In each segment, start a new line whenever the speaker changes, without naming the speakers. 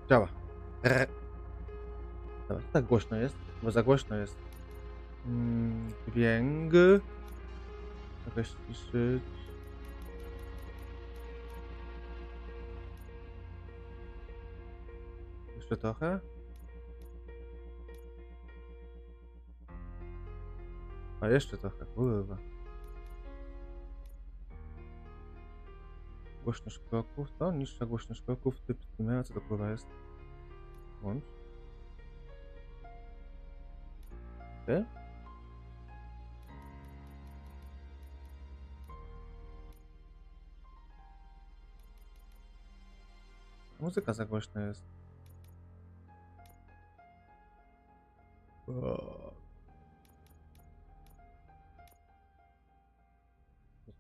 Działa. Dobra, tak głośno jest, bo za głośno jest. Dźwięk. Trochę ściszyć. Jeszcze trochę. A jeszcze trochę, kurwa. Głośność kroków, to niższa głośność kroków, typ streamera, co to kurwa jest? Włącz. Ty? Muzyka za głośna jest.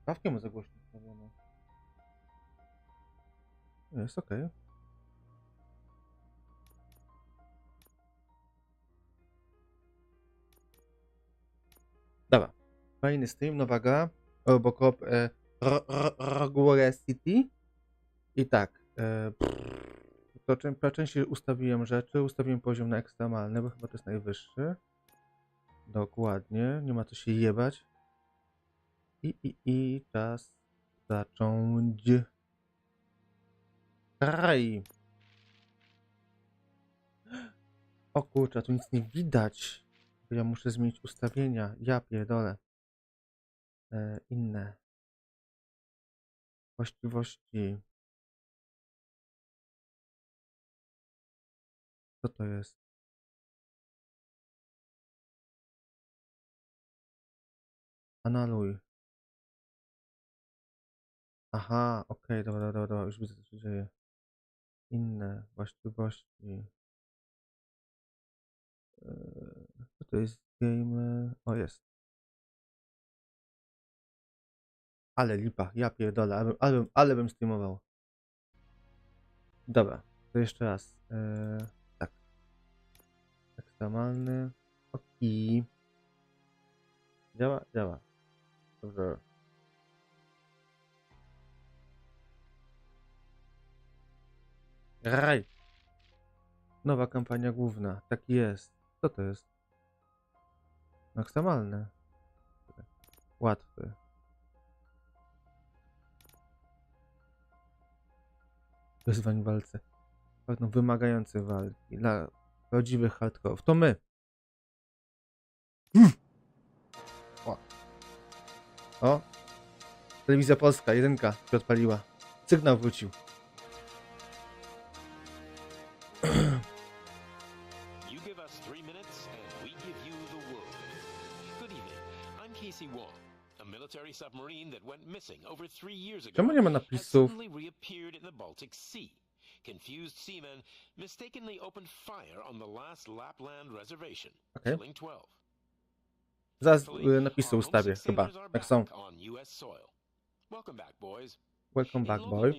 Stawkę mu za głośno stawione. Jest okej. Okay. Dobra. Fajny stream, nowa gra. RoboCop City. I tak. To po części ustawiłem rzeczy. Ustawiłem poziom na ekstremalny, bo chyba to jest najwyższy. Dokładnie. Nie ma co się jebać. I czas zacząć. Kraj. O kurczę, tu nic nie widać. Ja muszę zmienić ustawienia. Ja pierdolę. Inne. Właściwości. Co to jest? Analuj. Aha, okej, dobra, już widzę, co się dzieje. Inne właściwości. Co to jest? Game. O, jest. Ale lipa, ja pierdolę, ale bym streamował. Dobra, to jeszcze raz. Tak. Ekstremalny. Okej. Działa. Dobrze. Raj. Nowa kampania główna. Tak jest. Co to jest? Ekstremalny. Łatwy. Wyzwań w walce. Pewno wymagające walki. Dla prawdziwych hardkorów. To my. O. Telewizja Polska, 1 się odpaliła. Sygnał wrócił. Czemu nie ma napisów?
Confused seamen mistakenly opened fire on the last Lapland reservation,
Okay.
killing 12.
Zaraz napisy ustawię, chyba. Tak są.
Welcome back, boys.
Welcome back, boy.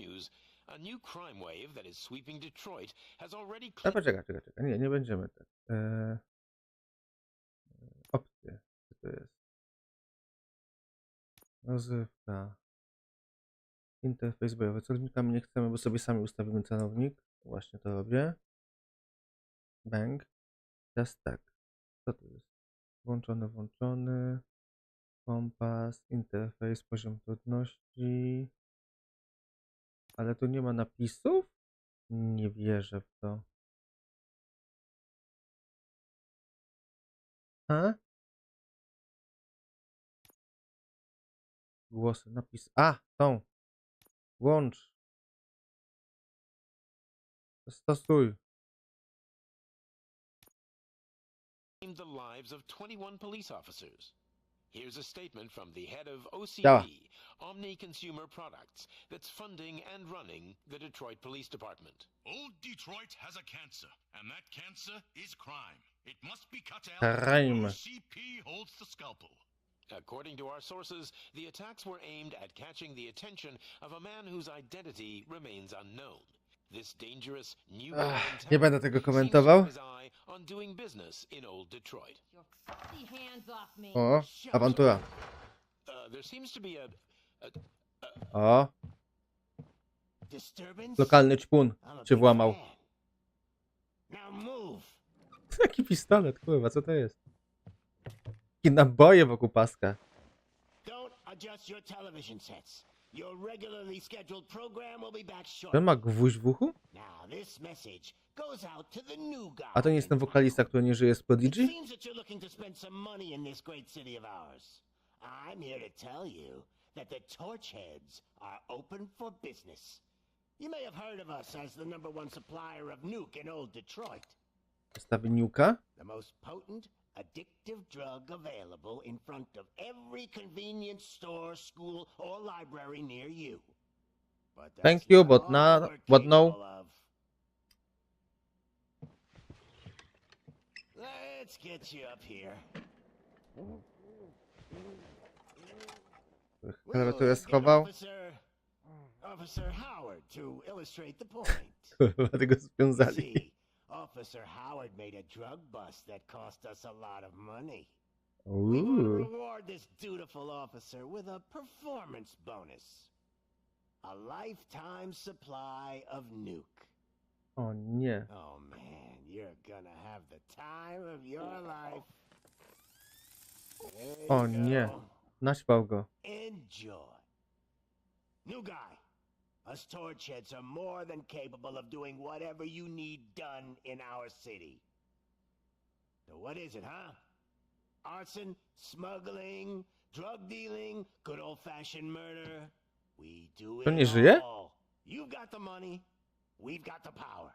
A new crime wave that is sweeping Detroit has already
Poczekaj. Nie będziemy tak. Opcje. Co to jest? Rozrywka. Interfejs bojowy. Celownikami nie chcemy, bo sobie sami ustawimy celownik. Właśnie to robię. Bang. Teraz tak. Co to jest? Włączony. Kompas. Interfejs. Poziom trudności. Ale tu nie ma napisów? Nie wierzę w to. A? Głosy, napis. A! Tą. Włącz. Stosuj.
The lives of 21 police officers. Here's a statement from the head of OCP,
Działa.
Omni Consumer Products, that's funding and running the Detroit Police Department.
Old Detroit has a cancer, and that cancer is crime. It must be cut out.
Crime.
OCP holds the scalpel.
According to our sources, the attacks were aimed at catching the attention of a man whose identity remains unknown. This dangerous new
Nie będę tego komentował.
on doing business in Old Detroit.
O, awantura.
There seems to be a...
O. Lokalny ćpun się włamał.
Now move.
Jaki pistolet, kurwa, co to jest? Jakie naboje wokół paska.
Don't adjust your television sets. Your regularly scheduled program will be back
Ten
shortly.
ma gwóźdź w uchu?
Now this message goes out to the new guy.
A to nie jest ten wokalista, który nie żyje z
It
Prodigy?
seems that you're looking to spend some money in this great city of ours. I'm here to tell you that the Torchheads are open for business. You may have heard of us as the #1 supplier of nuke in old Detroit.
Postawi niuka?
The most potent, addictive drug available in front of every convenience store, school, or library near you. But that's
Thank you,
not
but
all
not,
we're
but no.
capable of. Let's get you up here.
Klawiaturę
We'll
schował.
get Officer Howard to illustrate the point.
Kurwa, tego związali.
See, Officer Howard made a drug bust that cost us a lot of money. We want to
Uuu.
reward this dutiful officer with a performance bonus. A lifetime supply of nuke.
O nie.
Oh man, you're gonna have the time of your life. There
O
you
nie.
go.
Naćpał go.
Enjoy. New guy, us Torchheads are more than capable of doing whatever you need done in our city. So what is it, huh? Arson, smuggling, drug dealing, good old-fashioned murder. We do
To
it
nie żyje?
all. You've got the money, we've got the power.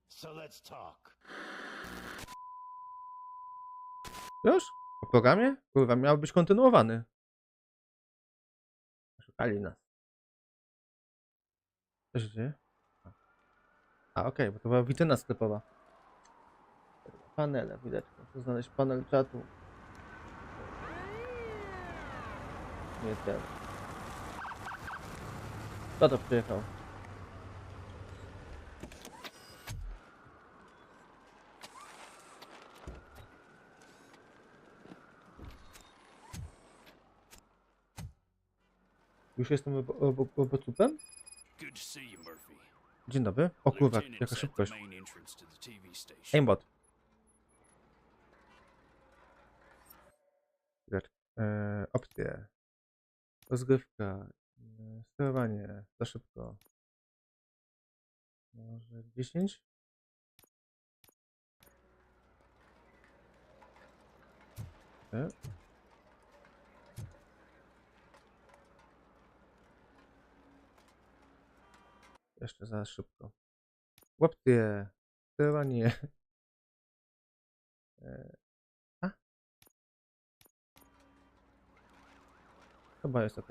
So let's talk.
Już? Po programie? Kurwa, miał być kontynuowany. Szukali nas. Co się dzieje? A, okej, bo to była witryna sklepowa. Panele, widać. Muszę znaleźć panel czatu. Nie ten. Kto to przyjechał? Już jestem robocupem?
Good to see you, Murphy.
Dzień dobry. O kurwa,
Lieutenant's
jaka
at
szybkość.
the main entrance to the TV station.
Aimbot. Opcje. Rozgrywka. Sterowanie. Za szybko. Może 10? Jeszcze za szybko. Opcje. Sterowanie. A? Chyba jest ok.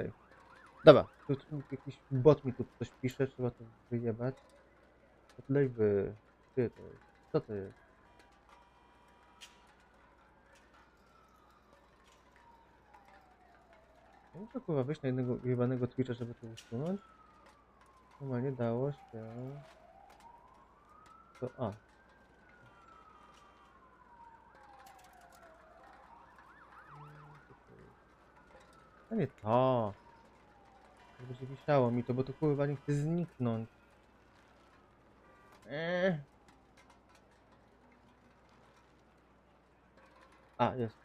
Dobra, tu jakiś bot mi tu coś pisze, trzeba to wyjebać. Odlejwy. Gdzie to jest? Co to jest? Nie muszę kurwa wejść na jednego jebanego Twitcha, żeby to usunąć. Normalnie dało się. To a. A nie to. To będzie wisiało mi to, bo to kurwa nie chce zniknąć. A, jest.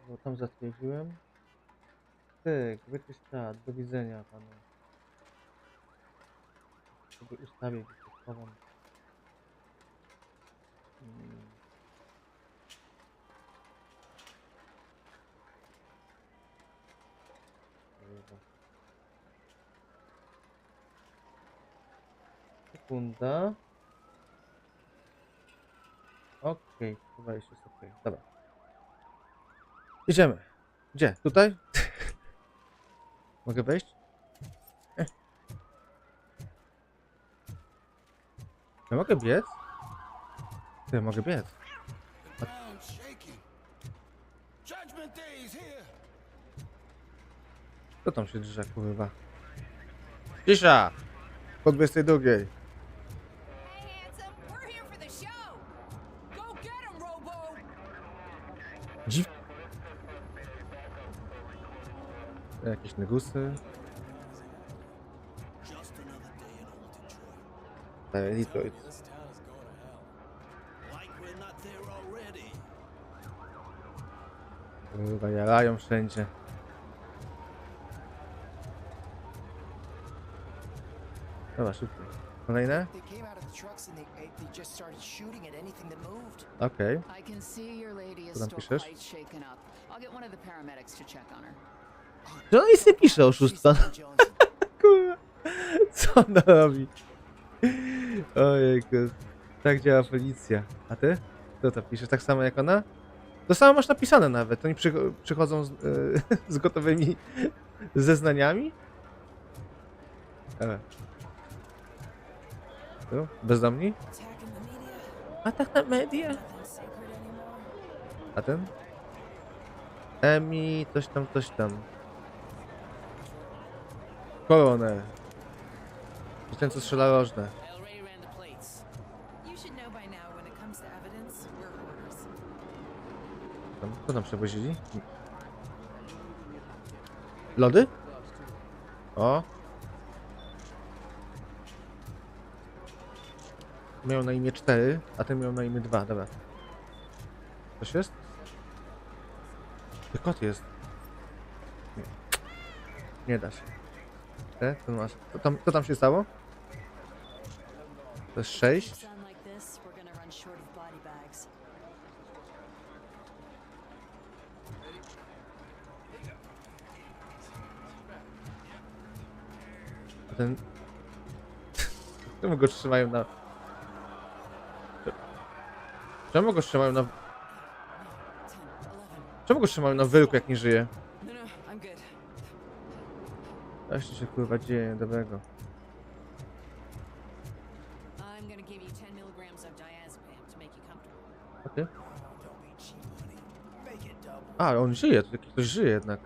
Bo tam zatwierdziłem. Tyk, wyczyść czat. Do widzenia panu. Sobie ustawię, gdzie się schowam. Sekunda. Okej, chyba jeszcze jest okej. Dobra. Idziemy. Gdzie? Tutaj? Mogę wejść? Ja mogę biec? Ja mogę biec. Kto tam się drze, kurwa? Cisza! Po 22.
Hey, handsome, we're here for the show. Go get him, Robo.
Dziw... Jakieś negusy. Detroit. Kurwa, jarają wszędzie. Dobra, szybko. Kolejne?
They came out of the trucks and they just started shooting at anything that moved.
Okej.
I can see your lady is
Co tam
still
piszesz?
quite shaken up. I'll get one of the paramedics to check on her.
Że on nic nie pisze, oszustwa.
She's Jones.
Kurwa. Co ona robi? Ojejku. Tak działa policja. A ty? Co to piszesz? Tak samo jak ona? To samo masz napisane nawet. Oni przychodzą z, z gotowymi zeznaniami? Tu? Bezdomni?
Attacking the media.
Atak na media.
Nothing sacred anymore.
A ten? Emi, coś tam, coś tam. Koroner. I ten, co strzela rożne.
El Rey ran the plates.
You should know by now when it comes to evidence, we're hoarders.
Co tam przewozili? Lody? O. Miał na imię 4, a ten miał na imię 2, dobra. Coś jest? Ty kot jest. Nie, nie da się. Co masz? Co tam się stało? To jest 6.
Sound like this, we're gonna run short of body bags.
A ten... Czemu go trzymają na... Czemu go trzymają na...
10, 11.
Czemu go trzymają na wyrku, jak nie żyje?
No, I'm good.
Co się kurwa dzieje dobrego?
I'm gonna give you 10 milligrams of diazepam to make you comfortable.
A ty?
Don't be cheap, honey. Make it double.
A, on żyje, to ktoś żyje jednak.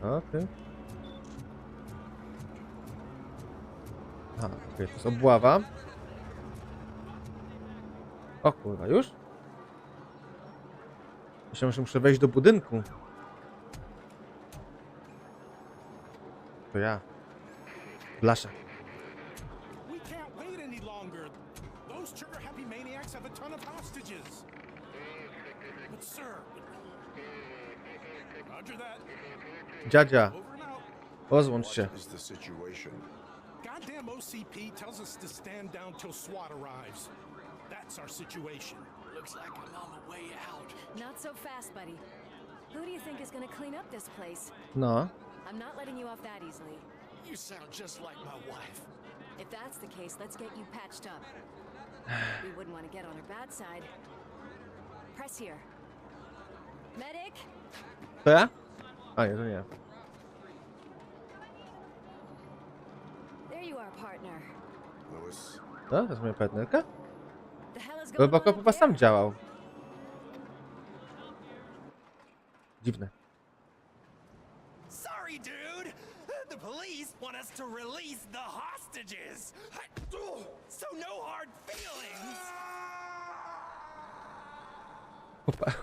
Okej. A, okej, to jest obława. O kurwa, już? Myślałem, że muszę wejść do budynku. To ja. Blaszany.
We can't wait any longer. Those trigger-happy maniacs have a ton of hostages. But sir... Roger that.
Dziadzia,
Over and out.
rozłącz się.
Is the situation?
Goddamn OCP tells us to stand down till SWAT arrives. That's our situation.
Looks like I'm on the way out.
Not so fast, buddy. Who do you think is gonna clean up this place?
No.
I'm not letting you off that easily.
You sound just like my wife.
If that's the case, let's get you patched up. We wouldn't want to get on her bad side. Press here. Medic?
To ja? A nie, to nie.
There you are, partner.
Lewis,
To jest moja partnerka?
The hell is going on
RoboCop
up
chyba
there?
sam działał. Dziwne.
Sorry, dude. The police want us to release the hostages. So no hard feelings.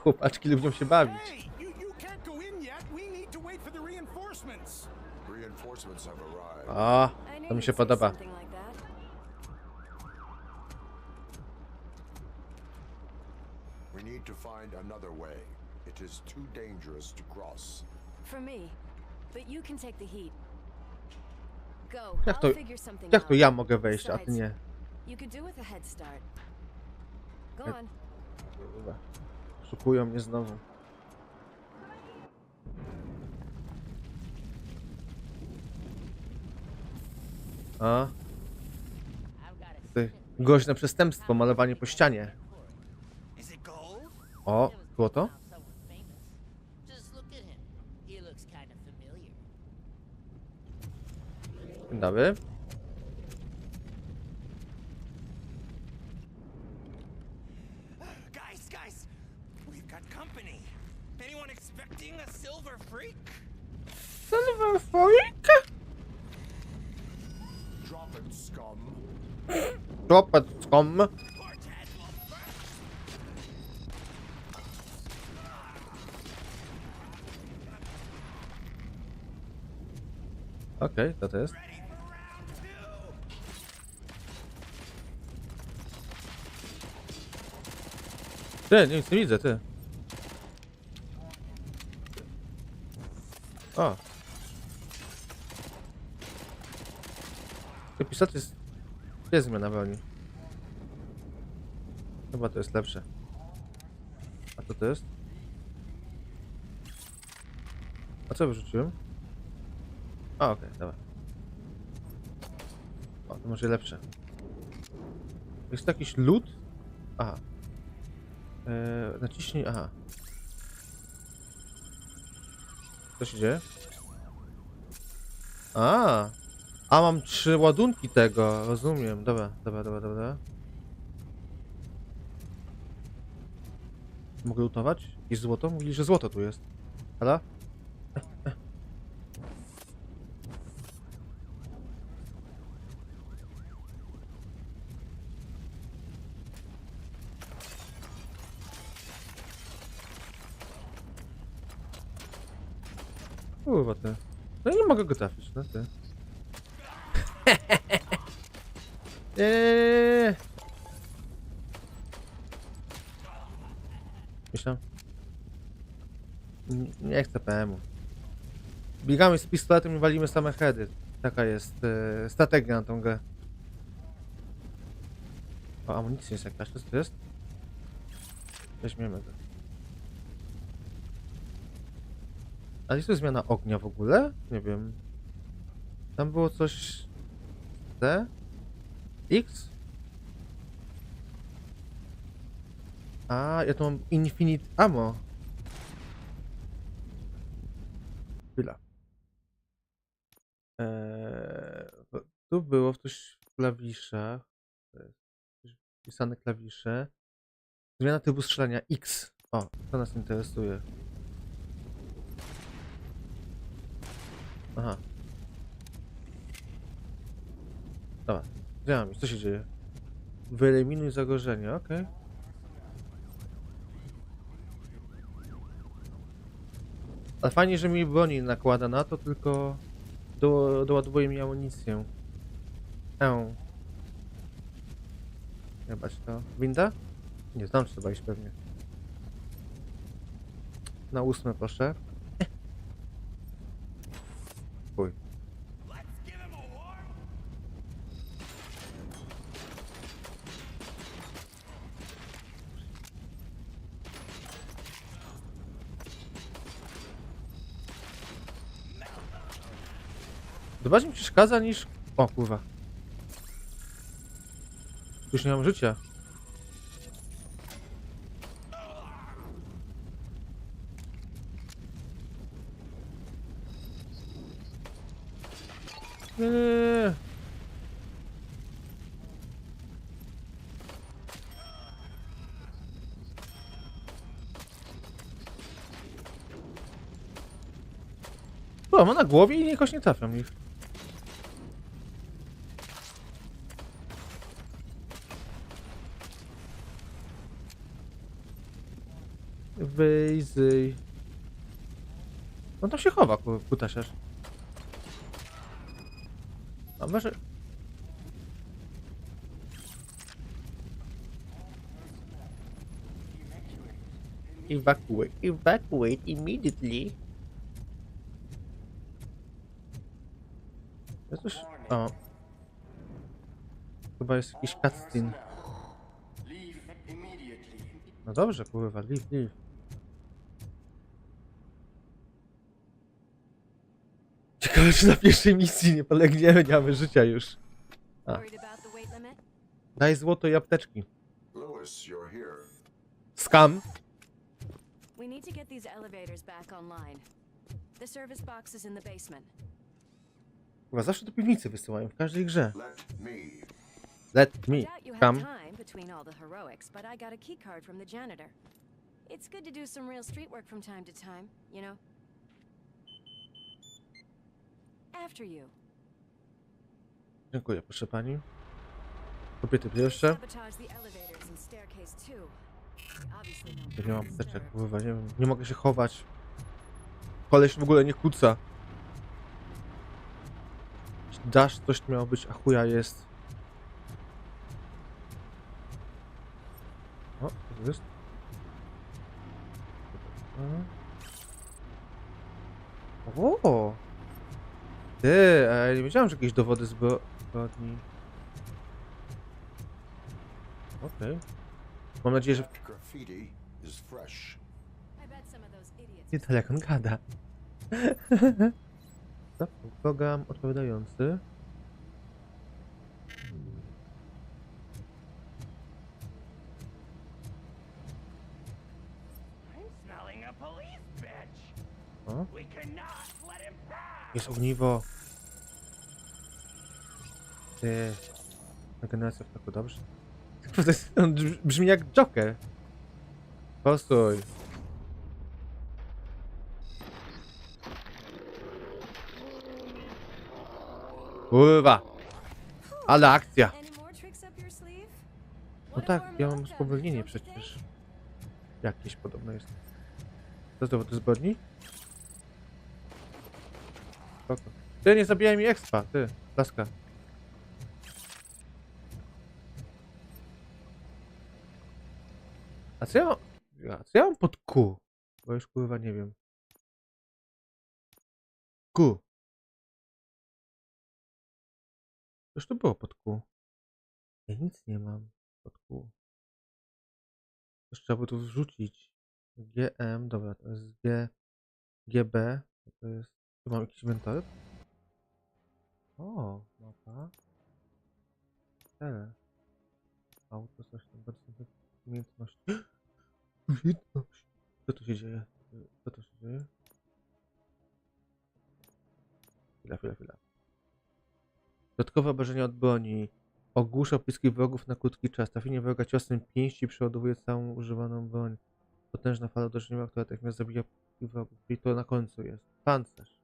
Chłopaczki lubią się bawić.
Hey, you can't go in yet. We need to wait for the reinforcements.
reinforcements have arrived.
O,
I knew
to mi
you'd
się
say
podoba.
something like that.
We need to find another way. It is too dangerous to cross.
For me. But you can take the heat. Go.
Jak to,
I'll figure something
jak to
out.
ja mogę wejść, a ty
Besides,
nie?
You could do with a head start. Go
Jak-
on.
Kurwa. Szukują mnie znowu. A? Ty, groźne przestępstwo, malowanie po ścianie.
Is it gold?
O, było to?
Just look at him. He looks kind of familiar.
Dzień dobry.
Guys, we've got company. Anyone expecting a silver freak?
Silver Freak?
Drop it, scum.
Drop it, scum.
Poor Tadpole first.
Okej, to jest.
Ready for round two.
Ty, nic nie widzę, ty. O! Ten pistolet jest zmiana broni. Chyba to jest lepsze. A co to jest? A co wyrzuciłem? A, okej, dobra. O, to może lepsze. Jest to jakiś lód? Aha. Naciśnij... Aha. Co się dzieje? A, mam 3 ładunki tego. Rozumiem. Dobra. Mogę lutować? Jest złoto? Mówili, że złoto tu jest. Hala? Kurwa ty. No nie mogę go trafić, no ty. Nie. Myślałem. Nie chcę PM-u. Biegamy z pistoletem i walimy same heady. Taka jest strategia na tą grę. O, amunicja jest jakaś, co to jest? Weźmiemy go. A jest to zmiana ognia w ogóle? Nie wiem. Tam było coś... C? X? A, ja tu mam infinite ammo. Chwila. Tu było coś w klawiszach. Wpisane klawisze. Zmiana trybu strzelania X. O, to nas interesuje. Aha. Dobra, działamy. Co się dzieje? Wyeliminuj zagrożenie, okej. Ale fajnie, że mi broni nakłada na to, tylko doładowuje mi amunicję. Jebać to. Winda? Nie znam, czy trzeba iść pewnie. Na 8 proszę. Chuj. To bardziej mi przeszkadza niż... O kurwa. Już nie mam życia. Nie. O, ma na głowie i jakoś nie trafiam ich. Wyjzyj. On tam się chowa, kutasiarz. A może... Evacuate immediately. Jest coś... O. Chyba jest jakiś cutscene. No dobrze, kurwa, leave. Ciekawe, czy na pierwszej misji nie polegniemy, nie mamy życia już. A. Daj złoto i apteczki. Scam.
We need to get these elevators back online. The service box is in the basement.
Chyba zawsze do piwnicy wysyłają w każdej grze. Let me come.
Time between all the heroics, but I got a key card from the janitor. It's good to do some real street work from time to time, you know. After you.
Dziękuję, proszę pani. Kobiety pierwsze. Ja nie mam apteczek, kurwa, nie wiem, nie mogę się chować. Koleś w ogóle nie kłóca. Dash coś miało być, a chuja jest. O, co to jest? O! Ty, a ja nie wiedziałem, że jakieś dowody zbrodni. Okej. Mam nadzieję, że...
That graffiti is fresh.
I bet some of those idiots.
Nie to jak on gada. Program odpowiadający.
I'm smelling a police bitch.
O,
We cannot let him pass.
jest ogniwo. Ty. Regeneracja w taku, dobrze. On brzmi jak Joker. Postój. Kurwa. Ale akcja.
Any more tricks up your sleeve?
No tak, ja mam spowolnienie przecież. Jakieś podobno jest. To jest dowód zbrodni? Spoko. Ty, nie zabijaj mi expa, ty. Laska. A co ja mam pod Q? Bo już kurwa nie wiem. Q. Coś to było pod Q. Ja nic nie mam pod Q. Coś trzeba by tu wrzucić. GM, dobra, to jest GB. To jest... Tu mam jakiś inwentory? O, mapa. Tyle. Auto, coś tam, bardzo umiejętności. Umiejętność. Co tu się dzieje? Co tu się dzieje? Chwila. Dodatkowe obrażenia od broni. Ogłusza bliskich wrogów na krótki czas. Trafienie wroga ciosem pięści przeładowuje całą używaną broń. Potężna fala uderzenia, która natychmiast zabija bliskich wrogów. I to na końcu jest. Pancerz.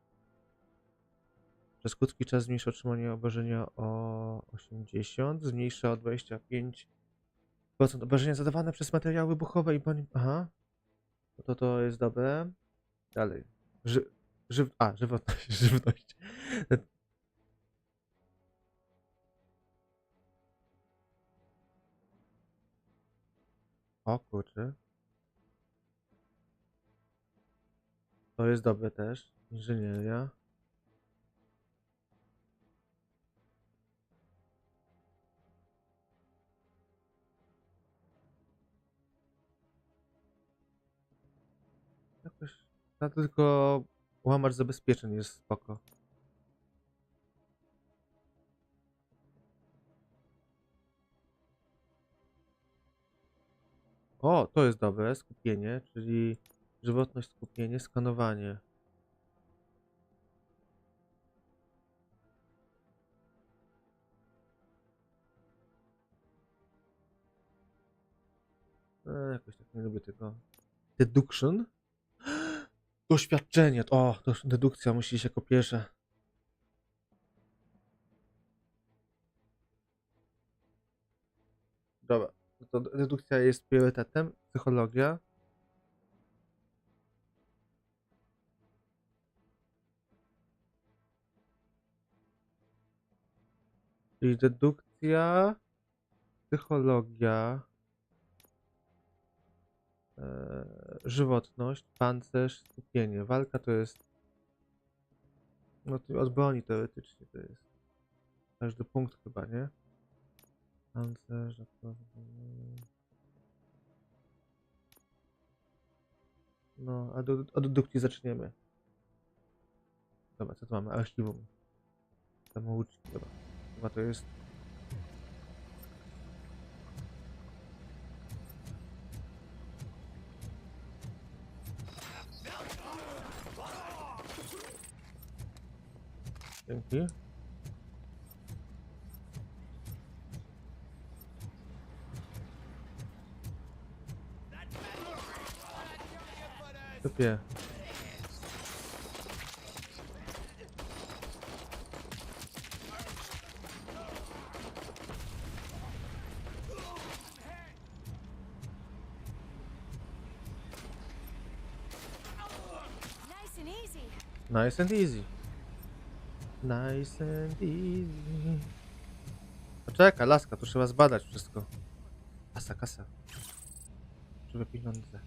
Przez krótki czas zmniejsza otrzymanie obrażenia o 80. Zmniejsza o 25% obrażenia zadawane przez materiały wybuchowe i broń. Aha. To jest dobre. Dalej. Żywotność. Żywność. O kurczę. To jest dobre też. Inżynieria. Jakoś... To tylko łamacz zabezpieczeń jest spoko. O, to jest dobre. Skupienie, czyli żywotność, skupienie, skanowanie. Jakoś tak nie lubię tego. Deduction? Doświadczenie. O, to dedukcja musi iść jako pierwsza. Dobra. To dedukcja jest priorytetem. Psychologia. Czyli dedukcja, psychologia, żywotność, pancerz, skupienie. Walka to jest... No to od broni teoretycznie to jest. Każdy punkt chyba, nie? Pancerz, no, a od dedukcji zaczniemy. Dobra, co tu mamy? Archiwum. Samouczki, dobra. Chyba to jest... Dzięki. Typie.
Nice and easy.
Nice and easy. Nice and easy. Poczekaj, laska, tu trzeba zbadać wszystko. Kasa. Żeby pieniądze.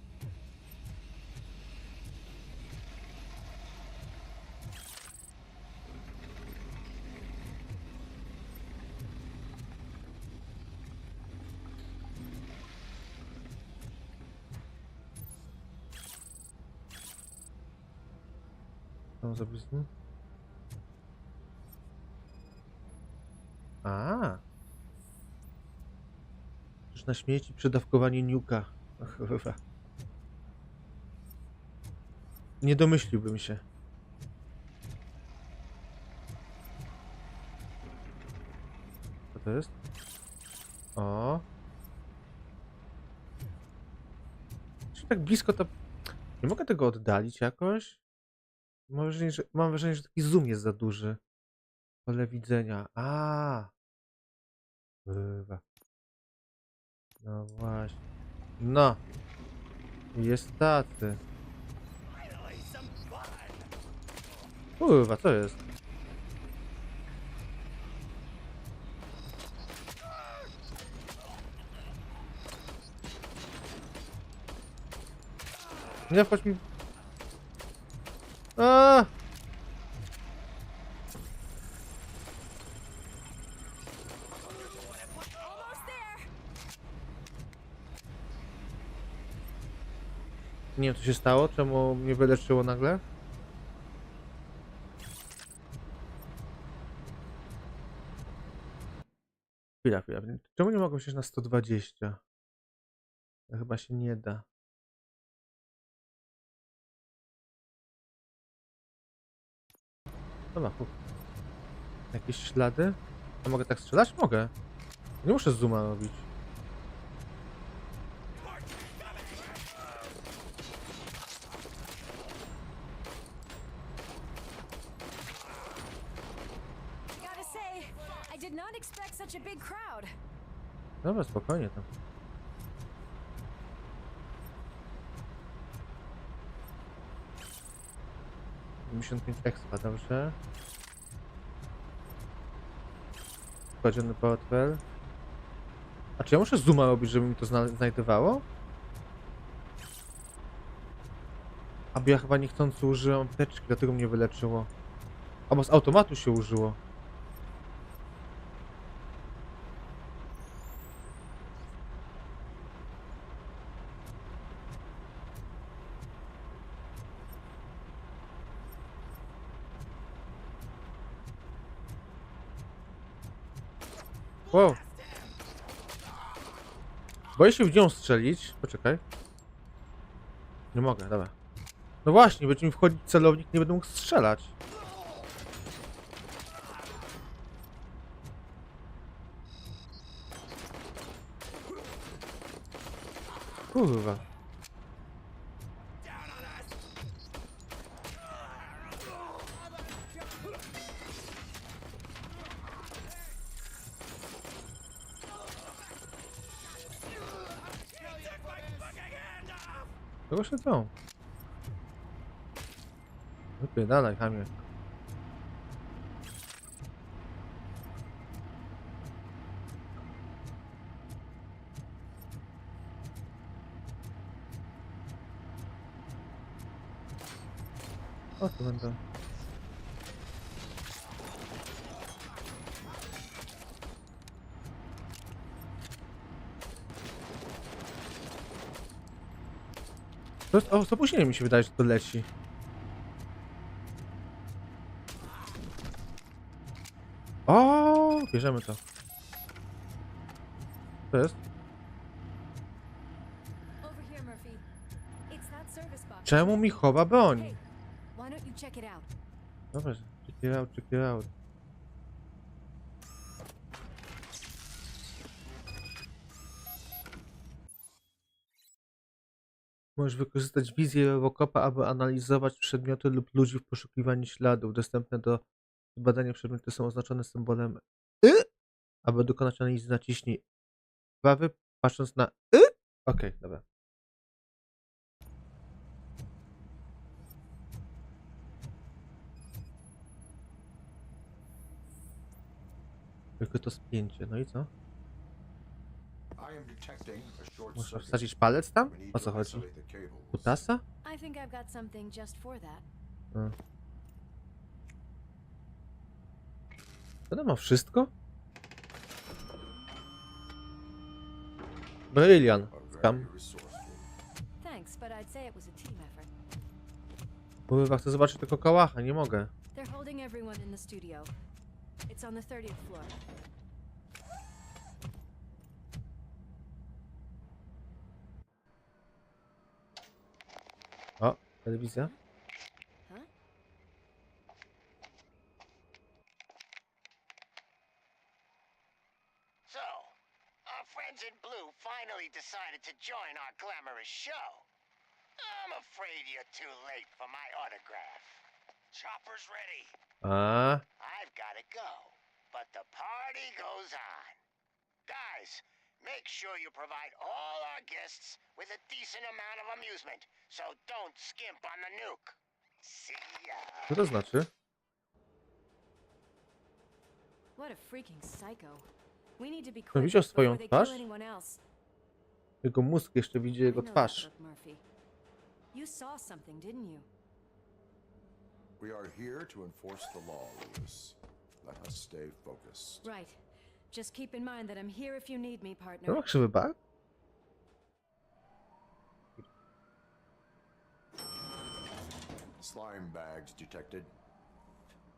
Tam za blisko. A. Już na śmieci przedawkowanie niuka. Chyba. Nie domyśliłbym się. Co to jest? O. Czyli tak blisko to... Nie mogę tego oddalić jakoś? Mam wrażenie, że taki zoom jest za duży. Pole widzenia. A. Chyba. No właśnie. No. Jest tacy. Kurwa, co jest? Nie wchodź mi... A! Nie wiem, co się stało, czemu mnie wyleczyło nagle. Chwila. Czemu nie mogą się na 120? To chyba się nie da. Dobra, jakieś ślady? A mogę tak strzelać? Mogę. Nie muszę zooma robić. Dobra, spokojnie tam. $55 expa, dobrze. Kładziony portfel. A czy ja muszę zooma robić, żeby mi to znajdowało? Aby ja chyba niechcący użyłem apteczki, dlatego mnie wyleczyło. Albo z automatu się użyło. Wow. Boję się w nią strzelić. Poczekaj. Nie mogę, dobra. No właśnie, będzie mi wchodzić celownik, nie będę mógł strzelać. Kurwa. Czego się to? Wypierdalaj, chamie. O, tu będę. To jest, o, z opóźnieniem mi się wydaje, że to leci. O, bierzemy to. To jest? Czemu mi chowa broń? Dobra, check it out. Możesz wykorzystać wizję RoboCopa, aby analizować przedmioty lub ludzi w poszukiwaniu śladów. Dostępne do badania przedmioty są oznaczone symbolem Y. Aby dokonać analizy, naciśnij prawy, patrząc na Y. Okej, dobra. Tylko to spięcie, no i co? Muszę wsadzić palec tam? O co chodzi? Kutasa? To ma wszystko? Brilliant. Skam. Kurwa, chcę zobaczyć tylko kałacha, nie mogę.
They're holding everyone in the studio. It's on the 30th floor.
O, telewizja.
Huh?
So, our friends in blue finally decided to join our glamorous show. I'm afraid you're too late for my autograph.
Chopper's ready.
A,
I've got to go, but the party goes on. Guys, make sure you provide all our guests with a decent amount of amusement, so don't skimp on the nuke. See ya.
co to znaczy?
What a freaking psycho. We need to be
No,
quick
widział swoją
before they kill
twarz?
anyone else.
Jego mózg jeszcze widzi jego
I know that
twarz.
look, Murphy. You saw something, didn't you?
We are here to enforce the law, Lewis. Let us stay focused.
Right. Just keep in mind that I'm here if you need me,
To
partner.
ma krzywy bark?
Slime bags detected.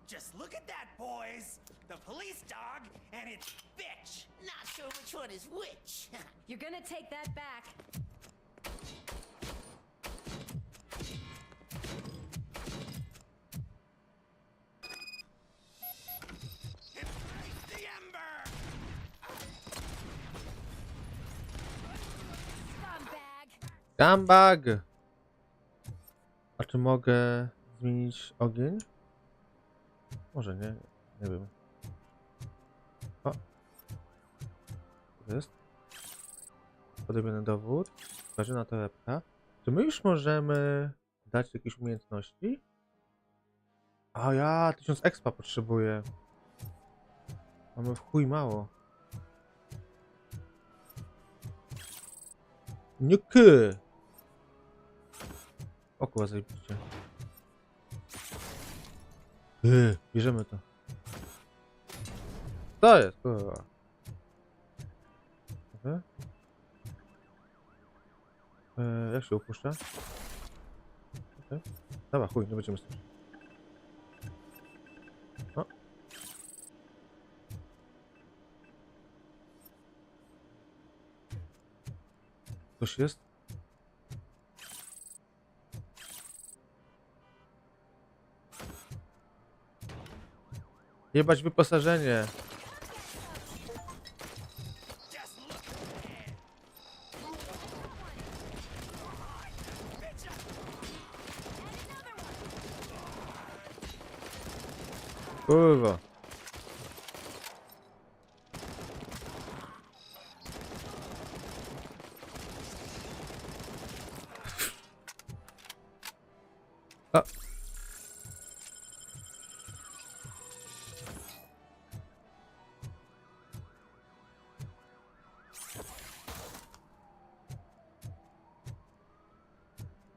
Just look at that, boys. The police dog and its bitch.
Not sure which one is which.
You're gonna take that back.
Embrace the ember.
Scumbag!
Gambag! A czy mogę zmienić ogień? Może nie, nie wiem. O! Co to jest? Podobny dowód. Zważona torebka. Czy my już możemy dać jakieś umiejętności? A ja 1000 expa potrzebuję. Mamy w chuj mało. Niky! O kurwa, zajebiście. Bierzemy to. To jest, kurwa. Okay. Jak się upuszcza? Okay. Dobra, chuj, nie będziemy z tym. O. Coś jest? Jebać wyposażenie.
Just look at it. Bitch,
Kurwa. A.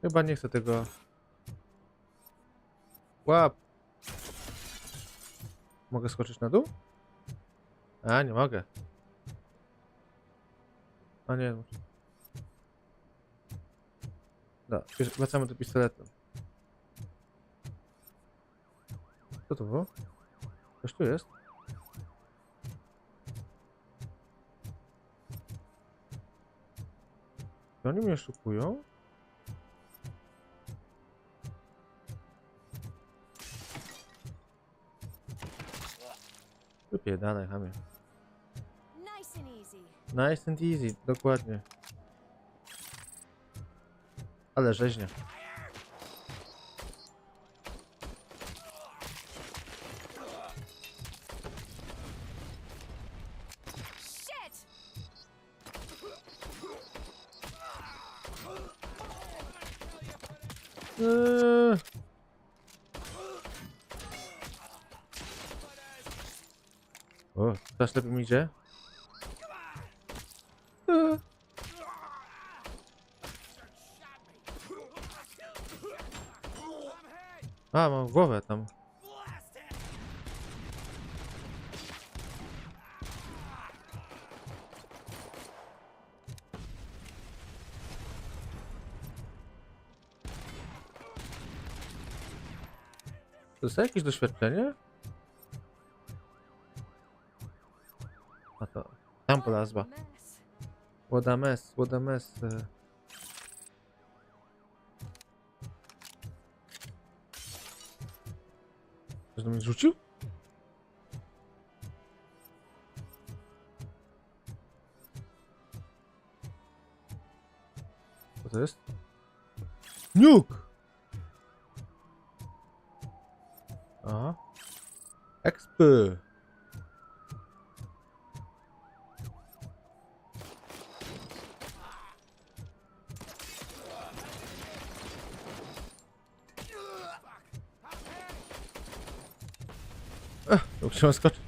Chyba nie chcę tego. Łap. Mogę skoczyć na dół? A, nie mogę. A nie. No, wracamy do pistoletu. Co to było? Coś tu jest? Czy oni mnie szukują? Wypierdalaj, chamie.
Nice and easy.
Nice and easy, dokładnie. Ale rzeźnia.
Shit!
O, teraz lepiej mi idzie. A, mam głowę tam.
blast it.
jest jakieś doświadczenie? A to... Tam polazła. What a mess, what a mess. Ktoś do mnie rzucił? Co to jest? Nuke! Aha. Expy! Musimy skoczyć.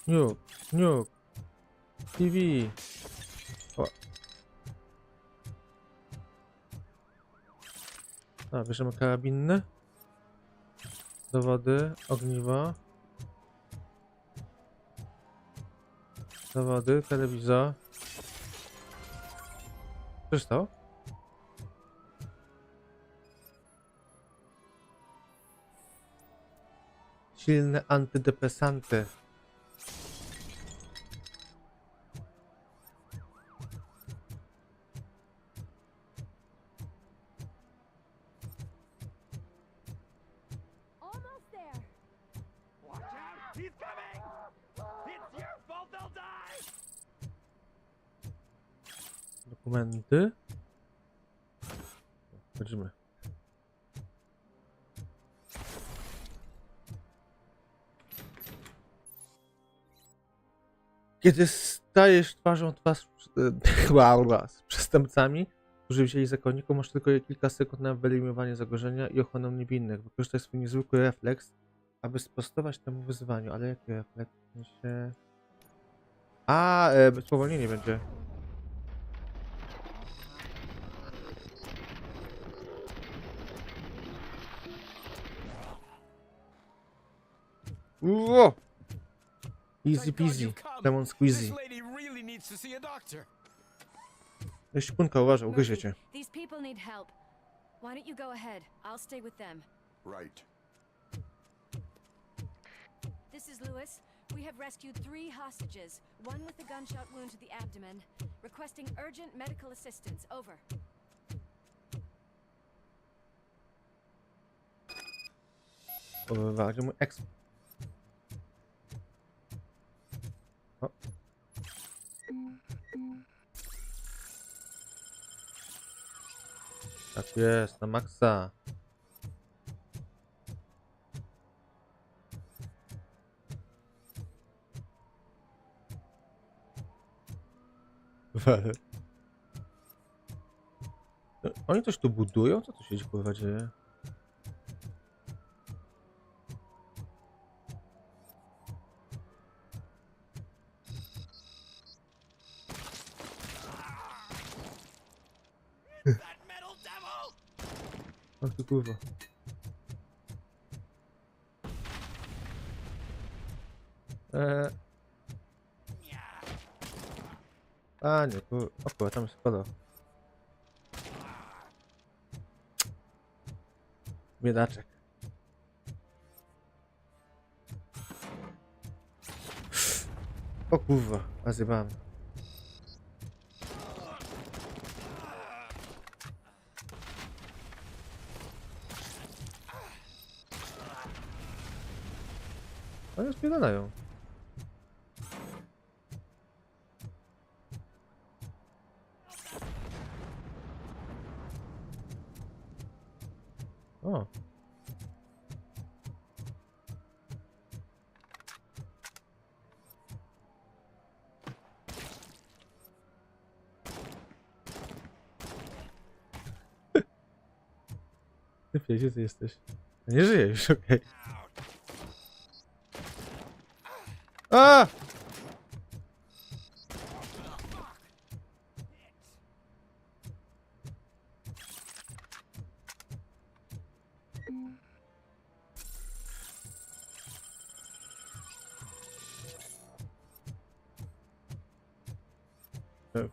Nuke, nuke, TV. O. A, bierzemy karabiny. Dowody, ogniwo. Dowody, telewizor. Co się stało? Silne antydepresanty.
Almost there.
Watch out! He's coming! It's your fault they'll die!
Dokumenty. Chodzimy. Kiedy stajesz twarzą w twarz z przestępcami, którzy wzięli zakonników, masz tylko kilka sekund na wyeliminowanie zagrożenia i ochronę niewinnych. Wykorzystaj swój niezwykły refleks, aby sprostować temu wyzwaniu. Ale jaki refleks? Spowolnienie będzie. Uuu! Easy peasy, lemon squeezy. Szpunka, uważaj, ugryzie cię.
These people need help. Why don't you go ahead? I'll stay with them.
Right.
This is Lewis. We have rescued 3 hostages, one with a gunshot wound to the abdomen, requesting urgent medical assistance. Over.
Wywalił mój exp. O. Tak jest, na maksa. Oni coś tu budują? Co tu się kurwa dzieje? Ach ty kurwa. A nie, kurwa, o kurwa, tam jest spada. Biedaczek. O kurwa, a zjebałem. Oni spierdalają. O. Ty gdzie ty jesteś? Nie żyję już, okej. A!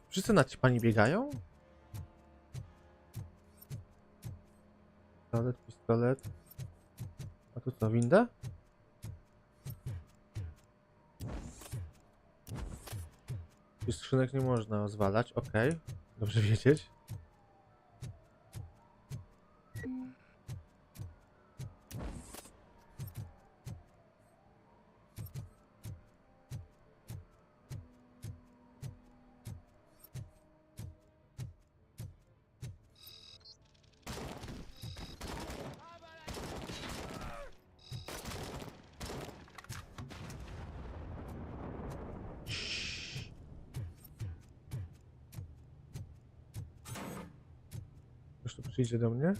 Wszyscy naćpani biegają? Pistolet, pistolet. A tu co, winda? I skrzynek nie można zwalać, okej. Dobrze wiedzieć. Ktoś tu przyjdzie do mnie?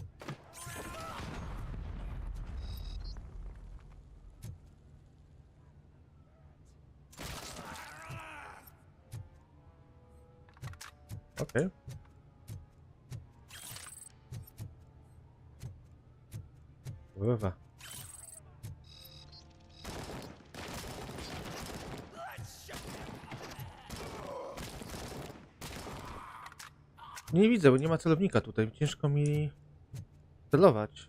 Okej. Kurwa. Nie widzę, bo nie ma celownika tutaj. Ciężko mi celować.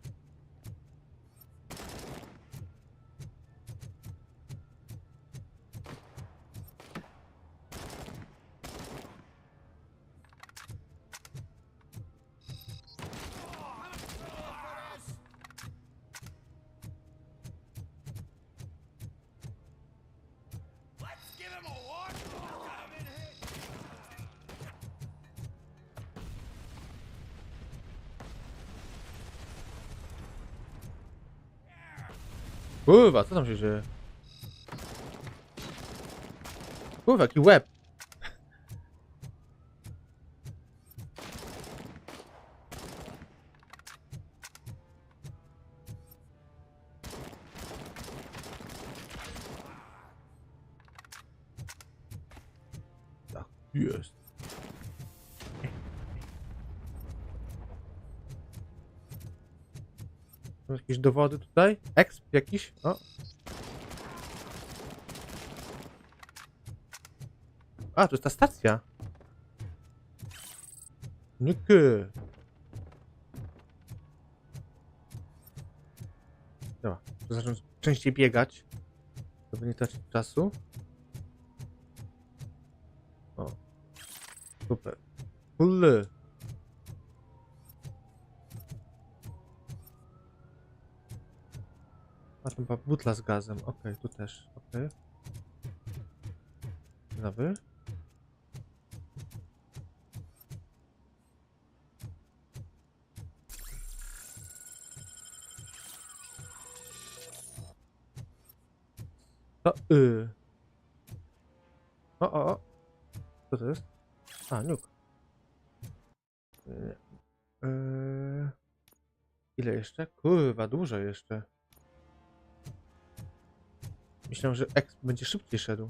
Kurwa, co tam się dzieje? Kurwa, jaki łeb! Tak, jest. Są jakieś dowody tutaj? Exp jakiś? O. A, to jest ta stacja. Nyky. Dobra, to zacznę częściej biegać, żeby nie tracić czasu. O. Super. Cool. A tam była butla z gazem. Okej, tu też. Okej. Nowy. O, o. Co to jest? A, nuke. Ile jeszcze? Kurwa, dużo jeszcze. Myślałem, że X będzie szybciej szedł.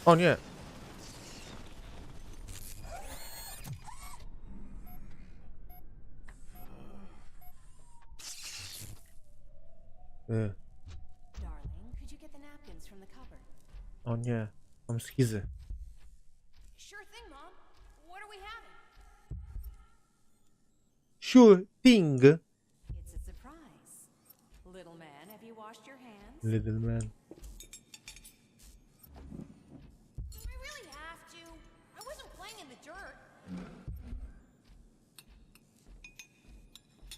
O nie!
Darling, could you get the napkins from the cupboard?
O nie, mam schizy.
Sure thing, Mom. What are we having?
Sure thing.
It's a surprise. Little man, have you washed your hands?
Little man.
Do we really have to? I wasn't playing in the dirt.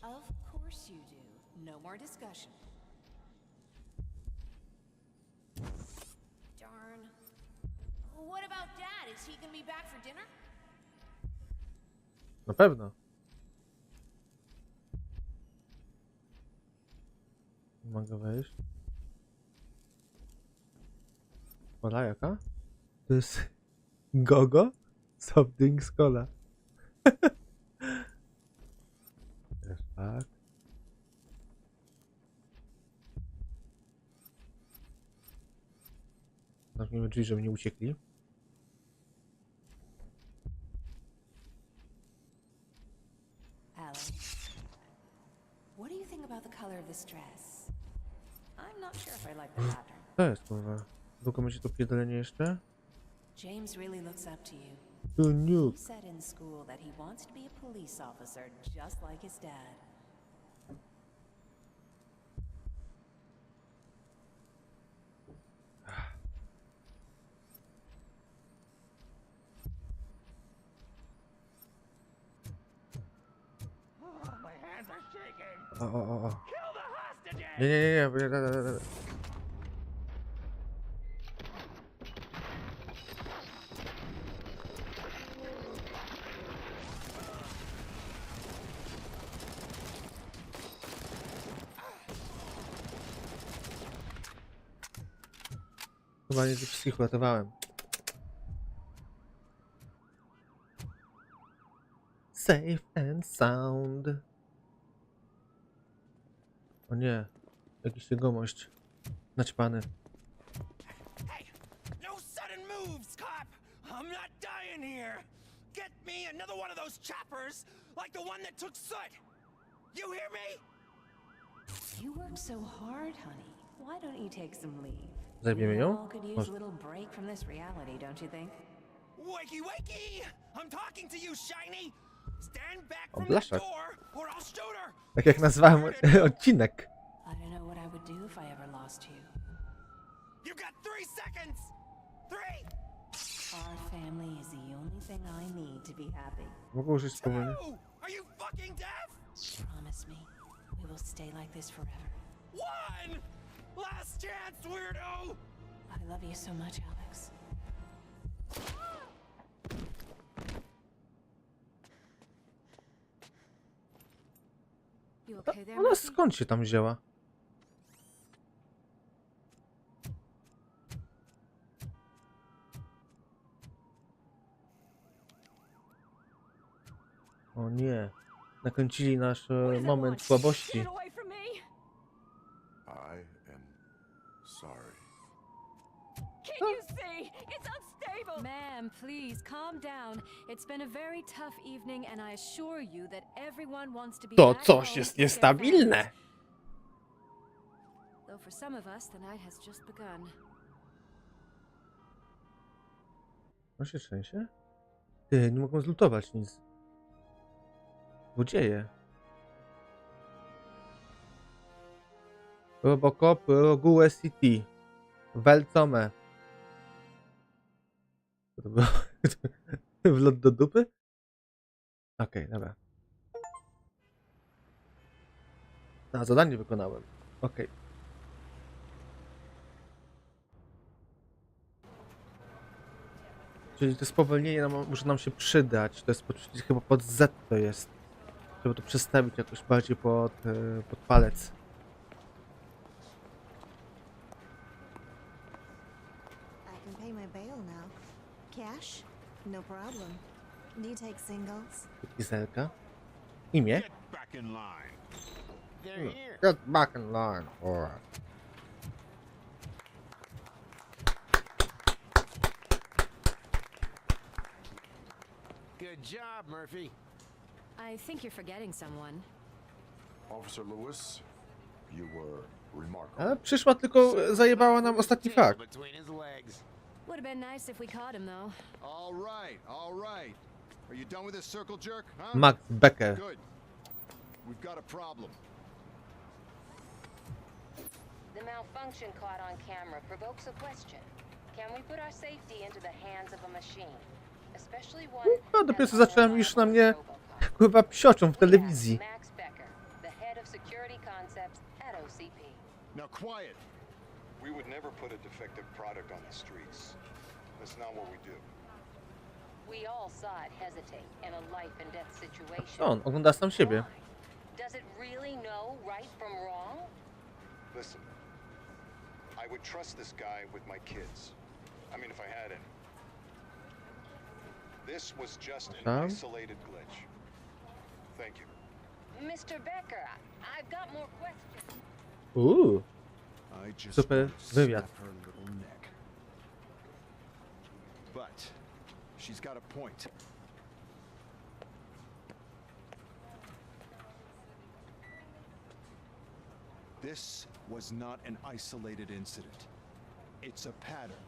Of course you do. No more discussion.
Darn. What about Dad? Is he gonna be back for dinner?
Na pewno. Nie mogę wejść. Kola jaka? To jest gogo? Soft drinks cola. Też tak. Zamknijmy drzwi, żeby nie uciekli.
Alan, what do you think think about the color of this dress? I'm not sure if I like the pattern.
To jest kurwa. Długo będzie to pierdolenie jeszcze?
James really looks up to you.
To
He
nuke.
said in school that he wants to be a police officer just like his dad.
My hands are shaking.
O.
Kill the hostages!
Nie. Chyba nie wszystkich uratowałem. Safe and sound. O nie, jakiś jegomość naćpany.
Hey, no sudden moves, cop! I'm not dying here! Get me another one of those choppers, like the one that took Soot! You hear me?
You work so hard, honey. Why don't you take some leave?
Zajmiemy
We
ją?
all could use a little break from this reality, don't you think?
Wakey, wakey! I'm talking to you, Shiny! Stand back
O,
from the
Blaszak.
door, or I'll shoot her!
Tak jak nazwałem odcinek.
I don't know what I would do if I ever lost you.
You got 3 seconds! 3,
Our family is the only thing I need to be happy.
Mogę użyć spowolnie.
2! Are you fucking deaf?
Promise me, we will stay like this forever.
1! Last chance, weirdo!
I love you so much, Alex. You okay there,
Ona
Murphy?
skąd się tam wzięła? O nie. Nakręcili nasz moment słabości.
Get away from me!
I am sorry.
Can't you see? It's unstable!
Ma'am, please calm down. It's been a very tough evening and I assure you that everyone wants to be
To
back
coś
home
jest
with their
niestabilne.
families. Though for some of us the night has just begun.
On się trzęsie? Ty, nie mogą zlutować nic. Złodzieje. RoboCop, Rogue City. Welcome. Co to było? Wlot do dupy? Okej, dobra. A, zadanie wykonałem. Okej. Czyli to spowolnienie może nam się przydać. To jest chyba pod Z to jest. Żeby to przestawić jakoś bardziej pod palec.
I can pay my bail now. Cash? No problem. Do you take singles?
Izelka. Imię?
Get back in line. They're here.
Get back in line. Alright.
Good job, Murphy.
I think you're forgetting someone.
Officer Lewis, you were remarkable.
Ale przyszła tylko zajebała nam ostatni fakt.
Between his legs.
Would have been nice if we caught him though.
All right, all right. Are you done with this circle jerk, huh?
Max Becker.
Good. We've got a problem.
The malfunction caught on camera provokes a question. Can we put our safety into the hands of a machine? Especially one
No, dopiero co zacząłem już na mnie chyba psioczą w telewizji.
Max Becker, the head of security concepts at OCP.
Now quiet.
We would never put a defective product on the streets. That's not what we do.
We all saw it hesitate in a life and death situation.
On ogląda sam siebie.
Does it really know right from wrong?
Listen, I would trust this guy with my kids. I mean, if I had any. This was just an isolated glitch. Thank you.
Mr. Becker, I've got more questions.
I just
Super wywiad.
snap her little neck. But she's got a point. This was not an isolated incident. It's a pattern.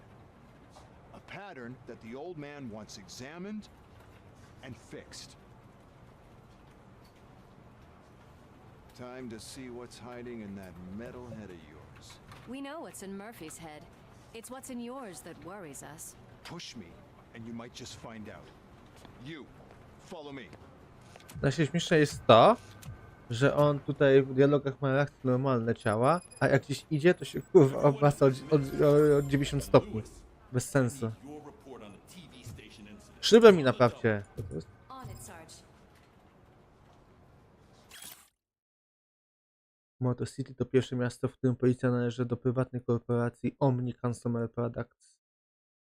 A pattern that the old man wants examined and fixed. Time to see what's hiding in that metal head of yours.
We know what's in Murphy's head. It's what's in yours that worries us.
Push me, and you might just find out. You, follow me.
Najśmieszniejsze jest to, że on tutaj w dialogach ma reakcje normalne ciała, a jak gdzieś idzie, to się kurwa obraca od 90 stopni. Bez sensu. Szybę mi naprawcie. Co to jest? Motor City to pierwsze miasto, w którym policja należy do prywatnej korporacji Omni Consumer Products.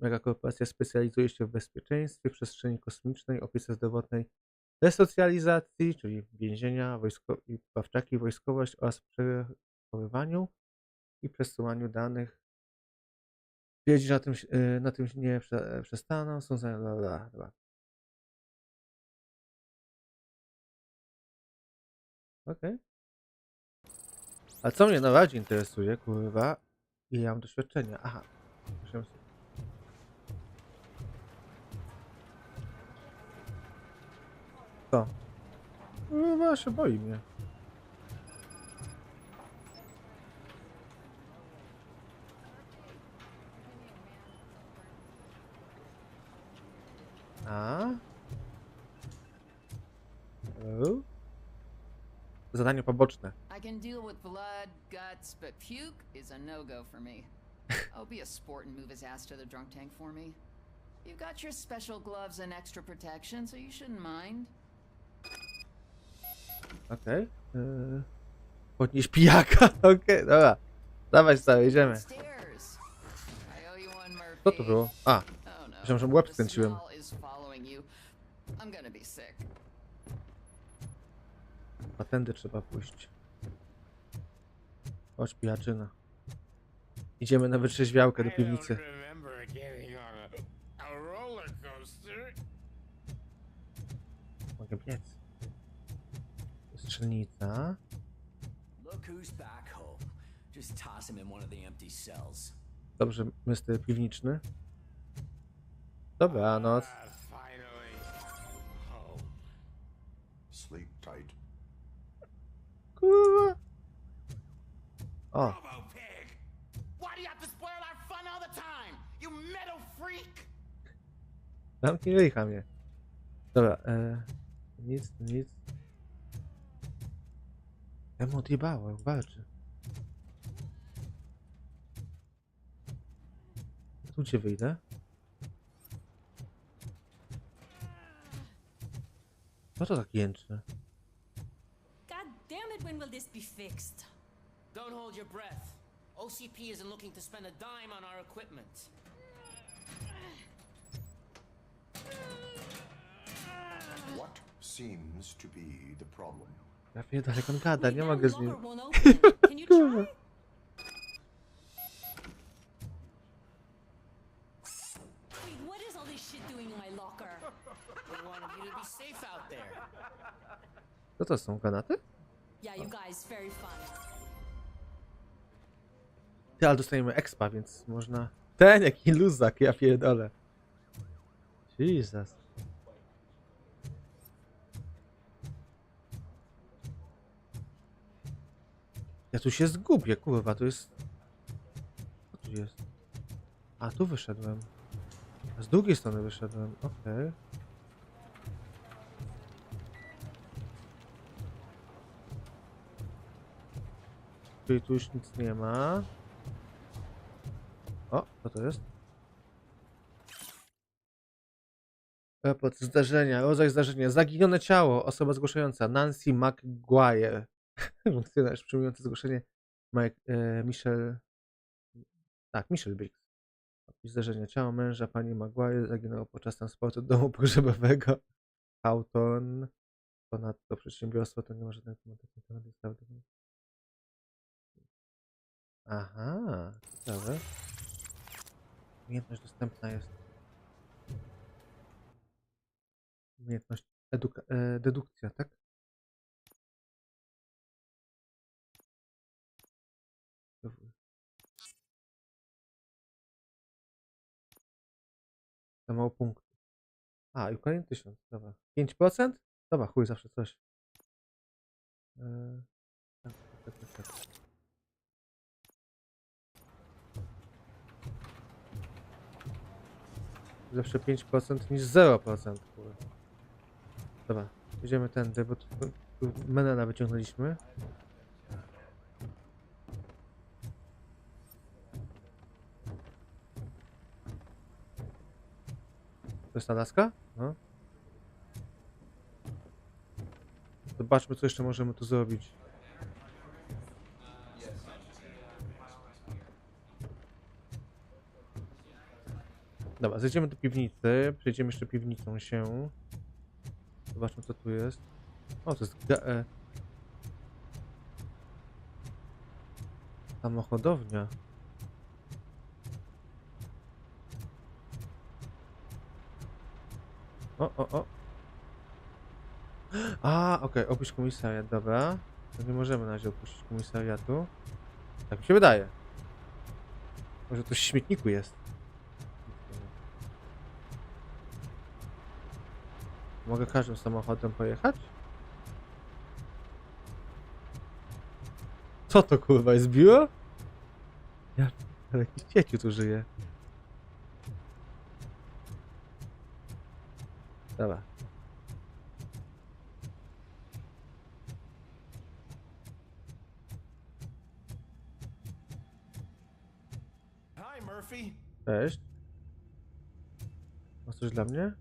Megakorporacja specjalizuje się w bezpieczeństwie, przestrzeni kosmicznej, opiece zdrowotnej, resocjalizacji, czyli więzienia, i poprawczaki, wojskowość oraz przechowywaniu i przesyłaniu danych. Twierdzi, że na tym nie przestaną, są za... Dobra. Okej. A co mnie najbardziej interesuje, kurwa, i ja mam doświadczenie. Aha. Co? Kurwa, się boi mnie. A? Hello? Zadanie poboczne.
I can deal with blood, guts, but puke is a no-go for me. Oh, be a sport and move his ass to the drunk tank for me. You've got your special gloves and extra protection, so you shouldn't mind.
Okej. Podnieś pijaka. Okej, dobra. Dawaj stary, idziemy. Co to było? A. Myślałem, że łeb skręciłem. A tędy trzeba pójść. Chodź, pijaczyna. Idziemy na wytrzeźwiałkę do piwnicy. Mogę biec. Strzelnica. Dobrze, mister piwniczny. Dobranoc.
Sleep tight.
Kurwa. O. Zamknij ryjcha mnie. Dobra, nic. Ja mu odjebałem, walczy. Tu gdzie wyjdę? Co to tak jęczy?
God damn it, when will this be fixed?
Don't hold your breath. OCP isn't looking to spend a dime on our equipment.
What seems to be the problem?
Ja pierdolę, jak on gada, nie mogę z nim.
Kurwa. What is all this shit doing in my locker?
We wanted you to be safe out there.
Co to są, granaty?
Yeah, you guys, very fun.
Ty, ale dostajemy expa, więc można... Ten, jaki luzak, ja pierdolę. Jesus. Ja tu się zgubię, kurwa, to jest... Co tu jest? A, tu wyszedłem. Z drugiej strony wyszedłem, okej. Czyli tu już nic nie ma. O, co to jest? Raport zdarzenia, rodzaj zdarzenia. Zaginione ciało. Osoba zgłaszająca. Nancy McGuire. Funkcjonariusz przyjmujący zgłoszenie. Michelle. Tak, Michelle Briggs. Opis zdarzenia. Ciało męża pani Maguire zaginęło podczas transportu do domu pogrzebowego. Hawthorne. Ponadto przedsiębiorstwo to nie ma żadnego komentarza na temat ustawy. Aha, ciekawe. Umiejętność dostępna jest. Umiejętność dedukcja, tak? Za mało punktów. A, i kolejny 1000, dobra. 5%? Dobra, chuj, zawsze coś. Tak, tak, tak, tak. Zawsze 5% niż 0%, kurwa. Dobra, idziemy tędy, bo tu menela wyciągnęliśmy. To jest ta laska? No. Zobaczmy, co jeszcze możemy tu zrobić. Dobra, zejdziemy do piwnicy, przejdziemy jeszcze piwnicą się. Zobaczmy, co tu jest. O, to jest samochodownia. O. A, okej, opuść komisariat, dobra. To nie możemy na razie opuścić komisariatu. Tak mi się wydaje. Może to w śmietniku jest. Mogę każdym samochodem pojechać? Co to kurwa jest biuro? Ja jakiś cieciu tu żyje. Dobra.
Hi, Murphy.
Cześć. Masz coś dla mnie?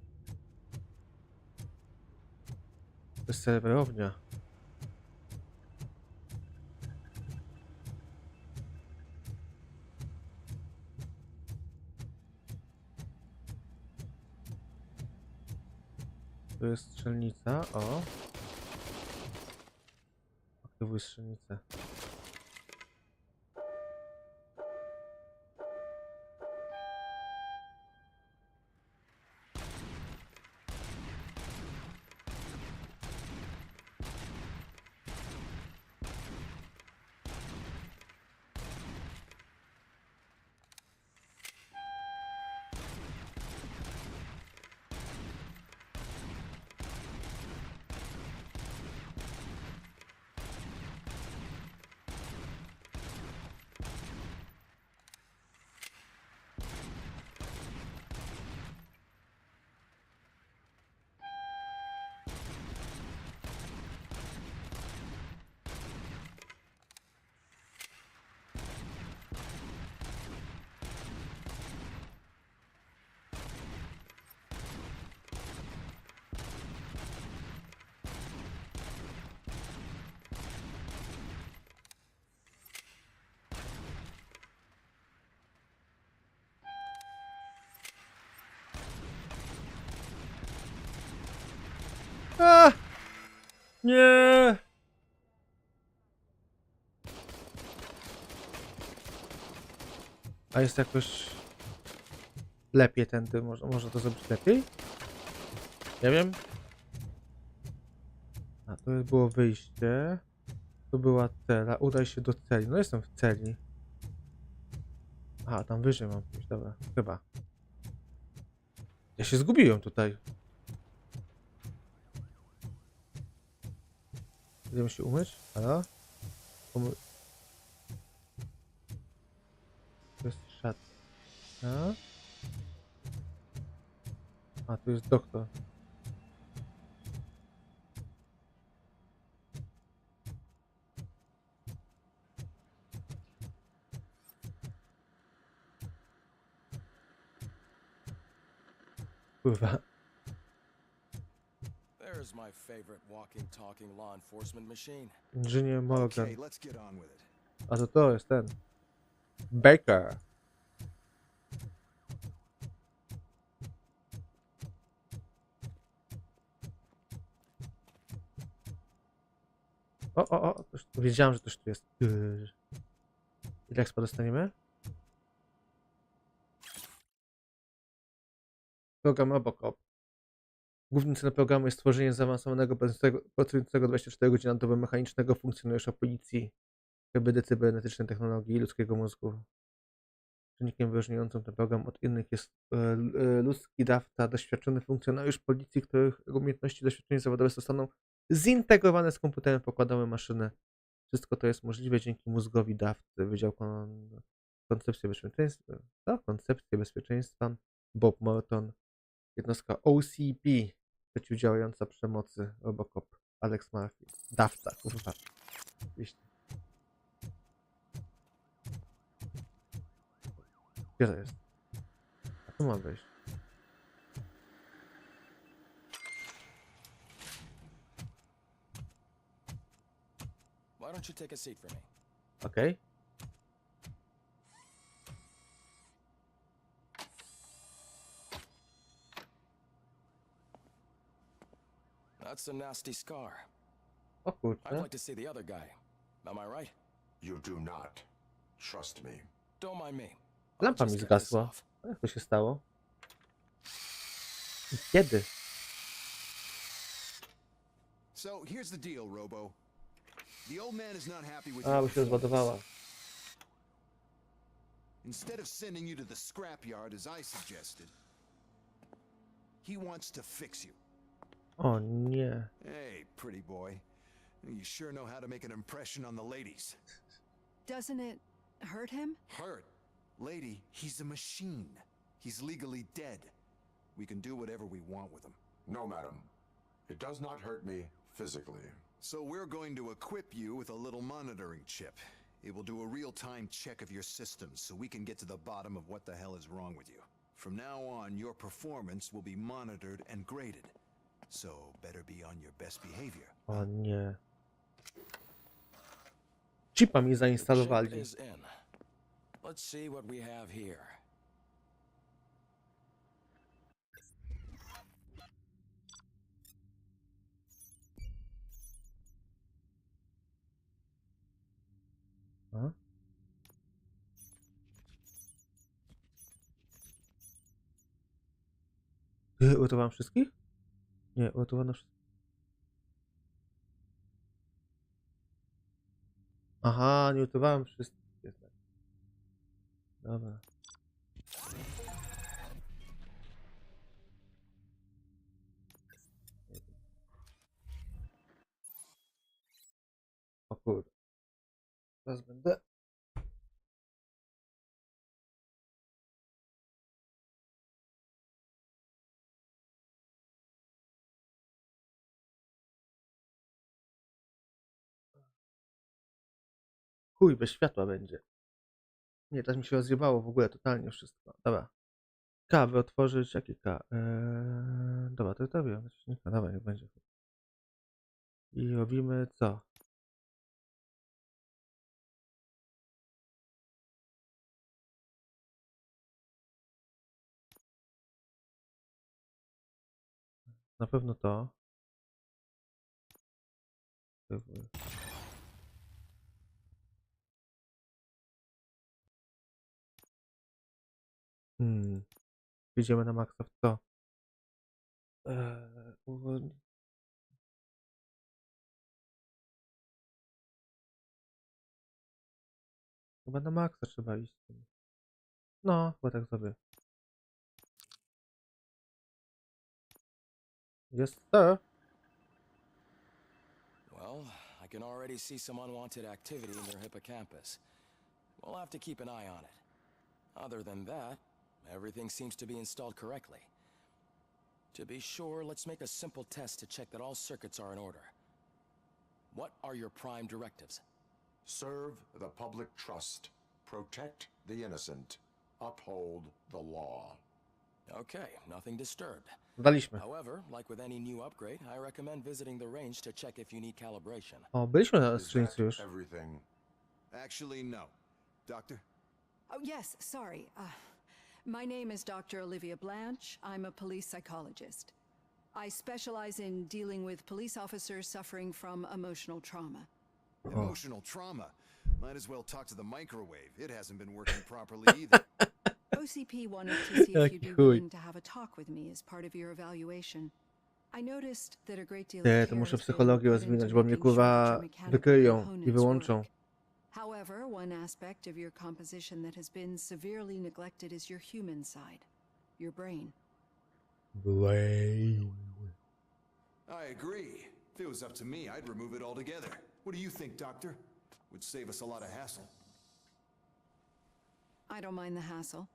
To jest serwerownia. Tu jest strzelnica, o. Aktywuj strzelnicę. A! Nie! A jest jakoś lepiej tędy, można to zrobić lepiej? Nie wiem. A to było wyjście. To była cela. Udaj się do celi. No jestem w celi. A, tam wyżej mam pójść, dobra. Chyba. Ja się zgubiłem tutaj. Idziemy się umyć? Halo? To jest szatka. A, tu jest doktor. Kurwa.
There's my favorite walking, talking law enforcement machine.
Inżynier Morgan.
Okay, let's get on with it.
A to jest ten. Baker. O, wiedziałem, że coś tu jest. Ile expa dostaniemy? Program RoboCop. Głównym celem programu jest stworzenie zaawansowanego, pracującego 24 godziny na dobę mechanicznego funkcjonariusza policji, hybrydy cybernetycznej technologii i ludzkiego mózgu. Czynnikiem wyróżniającym ten program od innych jest ludzki dawca, doświadczony funkcjonariusz policji, których umiejętności i doświadczenie zawodowe zostaną zintegrowane z komputerem pokładowym maszyny. Wszystko to jest możliwe dzięki mózgowi dawcy. Wydział Koncepcji Bezpieczeństwa. Koncepcję Bezpieczeństwa. Bob Morton. Jednostka OCP przeciwdziałająca przemocy. RoboCop. Alex Murphy. Dawca, kurwa. Oczywiście. Gdzie to jest? A tu mam wejść.
Why don't you take a seat for me?
Okej.
That's a nasty scar.
O kurczę.
I'd like to see the other guy. Am I right?
You do not. Trust me.
Don't mind me.
Lampa mi zgasła. Jak to się stało? I kiedy?
So here's the deal, Robo. The old man is not happy with
A,
your
bo się rozładowała.
Instead of sending you to the scrapyard as I suggested, he wants to fix you.
O nie.
Hey, pretty boy. You sure know how to make an impression on the ladies.
Doesn't it hurt him?
Hurt? Lady, he's a machine. He's legally dead. We can do whatever we want with him.
No, madam. It does not hurt me physically.
So we're going to equip you with a little monitoring chip. It will do a real-time check of your systems so we can get to the bottom of what the hell is wrong with you. From now on, your performance will be monitored and graded. So better be on your best behavior.
O nie. Chipa mi zainstalowali.
Let's see what we have here.
A? Uratowałem wszystkich? Nie, uratowano wszystkich. Aha, nie uratowałem wszystkich jednak. Dobra. O kurde. Teraz będę. Chuj, bez światła będzie. Nie, teraz mi się rozjebało w ogóle totalnie wszystko. Dobra. Kawy otworzyć, jakie dobra, to robię. Dawaj, jak będzie. I robimy co? Na pewno to. Idziemy na maksa w co? Chyba na maksa trzeba iść. No, chyba tak sobie. Yes, sir.
Well, I can already see some unwanted activity in their hippocampus. We'll have to keep an eye on it. Other than that, everything seems to be installed correctly. To be sure, let's make a simple test to check that all circuits are in order. What are your prime directives?
Serve the public trust. Protect the innocent. Uphold the law.
Okay, nothing disturbed.
Daliśmy.
However, like with any new upgrade, I recommend visiting the range to check if you need calibration.
O, byliśmy na strzelnicy już.
Everything.
Actually, no. Doctor?
Oh, yes, sorry. My name is Dr. Olivia Blanche. I'm a police psychologist. I specialize in dealing with police officers suffering from emotional trauma.
Emotional trauma? Might as well talk to the microwave. It hasn't been working properly either.
OCP wanted to see if you'd be willing to have a talk with me as part of your evaluation. I noticed that a great deal of
To muszę psychologię rozwinąć, bo mnie kurwa wykryją i wyłączą.
However, one aspect of your composition that has been severely neglected is your human side, your brain.
I agree. If it was up to me, I'd remove it altogether. What do you think, Doctor? Would save us a lot of hassle.
I don't mind the hassle.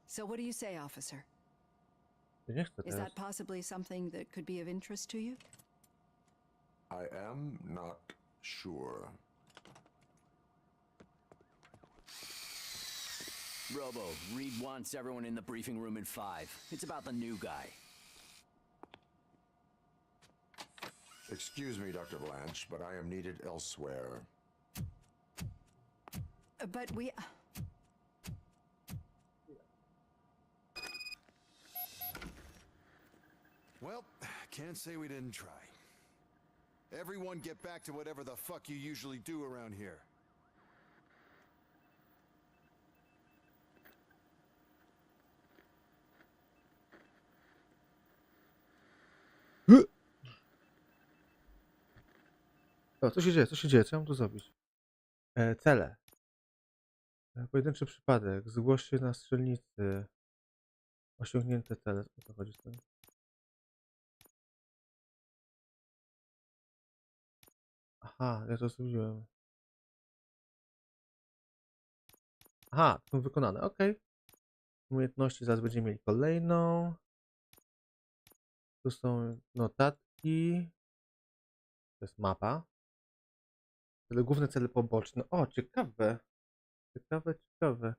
So what do you say, officer? Is that possibly something that could be of interest to you?
I am not sure.
Robo, Reed wants everyone in the briefing room in 5. It's about the new guy.
Excuse me, Dr. Blanche, but I am needed elsewhere.
But we...
Well, can't say we didn't try. Everyone get back to whatever the fuck you usually do around here.
O, co się dzieje? Co się dzieje? Co ja mam tu zrobić? Cele. Pojedynczy przypadek. Zgłoś się na strzelnicy. Osiągnięte cele. O co chodzi z tym? Aha, ja to zrobiłem. Aha, to wykonane. Ok. Umiejętności zaraz będziemy mieli kolejną. Tu są notatki. To jest mapa. Cele główne, cele poboczne. O, ciekawe. Ciekawe.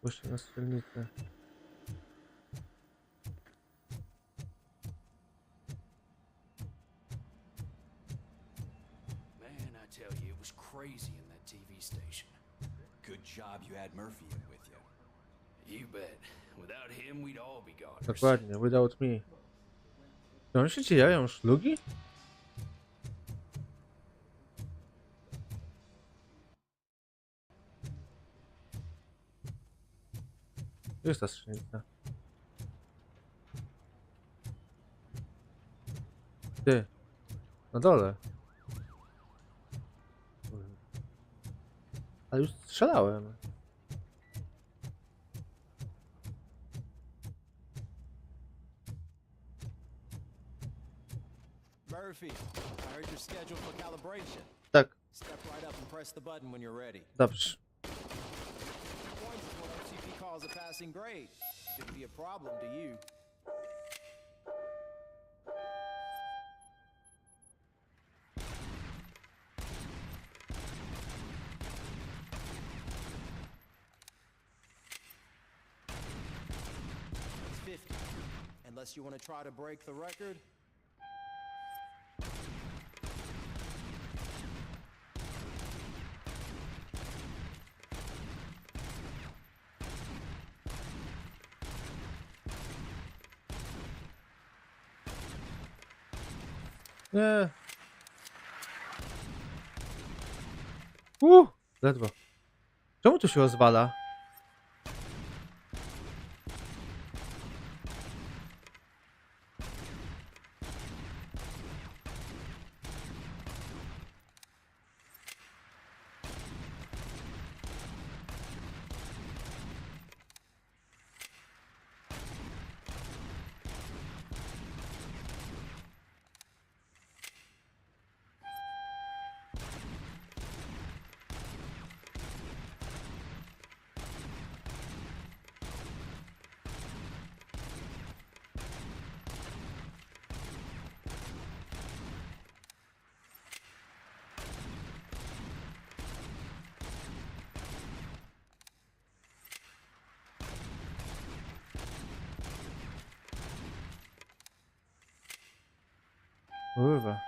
Właśnie na strzelnicę.
Man, I tell you, it was crazy in that TV station.
Good job you had Murphy in with you.
You bet. Without him, we'd all be goners.
Dokładnie, without me. Czy on się dzieją szlugi? Gdzie jest ta strzelnica? Ty, na dole. Ale już strzelałem.
Murphy, I heard you're scheduled for calibration.
Tak.
Step right up and press the button when you're ready.
Dobrze.
Points is what OCP calls a passing grade. Shouldn't be a problem to you. It's 50. Unless you want to try to break the record.
Nie. Ledwo. Czemu to się rozwala? Kurwa.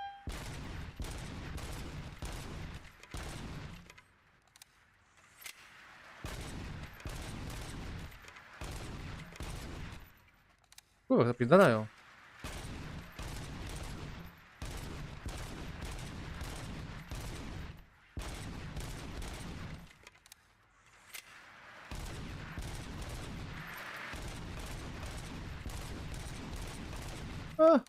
Kurwa, zapierdalają. A.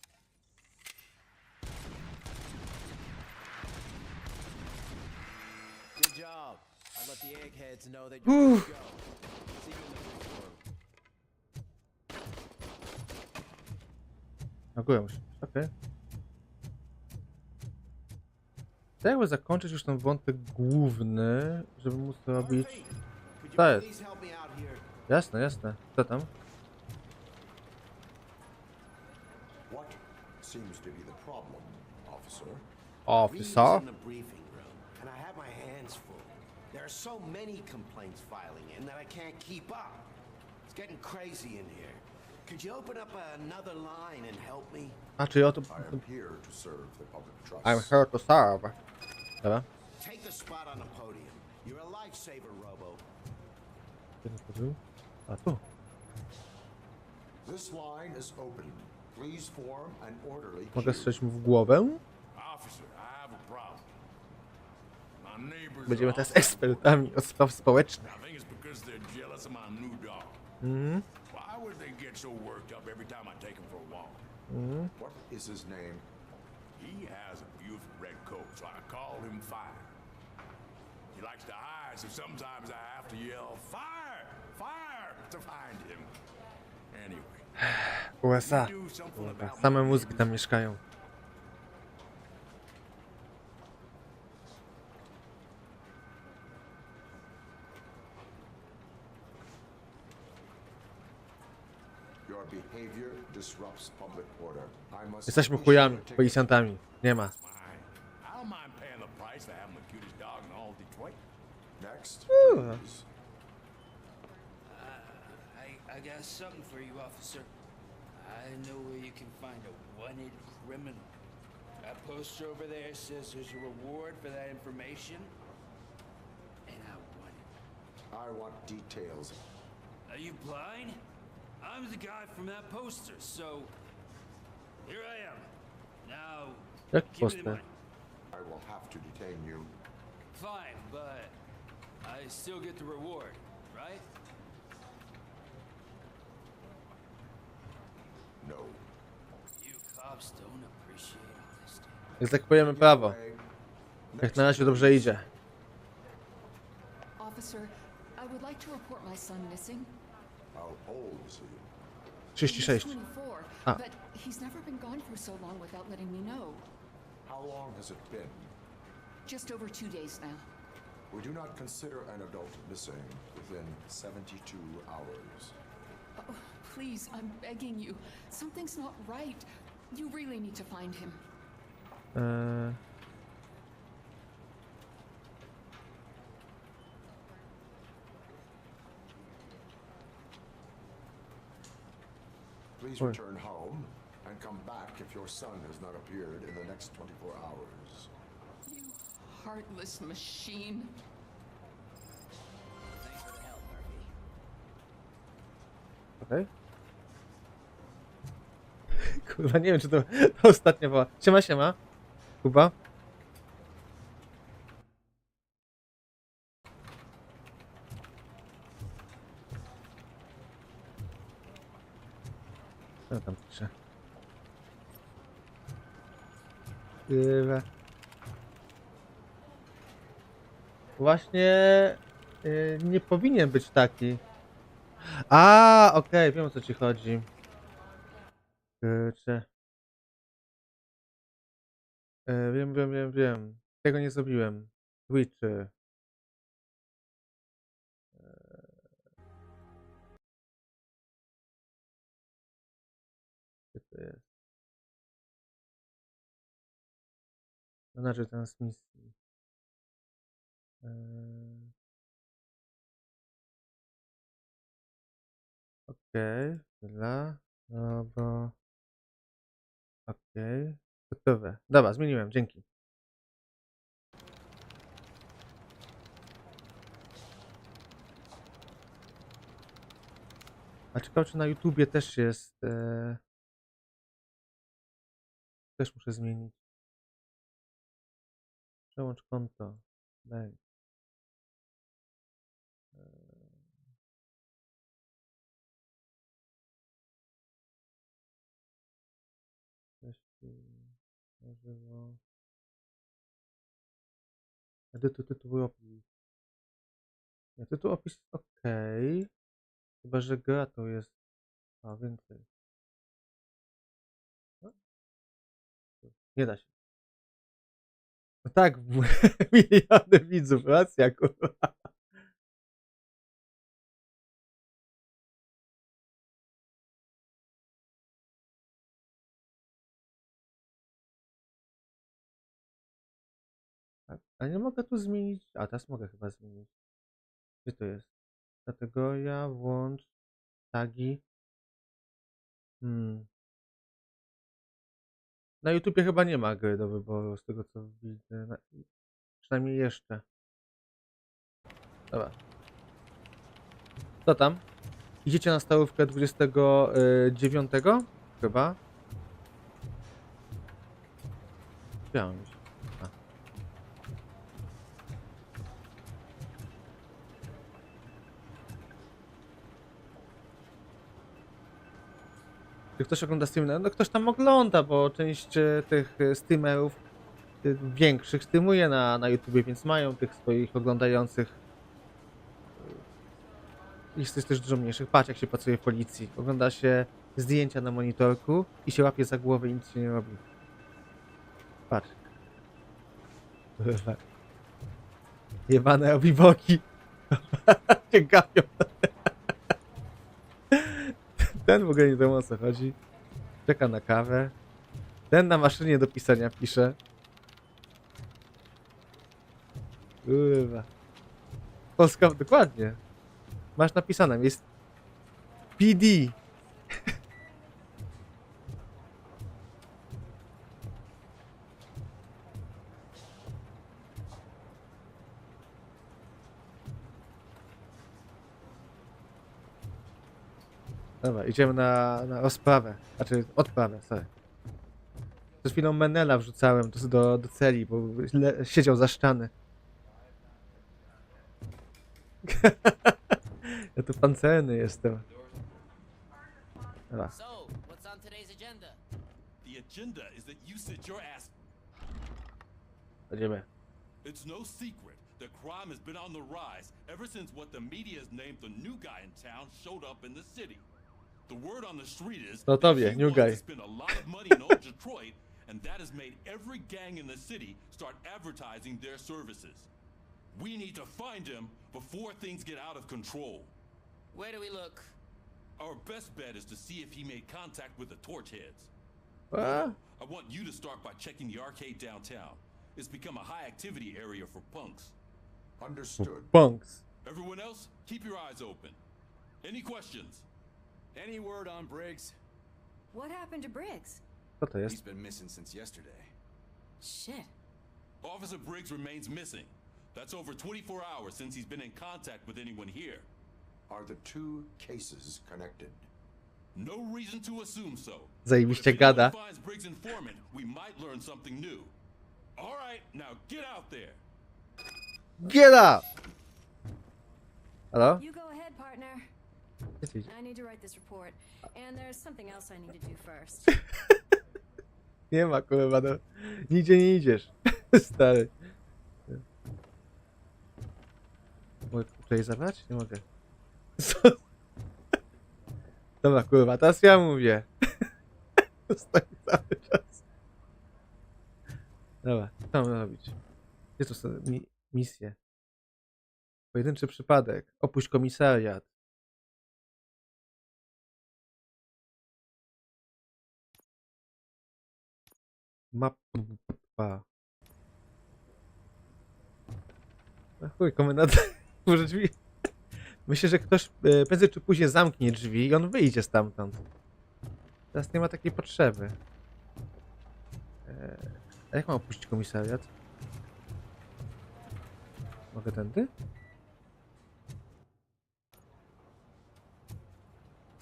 Good job. I'll let the eggheads know that you're good to go. See you in the briefing room.
Na górę muszę. Okej. To jakby zakończyć już ten wątek główny, żeby móc robić... Co jest? Jasne, jasne. Co tam?
What seems to be the problem, officer?
Officer?
Reed's in the briefing room, and I have my hands full. There are so many complaints filing in that I can't keep up. It's getting crazy in here. Could you open up another line and help me?
A, czyli o to...
I am here to serve the public trust.
I'm here to serve. Dobra.
Take the spot on the podium. You're a lifesaver, Robo.
A tu.
This line is open. Please form an orderly
Mogę
queue.
strzelić mu w głowę.
Officer, I have a problem. My neighbors
Będziemy
are
teraz
all
ekspertami od spraw społecznych.
I think it's because they're jealous of my new dog.
Mhm.
Why would they get so worked up every time I take him for a walk?
Mhm.
What is his name?
He has a beautiful red coat, so I call him Fire. He likes to hide, so sometimes I have to yell, Fire! Fire! To find him. Anyway.
USA.
you do something about my
Same mózgi tam mieszkają.
Your behavior disrupts public order. I must
Jesteśmy
issue
chujami,
a ticket.
policjantami. Nie ma.
I don't mind paying the price for having the cutest dog in all of Detroit.
Next,
Ooh.
please.
I got something for you, officer. I know where you can find a wanted criminal. That poster over there says there's a reward for that information. And I want it.
I want details.
Are you blind? I'm the guy from that poster, so here I am. Now,
Jaki
give me the
poster?
money.
I will have to detain you.
Fine, but I still get the reward, right?
No.
You cops don't appreciate honesty.
Egzekwujemy prawo. Jak na razie dobrze idzie.
Officer, I would like to report my son missing.
How old is he?
36.
He's 24,
Ah.
but he's never been gone for so long without letting me know.
How long has it been?
Just over 2 days now.
We do not consider an adult missing within 72 hours.
Oh, please, I'm begging you. Something's not right. You really need to find him.
Please
Oi.
return home and come back if your son has not appeared in the next 24 hours.
You heartless machine.
Thanks for the help, Murphy.
Okej. Kurwa, nie wiem, czy to ostatnia była. Siema, siema. Kuba. Co tam pisze? Kurwa. Właśnie nie powinien być taki. A, okej, wiem, o co ci chodzi. Kurczę. Wiem. Tego nie zrobiłem. Twitchy. Gdzie to jest? Menadżer transmisji. Okej, chwila. Dobra. Okej. Gotowe. Dobra, zmieniłem, dzięki. A ciekawe, czy na YouTubie też jest. Też muszę zmienić. Przełącz konto. Bank. Na żywo. Edytuj tytuł i opis. Nie, tytuł opis jest ok. Chyba, że gra to jest. A więcej. No. Nie da się. No tak, miliony widzów, racja, kurwa. A nie mogę tu zmienić. A teraz mogę chyba zmienić. Gdzie to jest? Kategoria, włącz, tagi. Na YouTubie chyba nie ma gry do wyboru, z tego co widzę. Przynajmniej jeszcze. Dobra. Co tam? Idziecie na stałówkę 29? Chyba. Chciałem iść. Czy ktoś ogląda streamy? No ktoś tam ogląda, bo część tych streamerów większych streamuje na YouTubie, więc mają tych swoich oglądających. Jest też dużo mniejszych. Patrz, jak się pracuje w policji. Ogląda się zdjęcia na monitorku i się łapie za głowę i nic się nie robi. Patrz. Jebane obiboki. Cię gapią. Ten w ogóle nie wiem, o co chodzi. Czeka na kawę. Ten na maszynie do pisania pisze. Kurwa. Polska, dokładnie. Masz napisane, jest PD. Dobra, idziemy na rozprawę. Znaczy, odprawę, sorry. Przed chwilą Menela wrzucałem do celi, bo siedział za ściany. Ja tu pancerny jestem. Dobra.
So, what's on today's agenda?
The agenda is that you sit your ass.
Będziemy.
It's no secret that crime has been on the rise ever since what the media has named the new guy in town showed up in the city. The word on the street is
To tobie, new guy.
spend a lot of money in old Detroit, and that has made every gang in the city start advertising their services. We need to find him before things get out of control.
Where do we look?
Our best bet is to see if he made contact with the Torchheads.
What?
I want you to start by checking the arcade downtown. It's become a high activity area for punks.
Understood.
Punks.
Everyone else, keep your eyes open. Any questions?
Any word on Briggs?
What happened to Briggs?
Co to jest?
He's been missing since yesterday.
Shit.
Officer Briggs remains missing. That's over 24 hours since he's been in contact with anyone here.
Are the two cases connected?
No reason to assume so.
Zajebiście gada.
If anyone finds Briggs' informant, we might learn something new. All right, now get out there.
Get up! Hello?
You go ahead, partner. I need to write this report, and there's something else I need to do first.
Nie ma, kurwa, no. Nigdzie nie idziesz. Stary. Mogę tutaj zabrać? Nie mogę. Co? Dobra, kurwa, teraz ja mówię. Stoi cały czas. Dobra, co mam robić? Gdzie to są misje? Pojedynczy przypadek. Opuść komisariat. Mapa. Chuj, komendant może drzwi. Myślę, że ktoś prędzej czy później zamknie drzwi i on wyjdzie stamtąd. Teraz nie ma takiej potrzeby. A jak mam opuścić komisariat? Mogę tędy?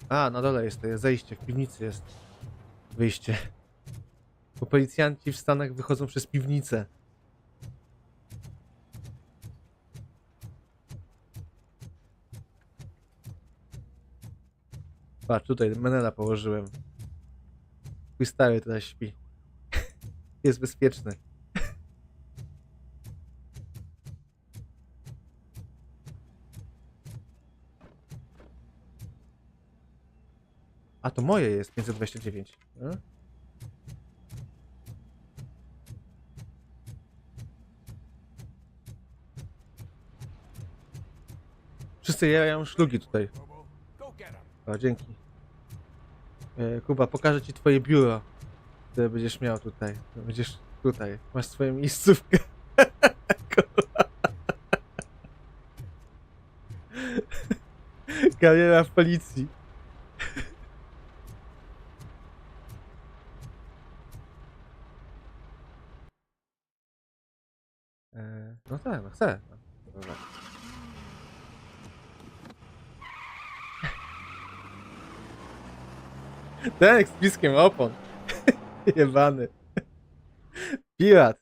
A, na dole jest to zejście, w piwnicy jest wyjście. Bo policjanci w Stanach wychodzą przez piwnicę. Patrz, tutaj Menela położyłem. Twój stary teraz śpi. Jest bezpieczny. A to moje jest 529. Wszyscy jarają szlugi tutaj. O, dzięki. Kuba, pokażę ci twoje biuro, które będziesz miał tutaj. Będziesz tutaj. Masz swoją miejscówkę. Kariera w policji. No tak, no chcę. Dobra. Ten z piskiem opon. Jebany. Pirat.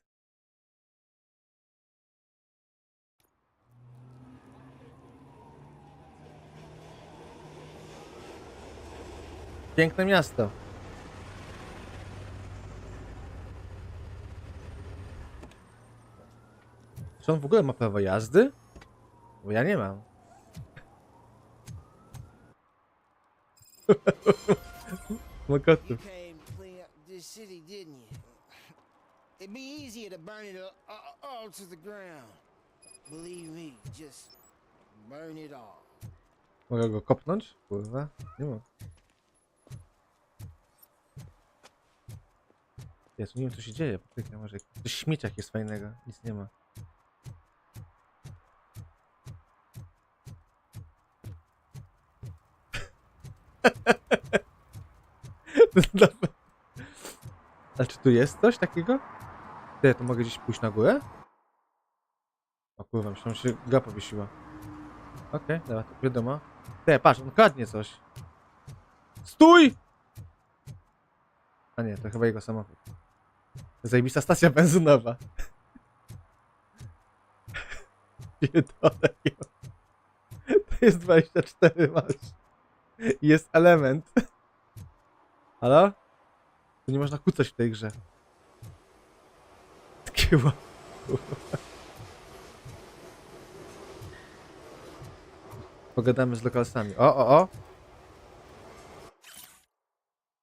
Piękne miasto. Czy on w ogóle ma prawo jazdy? Bo ja nie mam. Mokotu.
This city, didn't you? It'd be easier to burn it all to the ground. Believe me, just burn it all.
Mogę go kopnąć? Kurwa, nie mogę. Jezu, nie wiem co się dzieje. Potykam, może w śmieciach jest fajnego. Nic nie ma. A czy tu jest coś takiego? Ty, to mogę gdzieś pójść na górę? O kurwa, myślałem, że się gra powiesiła. Okej, dobra, to wiadomo. Ty, patrz, on kradnie coś. Stój! A nie, to chyba jego samochód. Zajebista stacja benzynowa. Pierdolę ją. To jest 24, masz. Jest element. Halo? Tu nie można kucać w tej grze. Takie Pogadamy z lokalsami. O!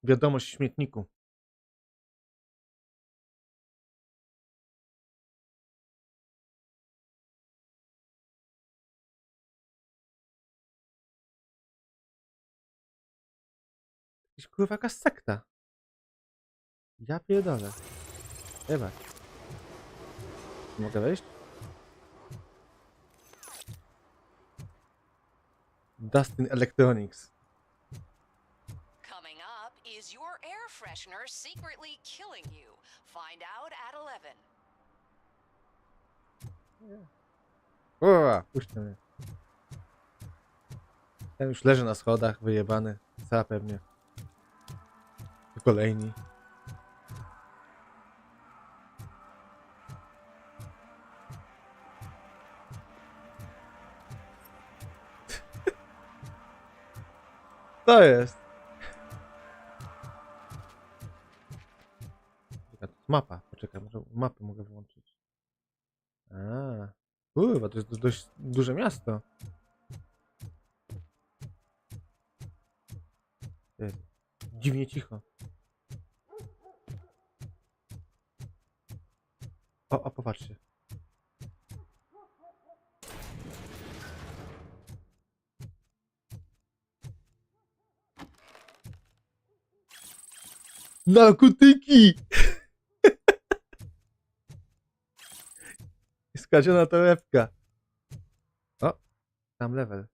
Wiadomość w śmietniku. Jakaś kurwa jakaś sekta. Ja pierdolę. Chyba. Mogę wejść? Dustin Electronics.
Coming up, is your air freshener secretly killing you? Find out at 11.
Kurwa, puśćcie mnie. Ten już leży na schodach, wyjebany. Cała pewnie. Kolejni. To jest. Mapa, poczekaj, może mapę mogę włączyć. Kurwa, to jest dość duże miasto. Jest. Dziwnie cicho. O, popatrzcie. Narkotyki! Skradziona torebka. O, tam level.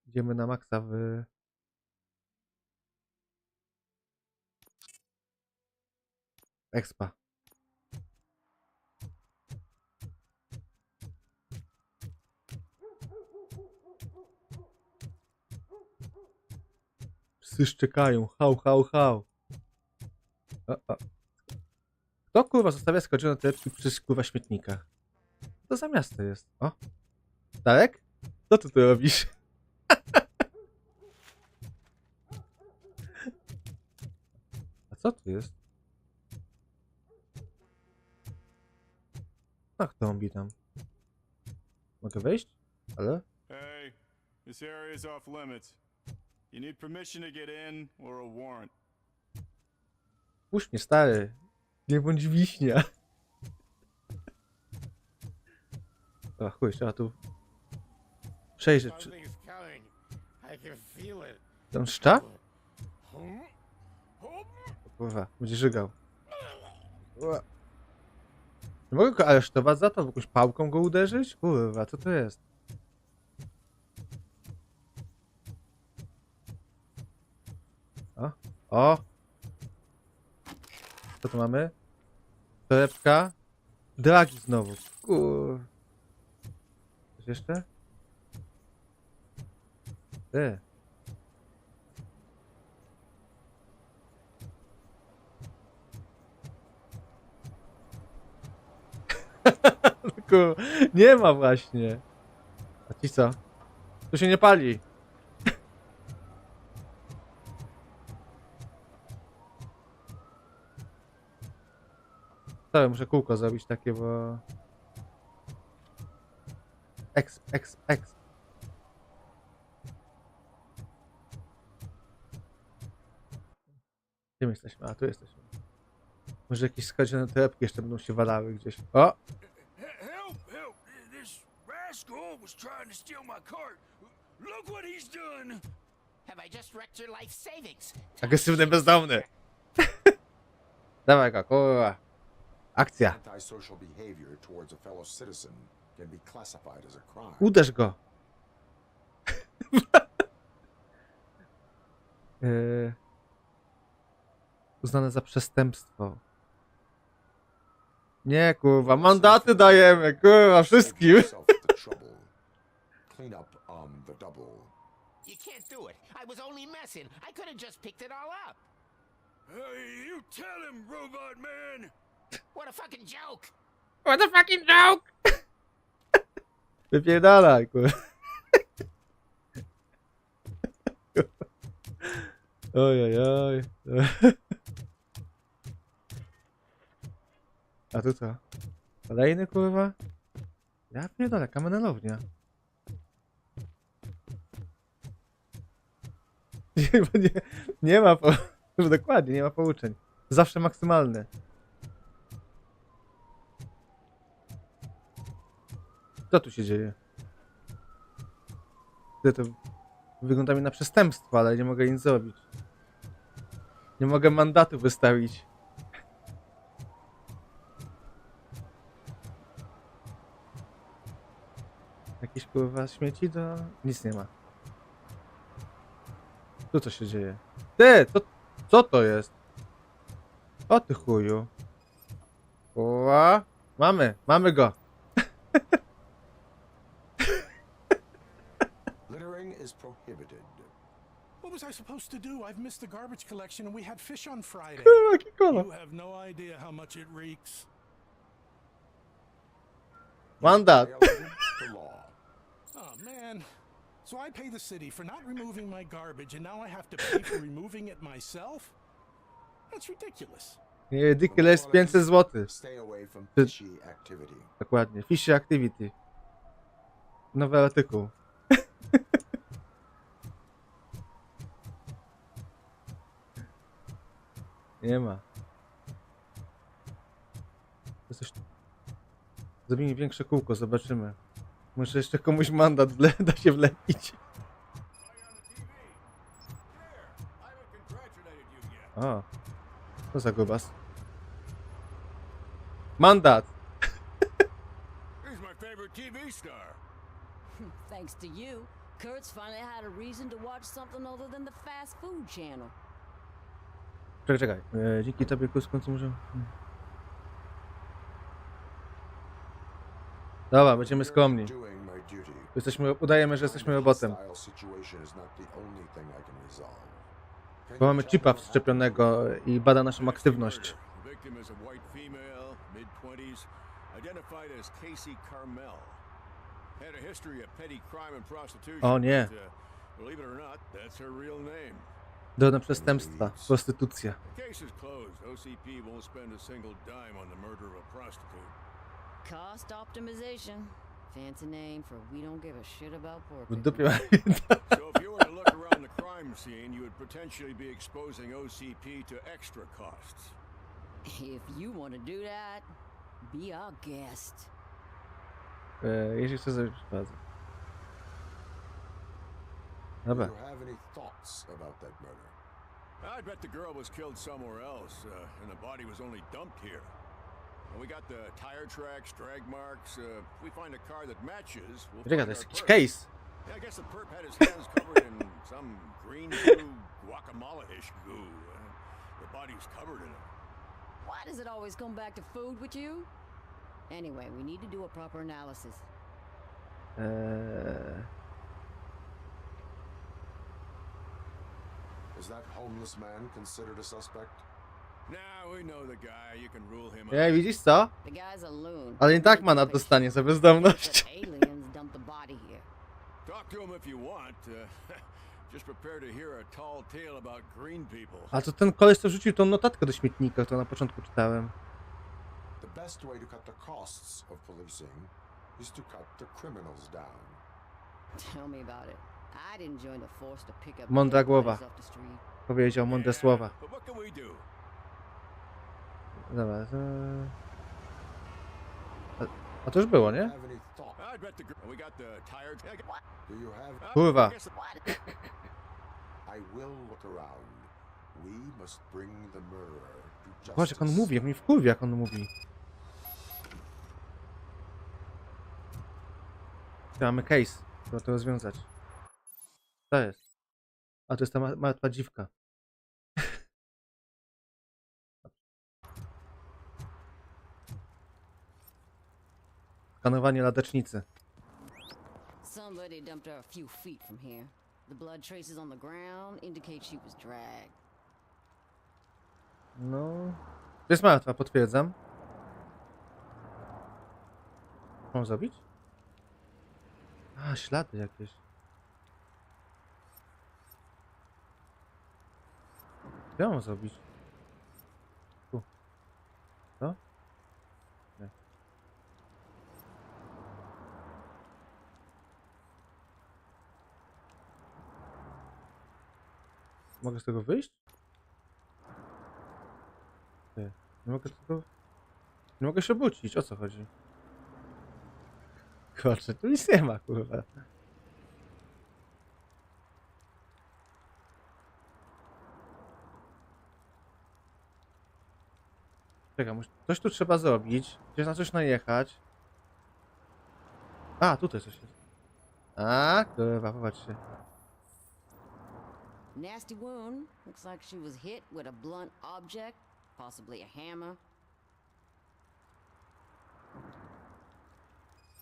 Idziemy na maksa w... Expa. Psy szczekają. Hał. O. Kto kurwa zostawia skradzione torebki przy kurwa śmietnikach? Co to za miasto jest? O. Darek? Co ty tu robisz? A co tu jest? Ach, to on tam. Mogę wejść? Ale?
Hey, this area is off limits. You need permission to get in or a warrant.
Puść mnie, stary. Nie bądź wiśnia. O, chuj, trzeba tu przejrzeć. Ten szcza? Kurwa, będzie żygał. Nie mogę go aresztować za to? Jakąś pałką go uderzyć? Kurwa, co to jest? O, o! Co tu mamy? Torebka. Dragi znowu. Kur... Coś jeszcze? Ty. Kur... Nie ma właśnie. A ci co? Tu się nie pali. Sorry, muszę kółko zrobić takie, bo... Exp. Gdzie my jesteśmy? A, tu jesteśmy. Może jakieś skradzione torebki jeszcze będą się walały gdzieś. O!
Help! This rascal was trying to steal my cart. Look what he's done!
Have I just wrecked your life savings?
Agresywny bezdomny. Dawaj go, kurwa. Akcja.
Antisocial behavior towards a fellow citizen can be classified as a crime.
Uderz go. Uznane za przestępstwo. Nie, kurwa, mandaty dajemy, kurwa, wszystkim.
Clean up on the double.
You can't do it. I was only messing. I could have just picked it all up.
Hey, you tell him, Robot Man!
What a fucking joke!
What a fucking joke! Wypierdalaj, kurwa. Ojojoj. A tu co? Kolejny, kurwa? Ja pierdolę, kamenelownia. Nie ma dokładnie, nie ma pouczeń. Zawsze maksymalne. Co tu się dzieje? To wygląda mi na przestępstwo, ale nie mogę nic zrobić. Nie mogę mandatu wystawić. Jakieś kurwa śmieci do... Nic nie ma. Tu co się dzieje? Ty! Co to jest? O ty chuju. Ła! Mamy go!
Littering is prohibited.
What was I supposed to do? I've missed the garbage collection and we had fish on Friday. You have no idea how much it reeks.
Mandat.
Oh man. So I pay the city for not removing my garbage and now I have to pay for removing it myself? That's ridiculous.
Ridiculous 500 zł.
Stay away from fishy activity.
Dokładnie. Fishy activity. Nowy artykuł. Nie ma. Zrobimy większe kółko, zobaczymy. Może jeszcze komuś mandat da się wlepić. O, co za grubas. Mandat!
He's my favorite TV star.
Thanks to you, Kurt's finally had a reason to watch something other than the fast food channel.
Czekaj. Dzięki tobie, Kusku, może... Dobra, będziemy skromni. Udajemy, że jesteśmy robotem. Bo mamy chipa wszczepionego i bada naszą aktywność. O nie. Drobne przestępstwa, prostytucja.
Cost optimization. Fancy name for we don't give a shit about poor
W
people.
dupie mam.
So if you were to look around the crime scene, you would potentially be exposing OCP to extra costs.
If you want to do that, be our guest.
Jeśli chcę zrobić bazę.
Do
Dobra.
you have any thoughts about that murder?
I bet the girl was killed somewhere else, and the body was only dumped here. And we got the tire tracks, drag marks. If we find a car that matches, we'll
Czekaj,
find
to jest
our
jakiś
perp.
case.
Yeah, I guess the perp had his hands covered in some green goo, guacamole-ish goo. The body's covered in it.
Why does it always come back to food with you? Anyway, we need to do a proper analysis.
Is that homeless man considered a suspect?
Now we know the guy. You can rule him
Nie,
out.
widzisz co?
The guy's a loon.
Ale i tak manat dostanie za bezdomność.
Aliens dumped the body here.
Talk to him if you want. Just prepare to hear a tall tale about green people.
A to ten koleś, co rzucił tą notatkę do śmietnika, to na początku czytałem.
The best way to cut the costs of policing is to cut the criminals down.
Tell me about it. I didn't join the force to pick up
Mądra głowa.
boys off the street.
Powiedział mądre słowa.
But what can we do?
Dobra, a to już było, nie?
Have any thought?
I bet the girl. We got the tire.
Do you have?
Kurwa.
I will look around. We must bring the murderer to
Patrz jak on
justice.
mówi, jak mnie wkurwia jak on mówi. Mamy case, trzeba to rozwiązać. Co jest? A to jest ta martwa dziwka. Skanowanie ladecznicy.
Somebody dumped her a few feet from here. The blood traces on the ground indicate she was dragged.
No. To jest martwa, potwierdzam. Mam zrobić? A, ślady jakieś. Co ja mam zrobić? Tu. Co? Nie. Mogę z tego wyjść? Nie. Nie mogę tego... Nie mogę się obrócić, o co chodzi? Kurczę, tu nic nie ma, kurwa. Czekaj, coś tu trzeba zrobić. Gdzieś na coś najechać. A, tutaj coś jest. A, kurwa, popatrzcie.
Nasty wound. Looks like she was hit with a blunt object, possibly a hammer.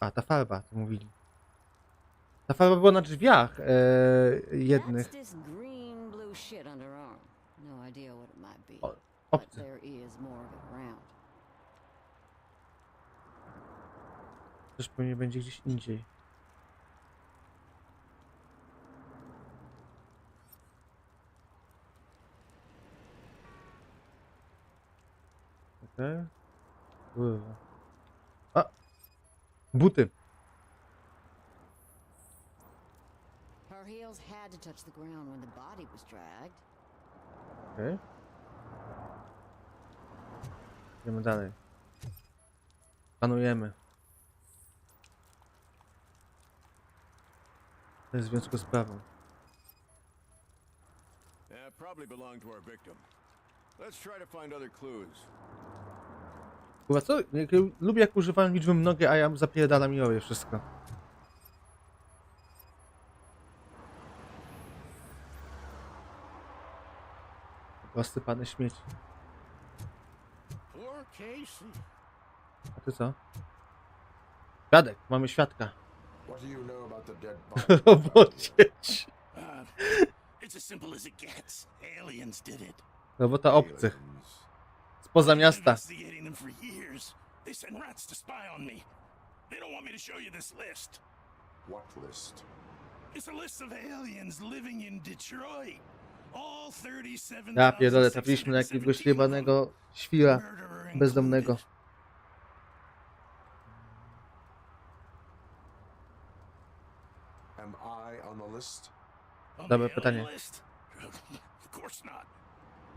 A, ta farba, to mówili. Ta farba była na drzwiach jednych.
That's this green blue shit under her arm. No idea what it might be. But
Obcy.
there is more of it around.
Też pewnie będzie gdzieś indziej. Okej. Kurwa. A! Buty.
Her heels had to touch the ground when the body was dragged.
Okej. Idziemy dalej. Panujemy. To jest w związku z sprawą.
Yeah, probably belonged to our victim. Let's try to find other clues.
Chyba co? Lubię jak używałem liczby mnogie, a ja zapierdalam i robię wszystko. Rozsypane śmieci.
Poor Casey.
A ty co? Świadek, mamy świadka.
What do you know about the dead body?
Robodzieć.
It's as simple as it gets. Aliens did it.
Robota obcych. Spoza miasta.
Investigating them for years. They sent rats to spy on me. They don't want me to show you this list.
What list?
It's a list of aliens living in Detroit. All 37.
Ja pierdolę, trafiliśmy na jakiegoś jebanego świra bezdomnego.
list?
Dobre pytanie.
Of course not.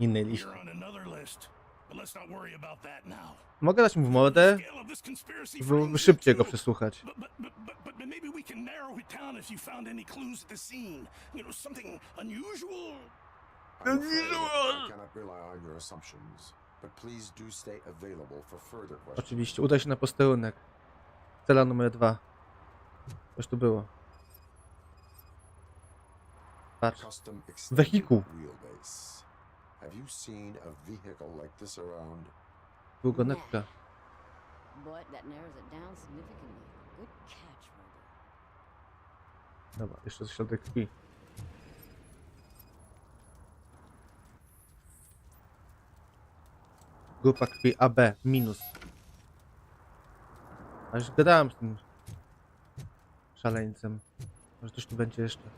Innej liście.
You're on another list. But let's not worry about that now.
Mogę dać mu w mordę, żeby szybciej go przesłuchać.
But maybe we can narrow it down if you found any clues at the scene. You know, something unusual.
I'm afraid I cannot rely on your assumptions, but please do stay available for further questions.
Oczywiście, udaj się na posterunek. Cela numer 2. Coś tu było. Patrz. Wehikuł.
Have you seen a vehicle like this around?
Furgonetka.
But that narrows it down significantly. Good catch, Robo.
Dobra, jeszcze środek krwi. Grupa krwi AB, minus. A już gadałem z tym szaleńcem. Może coś tu będzie jeszcze.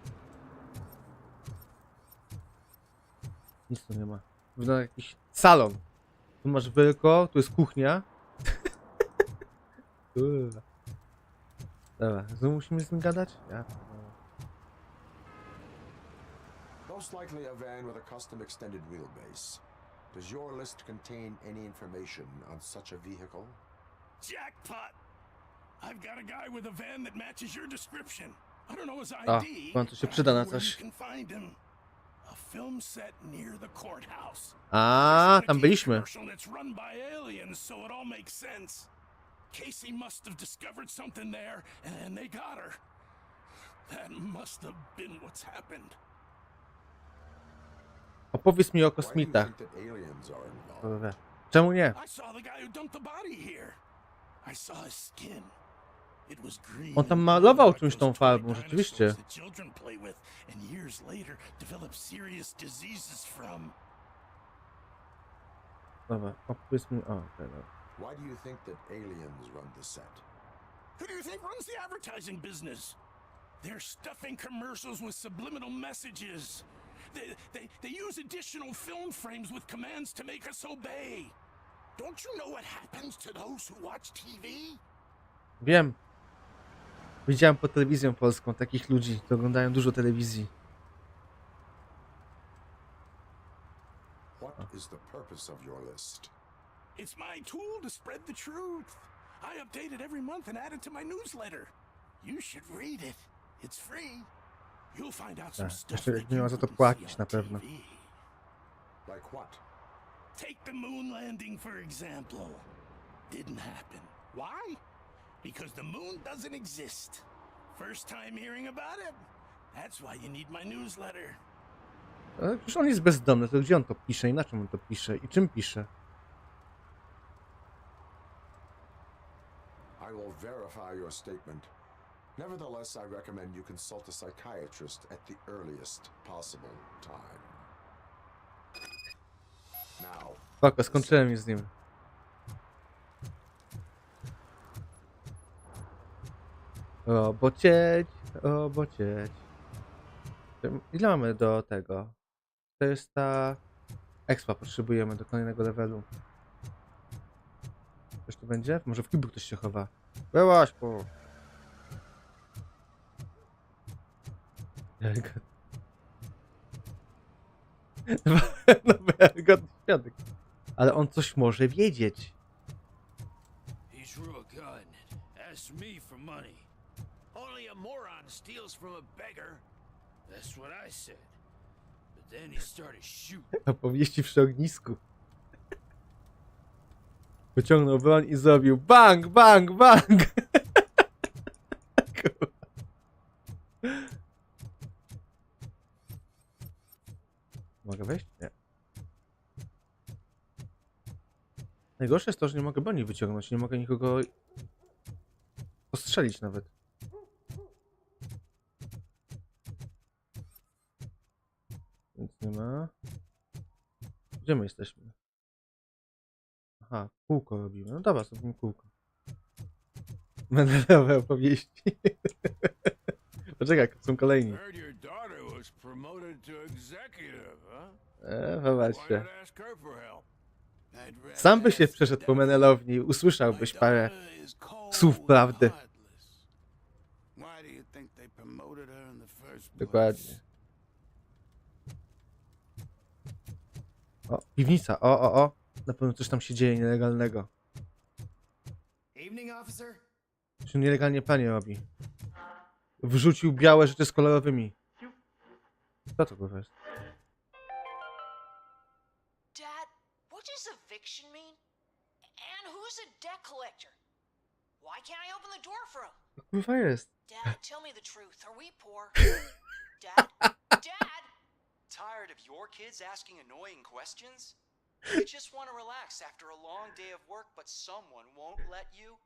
Nic tu nie ma. Wygląda jak jakiś salon. Tu masz wyrko, tu jest kuchnia. Kurwa. Dobra, znowu musimy z nim gadać? Ja.
Most likely a van with a custom extended wheelbase. Does your list contain any information on such a vehicle?
Jackpot! I've got a guy with a van that matches your description. I don't know his ID.
A, w końcu się przyda na coś.
A film set near the courthouse.
A, tam byliśmy.
That's run by aliens, so it all makes sense. Casey must have discovered something there, and they got her. That must have been what's happened.
Opowiedz mi o kosmitach. Czemu nie? On tam malował czymś tą farbą, rzeczywiście. Dobra, opowiedz mi o tego.
Why do you think that aliens run the set?
Who do you think runs the advertising business? They're stuffing commercials with subliminal messages. They use additional film frames with commands to make us obey. Don't you know what happens to those who watch TV?
Wiem. Widziałem po telewizją polską takich ludzi, którzy oglądają dużo telewizji.
What is the purpose of your list?
It's my tool to spread the truth. I update it every month and add it to my newsletter. You should read it. It's free. You'll find out some stuff.
Jeszcze nie ma za to płacić na pewno.
Like what?
Take the moon landing for example. Didn't happen. Why? Because the moon doesn't exist. First time hearing about it? That's why you need my newsletter.
Ale przecież on jest bezdomny, to gdzie on to pisze i na czym on to pisze i czym pisze?
I will verify your statement. Nevertheless, I recommend you consult a psychiatrist at the earliest possible time. Now.
Spoko, skończyłem już z nim. Robocieć, robocieć. Ile mamy do tego? 400 expa potrzebujemy do kolejnego levelu. Coś tu będzie? Może w kiblu ktoś się chowa. Byłaś po... No wiarygodny świadek. Ale on coś może wiedzieć.
He's real good. Asked me for money.
Only a moron steals from a beggar.
That's what I said. But then he started shooting.
Opowieści przy ognisku. Wyciągnął broń i zrobił bang, bang, bang. Mogę wejść? Nie. Najgorsze jest to, że nie mogę broni wyciągnąć, nie mogę nikogo postrzelić nawet. Nic nie ma. Gdzie my jesteśmy? Aha, kółko robimy. No dobra, zrobimy kółko. Będę nowe opowieści. Poczekaj, są kolejni. Zobaczcie. Sam byś się przeszedł po Menelowni i usłyszałbyś parę słów prawdy. Dokładnie. O, piwnica. O. Na pewno coś tam się dzieje nielegalnego.
Evening, officer.
Czy nielegalnie panie robi? Wrzucił białe rzeczy z kolorowymi. Co to kurwa jest?
Dad, what does eviction mean? And who's a debt collector? Why can't I open the door for him?
Co kurwa jest?
Dad, tell me the truth. Are we poor? Dad? Dad?
Tired of your kids asking annoying questions? You just want to relax after a long day of work, but someone won't let you?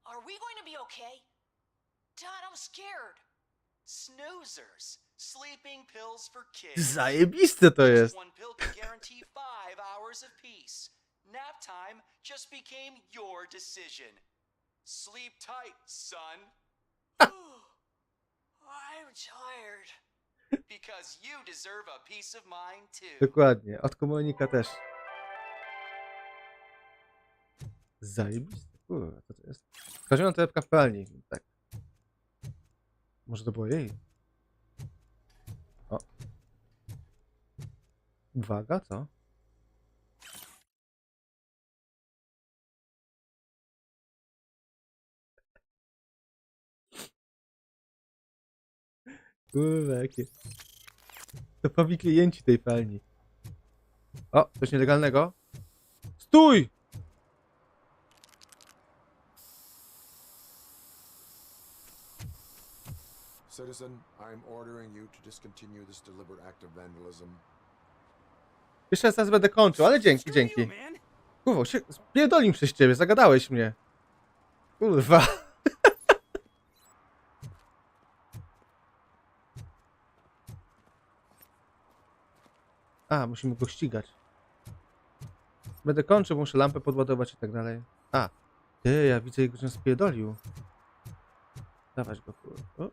Are we going to be okay? Dad, I'm scared.
Snoozers. Sleeping pills for kids.
Zajebiste to jest.
Just one pill can guarantee 5 hours of peace. Nap time just became your decision. Sleep tight, son.
I'm tired.
Because you deserve a peace of mind too.
Dokładnie. Od komunika też. Zajebiste. Kurwa, co to jest? Skarżona torebka w pralni. Tak. Może to było jej? O. Uwaga, co? Kurwa, jakie... Topowi klienci tej pralni. O, coś nielegalnego. Stój!
Citizen, I'm ordering you to discontinue this deliberate act of vandalism.
Jeszcze raz będę kończył, ale dzięki. Kurwa, się spierdolił przez ciebie, zagadałeś mnie. Kurwa. A, musimy go ścigać. Będę kończył, muszę lampę podładować i tak dalej. A, ty, ja widzę, jak go spierdolił. Dawać go, kurwa. O.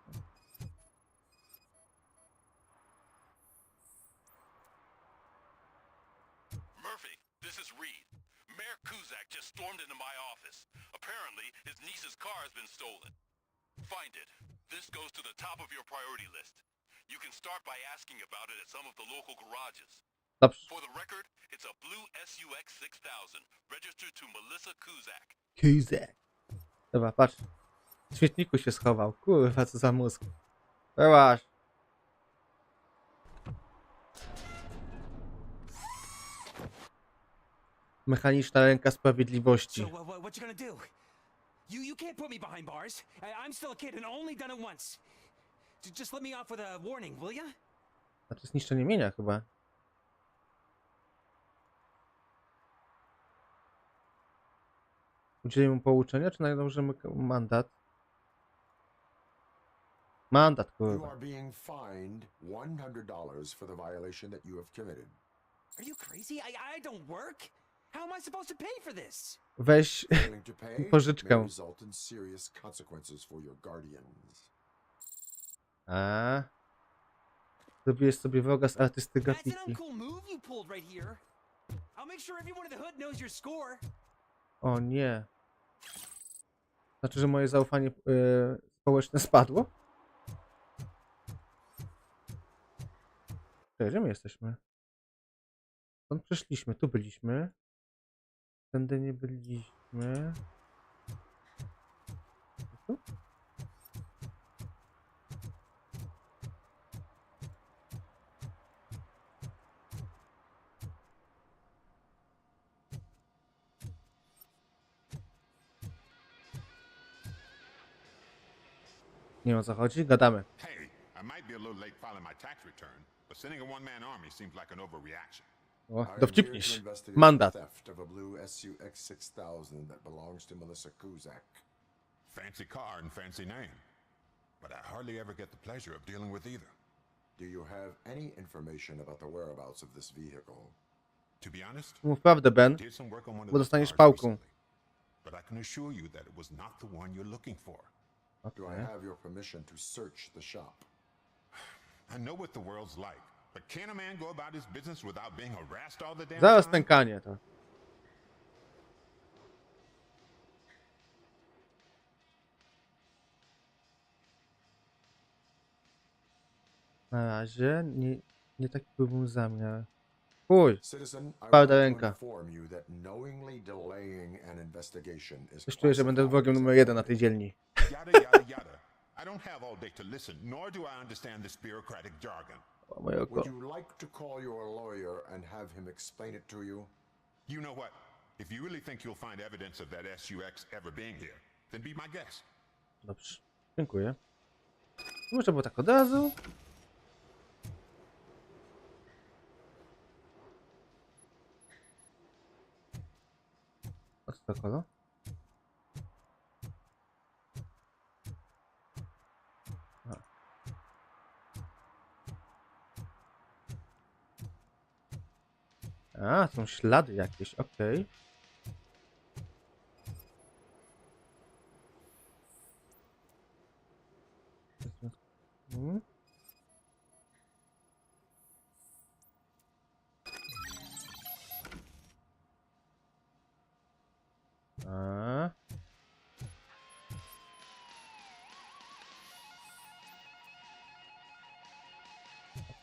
Just stormed into my office. Apparently, his niece's car has been stolen. Find it. This goes to the top of your priority list. You can start by asking about it at some of the local garages.
Dobrze.
For the record, it's a blue SUX 6000, registered to Melissa Kuzak.
Kuzak. Dobra, patrz. W śmietniku się schował. Kurwa, co za mózg. Byłaś. Mechaniczna ręka sprawiedliwości.
So what you gonna do? You can't put me behind bars. I'm still a kid and only done it once. Just let me off with a warning, will ya?
A to jest niszczenie mienia chyba. Udzielimy mu pouczenia, czy nałożymy mandat? Mandat,
You
kurwa.
are being fined $100 for the violation that you have committed.
Are you crazy? I don't work. How am I supposed to pay for this?
Weź
Failing to pay may
pożyczkę.
result in serious consequences for your guardians.
A. Zrobiłeś sobie wroga z artysty
That's
grafiki.
an uncool move you pulled right here. I'll make sure everyone in the hood knows your score.
O nie. Znaczy, że moje zaufanie społeczne spadło? Cześć, gdzie my jesteśmy? Stąd przeszliśmy, tu byliśmy. Tędy nie byliśmy. Tu? Nie wiem o co chodzi, gadamy.
Hey, I might be a little late filing my tax return, but sending a one-man army seems like an overreaction.
O,
I am here to
dowcipniś.
investigate
Mandat.
the theft of a blue SUX 6000 that belongs to Melissa Kuzak.
Fancy car and fancy name, but I hardly ever get the pleasure of dealing with either.
Do you have any information about the whereabouts of this vehicle?
To be honest,
Mów prawdę, Ben,
I did some work on one of
bo
those
dostaniesz
cars
pałką.
recently, but I can assure you that it was not the one you're looking for.
Do I have your permission to search the shop?
I know what the world's like, but can a man go about his business without being harassed all the damn
Zaraz
time?
pękanie to. Na razie nie taki był mój zamiar. Uj!
Citizen, I
Twarda
want to
ręka.
inform you that knowingly delaying an investigation is
Coś czuję, że będę wrogiem numer 1 na tej dzielni.
Yada, yada, yada. I don't have all day to listen, nor do I understand this bureaucratic jargon.
O moje oko.
Would you like to call your lawyer and have him explain it to you?
You know what? If you really think you'll find evidence of that SUX ever being here, then be my guest.
Dobrze. Dziękuję. Może było tak od razu? A co to kolo? A, są ślady jakieś, okej. Hmm. A.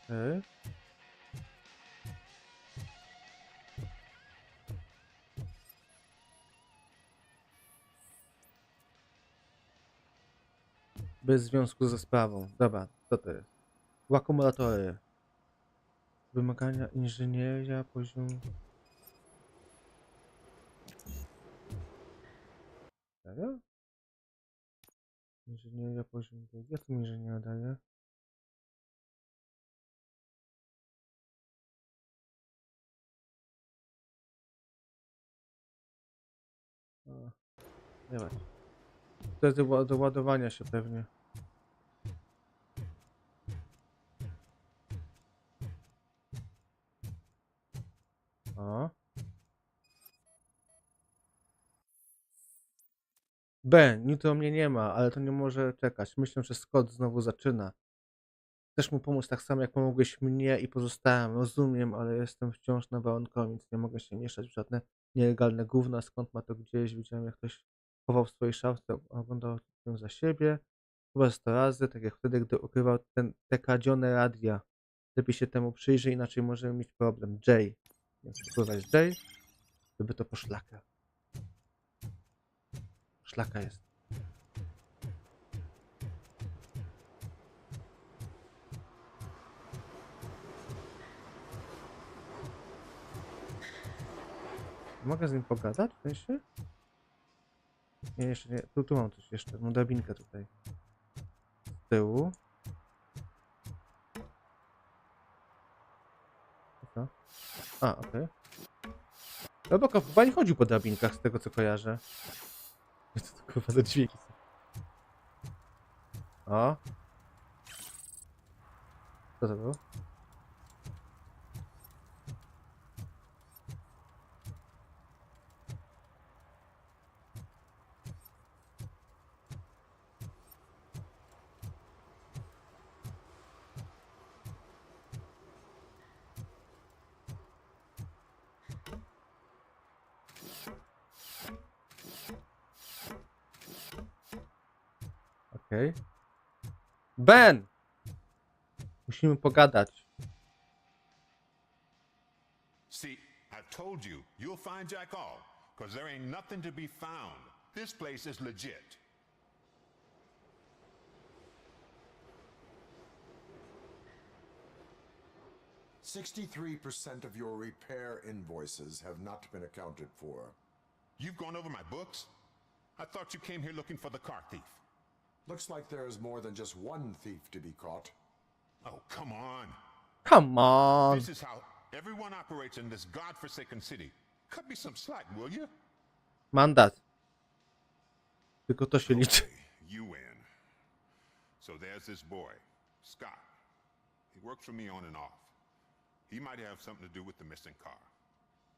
Okej. Bez związku ze sprawą. Dobra, co to jest? Akumulatory. Wymagania inżynieria, poziom... Serio? Inżynieria, poziom... Jak to mi inżynieria daje? O, nie wiem. To jest do ładowania się pewnie. O. Nic o mnie nie ma, ale to nie może czekać. Myślę, że Scott znowu zaczyna. Chcesz mu pomóc tak samo, jak pomogłeś mnie i pozostałym. Rozumiem, ale jestem wciąż na warunkowo, więc nie mogę się mieszać w żadne nielegalne gówna. Skąd ma to gdzieś? Widziałem, jak ktoś chował w swojej szafce, oglądał ją za siebie. Chyba 100 razy, tak jak wtedy, gdy ukrywał te kradzione radia. Lepiej się temu przyjrzyj, inaczej możemy mieć problem. Jay. Więc wpływać Jay, żeby to poszlaka. Szlaka jest. Mogę z nim pogadać w sensie? Nie, jeszcze nie. Tu mam coś jeszcze. Mam drabinkę tutaj. Z tyłu. Co? A, okej. RoboCop chyba nie chodził po drabinkach, z tego co kojarzę. Co to kurwa za dźwięki są? O. Co to było? Okej. Ben! Musimy pogadać.
See, I've told you, you'll find Jack all, because there ain't nothing to be found. This place is legit.
"63% of your repair invoices have not been accounted for.
You've gone over my books? I thought you came here looking for the car thief.
Looks like there's more than just one thief to be caught.
Oh, come on.
Come on.
This is how everyone operates in this godforsaken city. Cut me some slack, will you?
Mandat. Tylko to się liczy.
You win. So there's this boy, Scott. He works for me on and off. He might have something to do with the missing car.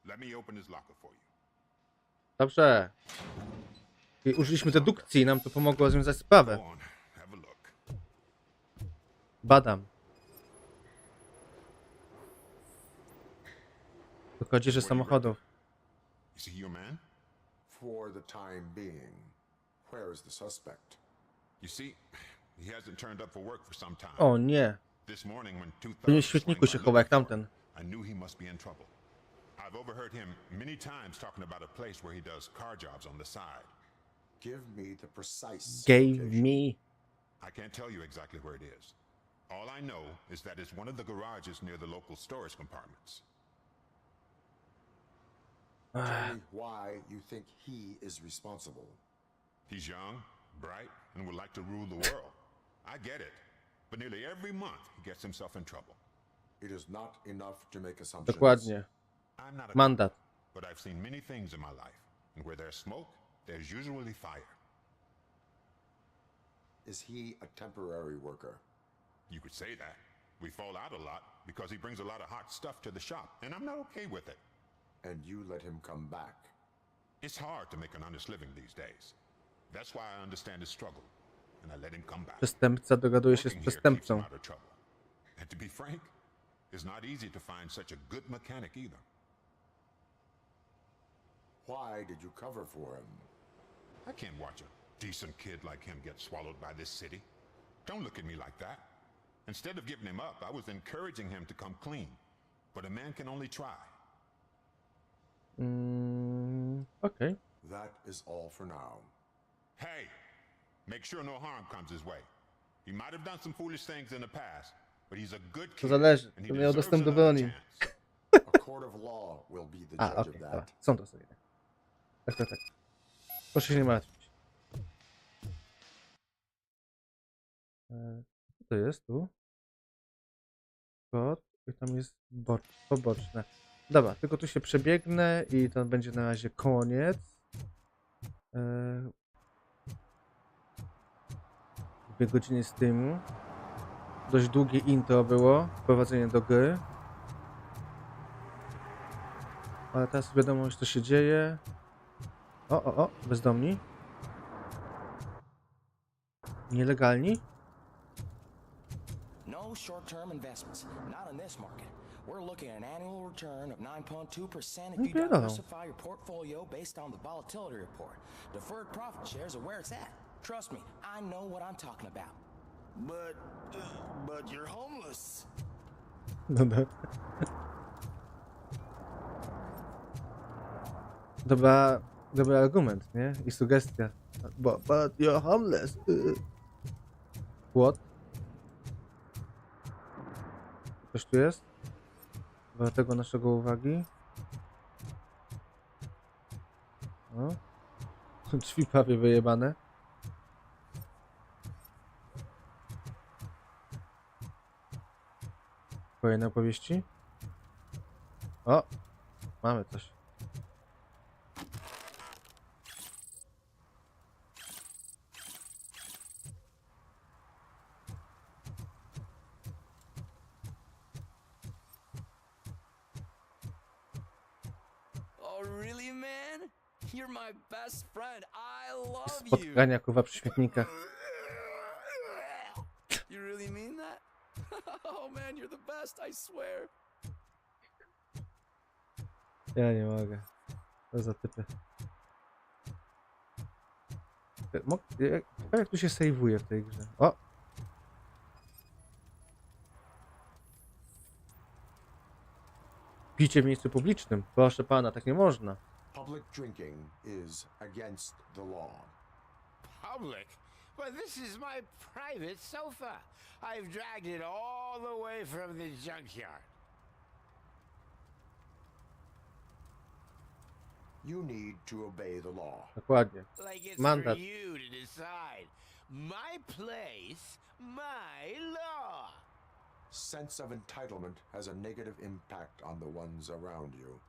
Let me open his locker for you.
Dobrze. I użyliśmy dedukcji i nam to pomogło rozwiązać sprawę. Badam. Do kradzieży samochodów.
Is he your man?
For the time being. Where is the suspect?
You see, he hasn't turned up for work for some time.
O nie.
This morning when two
W tym
thugs
świetniku
swung
się
by
chowa jak
looking for
tamten.
him, I knew he must be in trouble. I've overheard him many times talking about a place where he does car jobs on the side.
Give me the precise
Gave
location.
me.
I can't tell you exactly where it is. All I know is that it's one of the garages near the local storage compartments.
Tell me why you think he is responsible.
He's young, bright, and would like to rule the world. I get it. But nearly every month he gets himself in trouble.
It is not enough to make assumptions.
Dokładnie.
I'm not a
Mandat.
cop, but I've seen many things in my life. And where there's smoke, there's usually fire.
Is he a temporary worker?
You could say that. We fall out a lot because he brings a lot of hot stuff to the shop, and I'm not okay with it.
And you let him come back?
It's hard to make an honest living these days. That's why I understand his struggle, and I let him come back.
Przestępca dogaduje się z
Working here keeps
przestępcą.
him out of trouble. And to be frank, it's not easy to find such a good mechanic either.
Why did you cover for him?
I can't watch a decent kid like him get swallowed by this city. Don't look at me like that. Instead of giving him up, I was encouraging him to come clean. But a man can only try.
Okay.
That is all for now.
Hey, make sure no harm comes his way. He might have done some foolish things in the past, but he's a good
To
kid.
zależy.
and he
To miał
deserves
dostęp do
another
broni.
chance.
A court of law will be the
A,
judge
okej,
of
dobra.
that.
Są to sobie. Tak. Proszę się nie martwić. Co to jest tu? Kod. I tam jest poboczne. Dobra, tylko tu się przebiegnę i to będzie na razie koniec. 2 godziny streamu. Dość długie intro było. Wprowadzenie do gry. Ale teraz wiadomo już co się dzieje. O, bezdomni. Nielegalni?
No short-term investments, not in this market. We're looking at an annual return of 9.2% if you diversify your portfolio based on the volatility report. Deferred profit shares are where it's at. Trust me, I know what I'm talking about.
But you're homeless.
Dobry argument, nie? I sugestia. But you're homeless. What? Coś tu jest? Wartego naszego uwagi. O. Drzwi prawie wyjebane. Kolejne opowieści. O! Mamy coś.
Oh, really, man? You're my best friend. I love you.
Spotkania kurwa przy śmietnikach.
You really mean that? Oh man, you're the best, I swear.
Ja nie mogę. Co za typy. Jak tu się save'uje w tej grze? O! Picie w miejscu publicznym. Proszę pana, tak nie można.
Public drinking is against the law.
Public? But this is my private sofa. I've dragged it all the way from the junkyard.
You need to obey the law.
Dokładnie.
Like it's
Mandat.
for you to decide. My place, my law.
Sense of entitlement has a negative impact on the ones around you.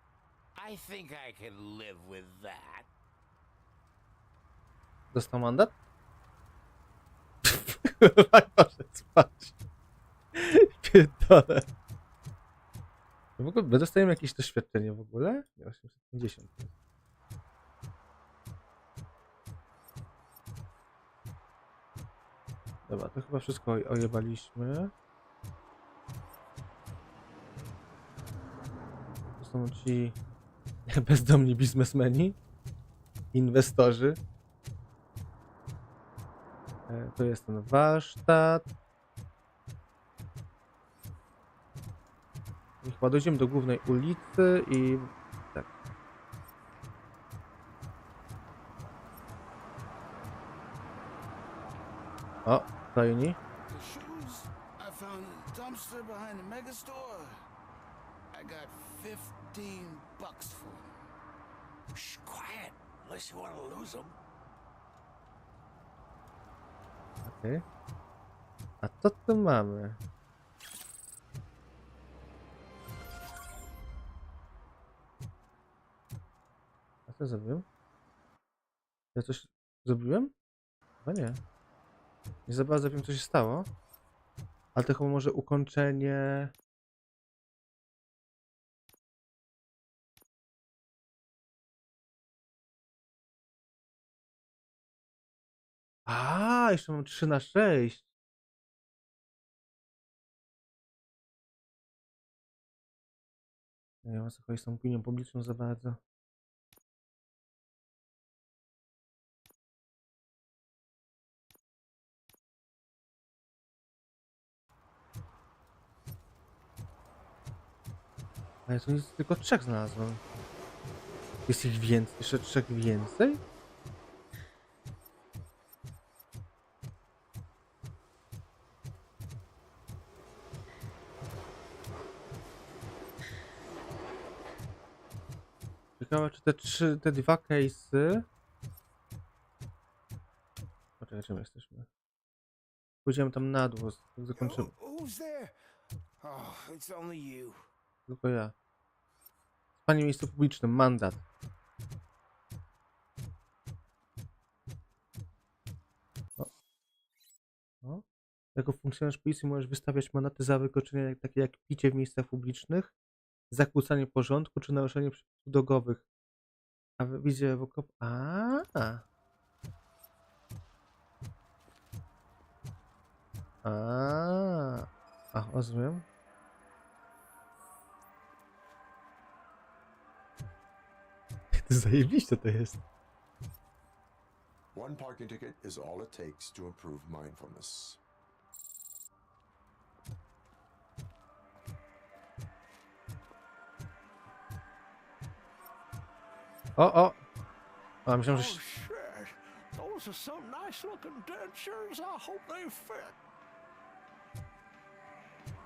I think I can live with that.
Dostał mandat? Proszę spać. Pierdolę. W ogóle my dostajemy jakieś doświadczenie w ogóle? Nie, 850. Dobra, to chyba wszystko ojebaliśmy. To są ci bezdomni biznesmeni, inwestorzy. To jest ten warsztat. chyba dojdziemy do głównej ulicy i... tak. O, tajni.
The shoes I found in the dumpster behind the mega store. I got $15 for them. Shh, quiet, unless you want to lose them.
Okej. A co tu mamy? A co zrobiłem? Ja coś zrobiłem? Chyba nie. Nie za bardzo wiem, co się stało. Ale to chyba może ukończenie... A, jeszcze mam 3 na 6. Nie wiem, o co chodzi z tą opinią publiczną za bardzo. Ale to nic, tylko 3 znalazłem. Jest ich więcej? Jeszcze 3 więcej? Ciekawe, czy te 2 case'y... Poczekaj, czym jesteśmy? Pójdziemy tam na dół, zakończymy.
Who's there? Oh, it's only you.
Tylko ja. Spanie w miejscu publicznym, mandat. O. Jako funkcjonariusz policji możesz wystawiać mandaty za wykroczenia takie jak picie w miejscach publicznych, zakłócanie porządku czy naruszenie przepisów drogowych. A w wizji RoboCop... Rozumiem. To zajebiście to jest.
One parking ticket is all it takes to improve mindfulness.
O! A myślałem, że...
Those are some nice looking dentures. I hope they fit.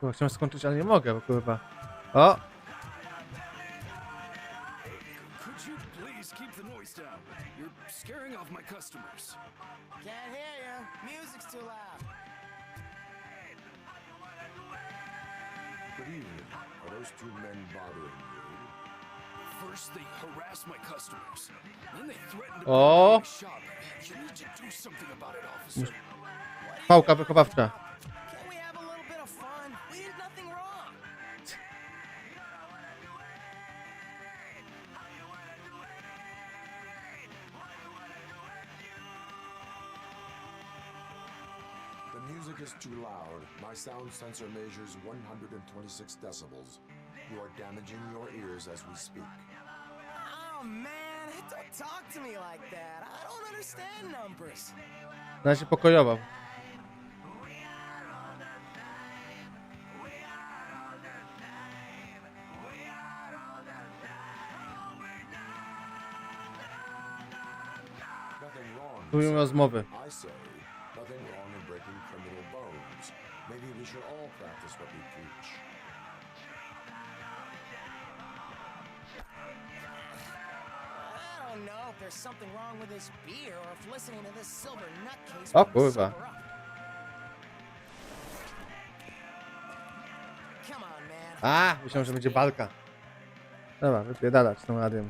Chyba chciałem skończyć, ale nie mogę, bo kurwa. O!
Could you please keep the noise down? You're scaring off my customers.
Can't hear you. Music's too loud.
Good evening. Are those 2 men bothering you?
First they harass my customers, then they threaten to
O!
burn my shop. You need to do something about it, officer.
Pałka wychowawcza.
Can't we have a little bit of fun? We did nothing wrong.
The music is too loud. My sound sensor measures 126 decibels. You are damaging your ears as we speak.
Oh man, don't talk to me like that. I don't understand numbers.
Na razie pokojowo.
Nothing wrong.
Mówimy rozmowy.
I say, nothing wrong in breaking criminal bones. Maybe we should all practice what we preach.
I don't know if there's something wrong with this beer or if listening to this silver nutcase
O
will
kurwa.
sober up. Come on, man.
Myślałem, że będzie walka. Dobra, wypierdalać z tą radiem.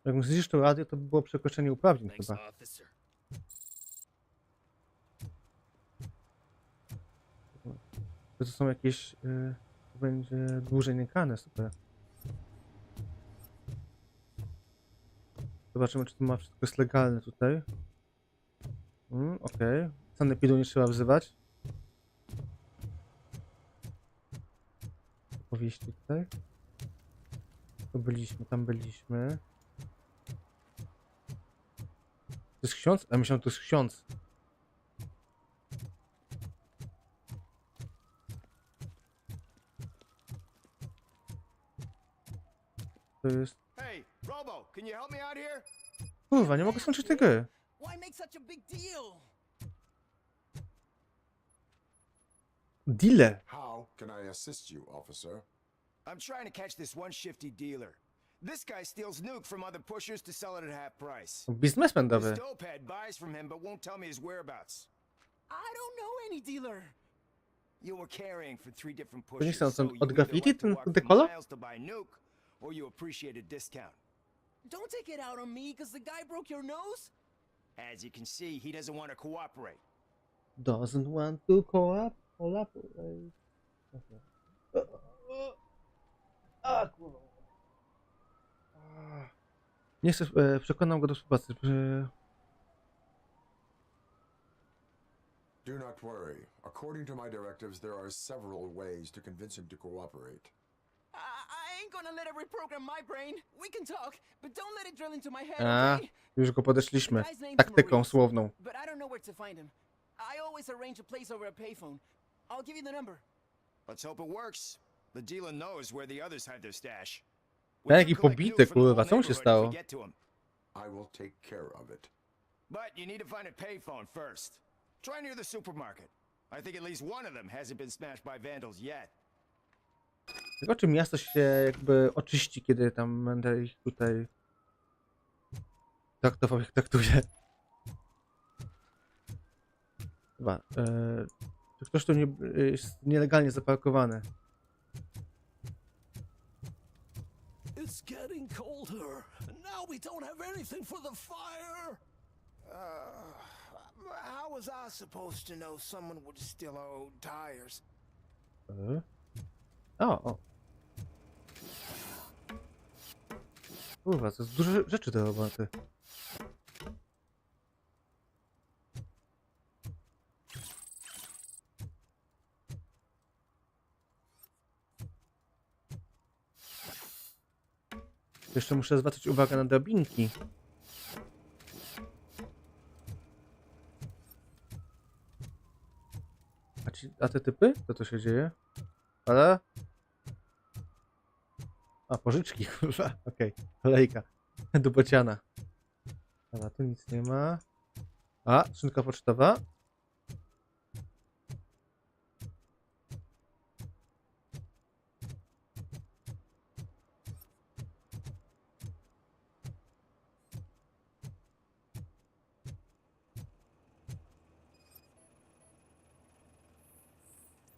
Jakbym zniszczył radio, to by było przekroczenie uprawnień chyba. To są jakieś... będzie dłużej niekane, super. Zobaczymy, czy to ma wszystko jest legalne tutaj. Okej. Sanepidu nie trzeba wzywać. Opowieści tutaj. Tu byliśmy, tam byliśmy. To jest ksiądz? A myślałem, to jest ksiądz. To jest...
Hey, Robo, can you help me out here?
Kurwa, nie mogę skończyć tej gry.
Why make such a big deal?
Dealer.
How can I assist you, officer?
I'm trying to catch this one shifty dealer. This guy steals nuke from other pushers to sell it at half price.
Biznesmen
This
nowy.
dopehead buys from him but won't tell me his whereabouts.
I don't know any dealer.
You were carrying for 3 different
To nie
pushers,
są
so you
od
either
graffiti
like to
ten
walk for
dekolo?
miles to buy nuke, or you appreciate a discount.
Don't take it out on me because the guy broke your nose.
As you can see, he doesn't want to cooperate.
Doesn't want to collaborate. A, kurwa. Nie chcę, przekonam go do współpracy.
Do not worry. According to my directives, there are several ways to convince him to cooperate.
I ain't gonna let it reprogram my brain. We can talk, but don't let it drill into my head,
A,
okay?
już go podeszliśmy.
The guy's name's
Taktyką
Maurice,
słowną.
But I don't know where to find him. I always arrange a place over a payphone. I'll give you the number.
Let's hope it works. The dealer knows where the others hide their stash.
Tak, jaki pobity, kurwa, co mu się stało?
I will take care of it.
But you need to find a payphone first. Try near the supermarket. I think at least one of them hasn't been smashed by vandals yet.
Tylko czy miasto się jakby oczyści, kiedy tam będę ich tutaj traktował, jak traktuję. Chyba. Czy ktoś tu nie, jest nielegalnie zaparkowany?
It's getting colder, and now we don't have anything for the fire.
How was I supposed to know someone would steal our old tires?
O. Kurwa, to jest dużo rzeczy do roboty. Jeszcze muszę zwracać uwagę na drabinki. A te typy? Co to się dzieje? Ale? A, pożyczki, kurwa. Okej, kolejka. Do bociana. Dobra, tu nic nie ma. A, skrzynka pocztowa.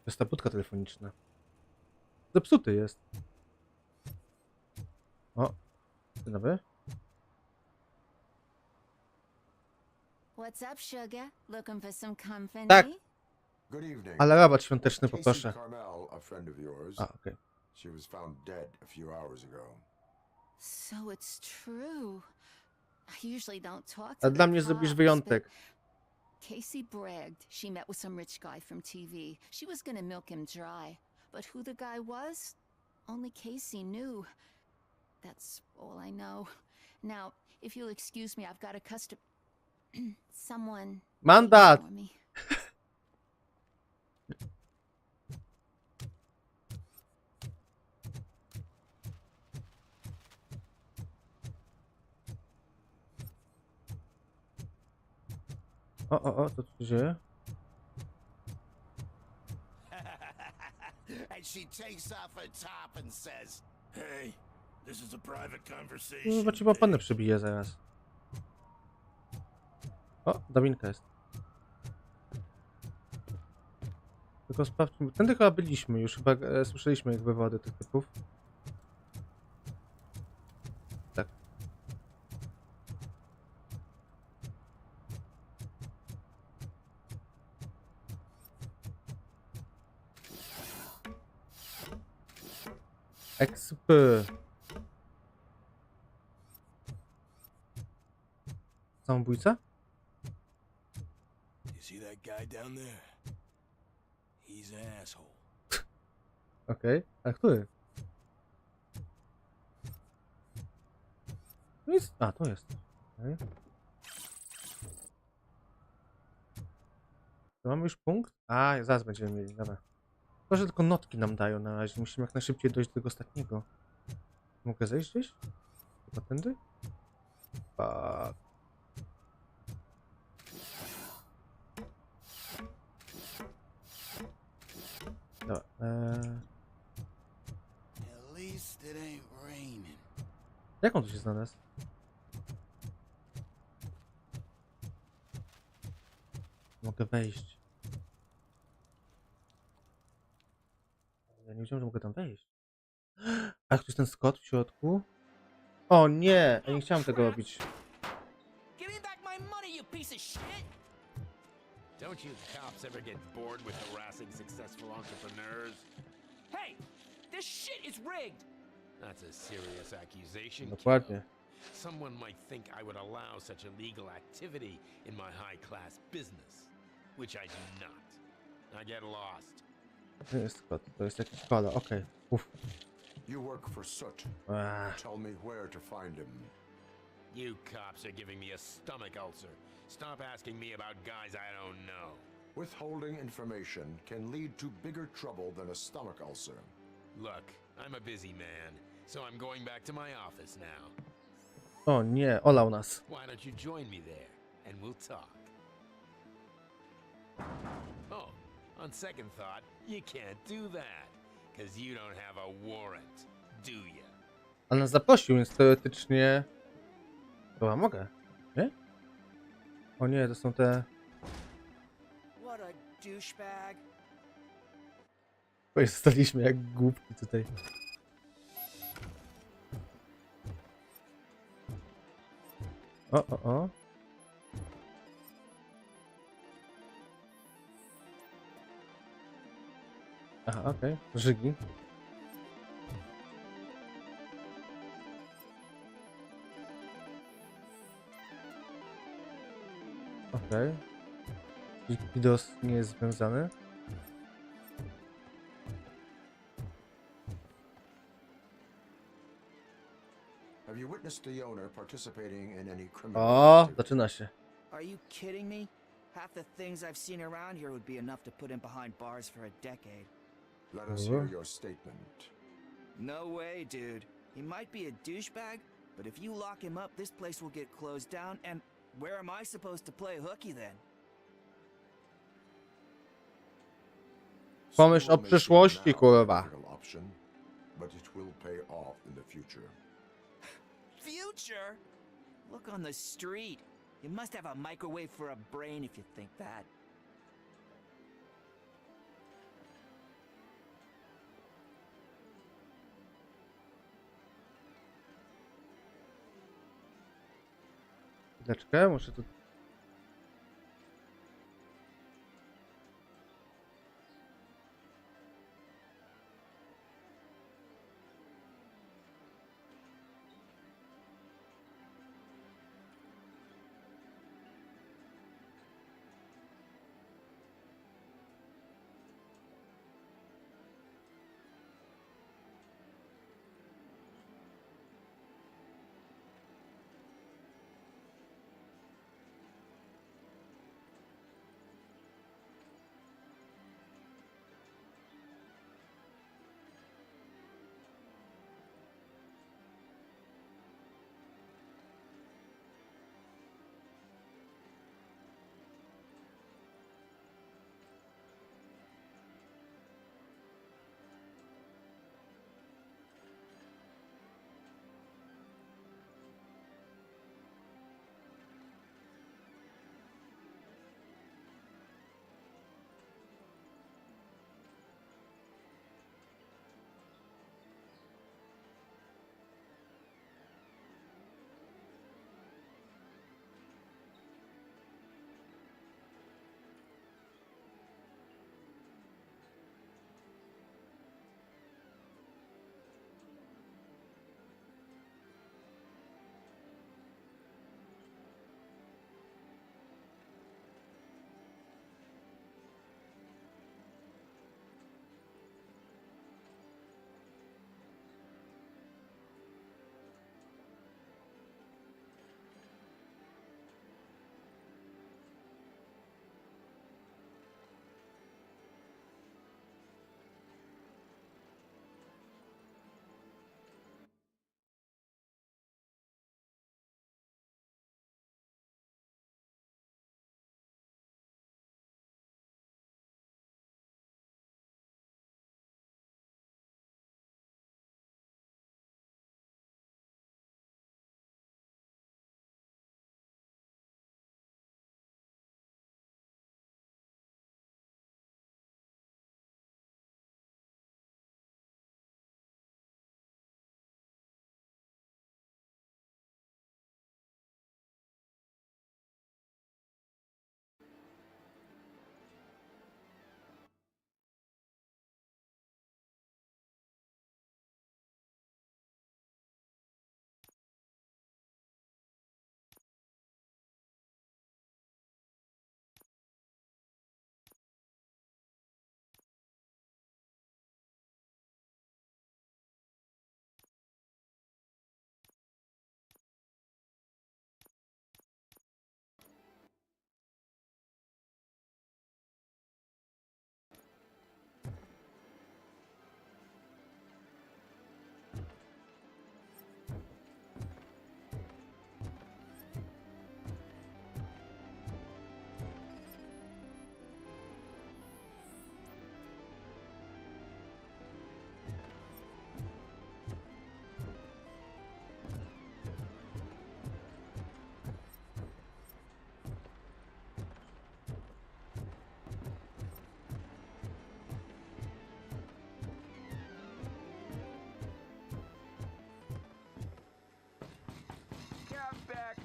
To jest ta budka telefoniczna. Zepsuty jest. O, dzień dobry.
What's up, sugar? Looking for some company?
Tak.
Good evening.
Ale rabat świąteczny
Casey
poproszę.
Carmel, a friend of yours.
A, okej.
She was found dead a few hours ago.
So it's true. I usually don't talk
A
to
dla
the
mnie zrobisz
cops,
wyjątek.
but Casey bragged she met with some rich guy from TV. She was gonna milk him dry. But who the guy was? Only Casey knew. That's all I know. Now, if you'll excuse me, I've got a someone
Mandat!
for me.
O, co tu się dzieje?
And she takes off her top and says,
Hey, this is a private conversation.
Chyba ci panę przebije zaraz. O, Dominka jest. Tylko sprawdźmy. Tędy chyba byliśmy już, chyba słyszeliśmy jak wywody tych typów. Tak. XP. Samobójca?
You see that guy down there? He's an asshole.
Okej, a który? No jest... A, to jest. Okay. To mamy już punkt? A, zaraz będziemy mieli, dobra. To, że tylko notki nam dają na razie. Musimy jak najszybciej dojść do tego ostatniego. Mogę zejść gdzieś? Chyba tędy? Fuck. Dobra,
At least it ain't raining.
jak on tu się znalazł? Mogę wejść. Ja nie wiedziałem, że mogę tam wejść. A tu jest ten Scott w środku? O nie! Ja nie chciałem tego robić.
Give me back my money, you piece of shit!
Don't you cops ever get bored with harassing successful entrepreneurs?
Hey! This shit is rigged!
That's a serious accusation.
Dokładnie.
Someone might think I would allow such illegal activity in my high-class business, which I do not. I get lost.
To jest Scott, to jest jakiś kola, okej. Uff.
You work for Soot. Tell me where to find him.
You cops are giving me a stomach ulcer. Stop asking me about guys I don't know.
Withholding information can lead to bigger trouble than a stomach ulcer.
Look, I'm a busy man, so I'm going back to my office now.
O nie, olał nas.
Why don't you join me there, and we'll talk? Oh, on second thought, you can't do that, because you don't have a warrant, do you?
Ale nas zaprosił, więc teoretycznie... Chyba mogę, nie? O nie, to są te...
What a douchebag.
Zostaliśmy jak głupki tutaj. O. Aha, okej. Żygi. Okej. Widos nie jest związany.
Have you witnessed the owner participating in any criminal
O,
activity?
zaczyna się.
Are you kidding me? Half the things I've seen around here would be enough to put him behind bars for a decade.
Let us hear your statement.
No way, dude. He might be a douchebag, but if you lock him up, this place will get closed down, and where am I supposed to play hooky then?
Pomyśl o przyszłości, kurwa.
Option, but it will pay off in the future.
Future? Look on the street. You must have a microwave for a brain if you think that.
Chwileczkę, muszę tu...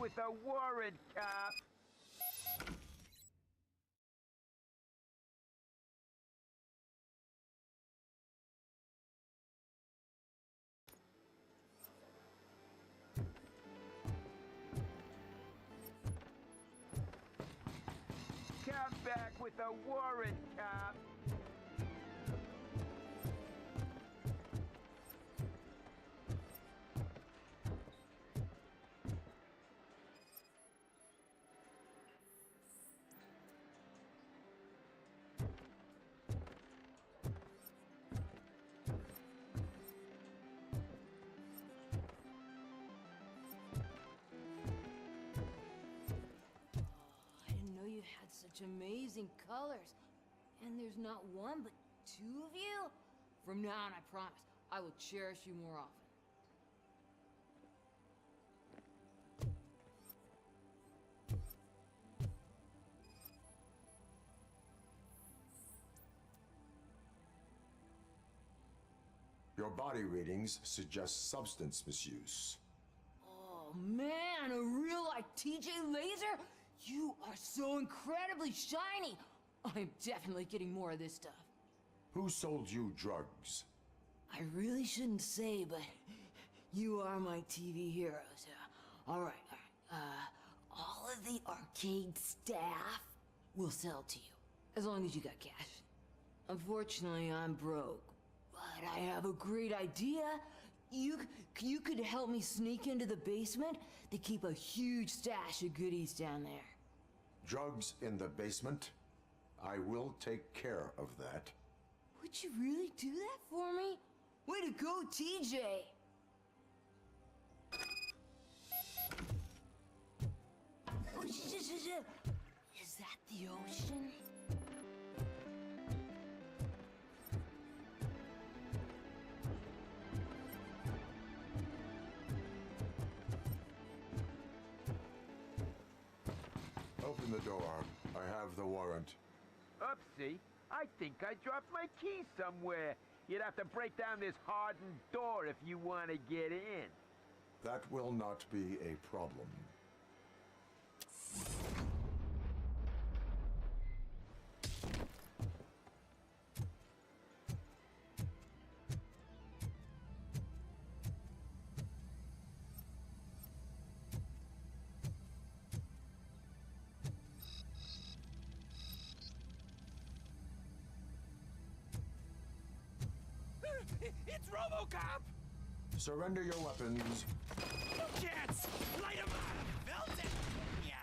with a warrant, cop. Come back with a warrant, cop.
I didn't know you had such amazing colors. And there's not one, but two of you? From now on, I promise, I will cherish you more often.
Your body readings suggest substance misuse.
Oh man, a real like TJ Laser? You are so incredibly shiny! I'm definitely getting more of this stuff.
Who sold you drugs?
I really shouldn't say, but you are my TV heroes. Alright. All of the arcade staff will sell to you, as long as you got cash. Unfortunately, I'm broke, but I have a great idea. You could help me sneak into the basement. They keep a huge stash of goodies down there.
Drugs in the basement? I will take care of that.
Would you really do that for me? Way to go, TJ! Oh, is that the ocean?
Open the door. I have the warrant.
Oopsie. I think I dropped my key somewhere. You'd have to break down this hardened door if you want to get in.
That will not be a problem.
It's RoboCop!
Surrender your weapons.
No chance! Light him up! Melt it! Yeah!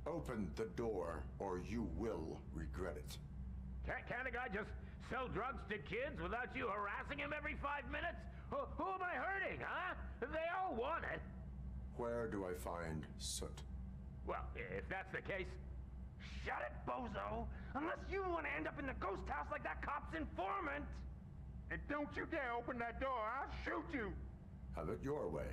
Open the door, or you will regret it.
Can't a guy just sell drugs to kids without you harassing him every 5 minutes? Who am I hurting, huh? They all want it.
Where do I find Soot?
Well, if that's the case, shut it, bozo! Unless you want to end up in the ghost house like that cop's informant! And don't you dare open that door, I'll shoot you!
Have it your way.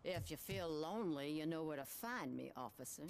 If you feel lonely, you know where to find me, officer.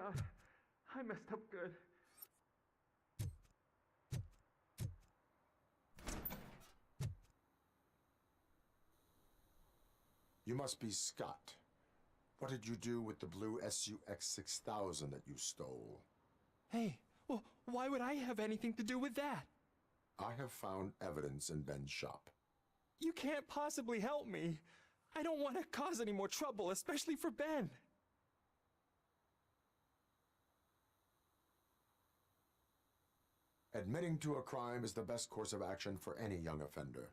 out. I messed up good.
You must be Scott. What did you do with the blue SUX 6000 that you stole?
Hey, well, why would I have anything to do with that?
I have found evidence in Ben's shop.
You can't possibly help me. I don't want to cause any more trouble, especially for Ben.
Admitting to a crime is the best course of action for any young offender.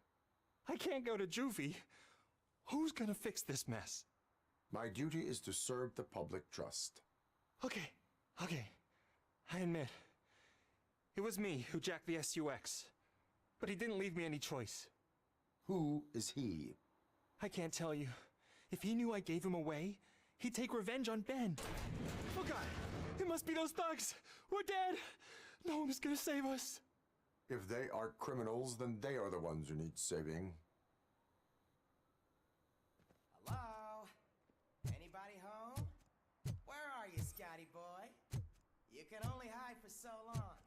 I can't go to juvie. Who's gonna fix this mess?
My duty is to serve the public trust.
Okay. I admit. It was me who jacked the SUX. But he didn't leave me any choice.
Who is he?
I can't tell you. If he knew I gave him away, he'd take revenge on Ben. Oh God! It must be those thugs! We're dead! No one is gonna save us.
If they are criminals, then they are the ones who need saving.
Hello? Anybody home? Where are you, Scotty boy? You can only hide for so long.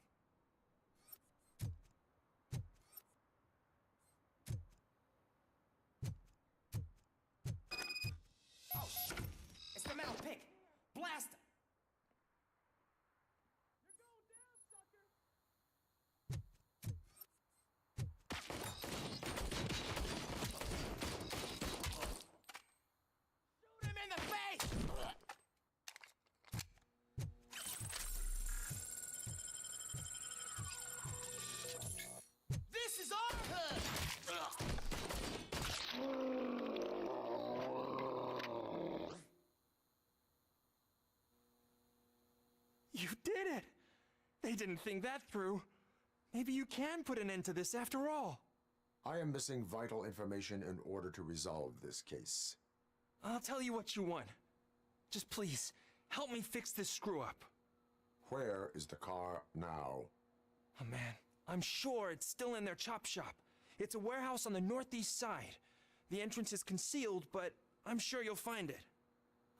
Oh, shit. It's the metal pig. Blast him. Shoot him in the face! This is our hood!
You did it! They didn't think that through. Maybe you can put an end to this after all.
I am missing vital information in order to resolve this case.
I'll tell you what you want. Just please, help me fix this screw-up.
Where is the car now?
Oh man, I'm sure it's still in their chop shop. It's a warehouse on the northeast side. The entrance is concealed, but I'm sure you'll find it.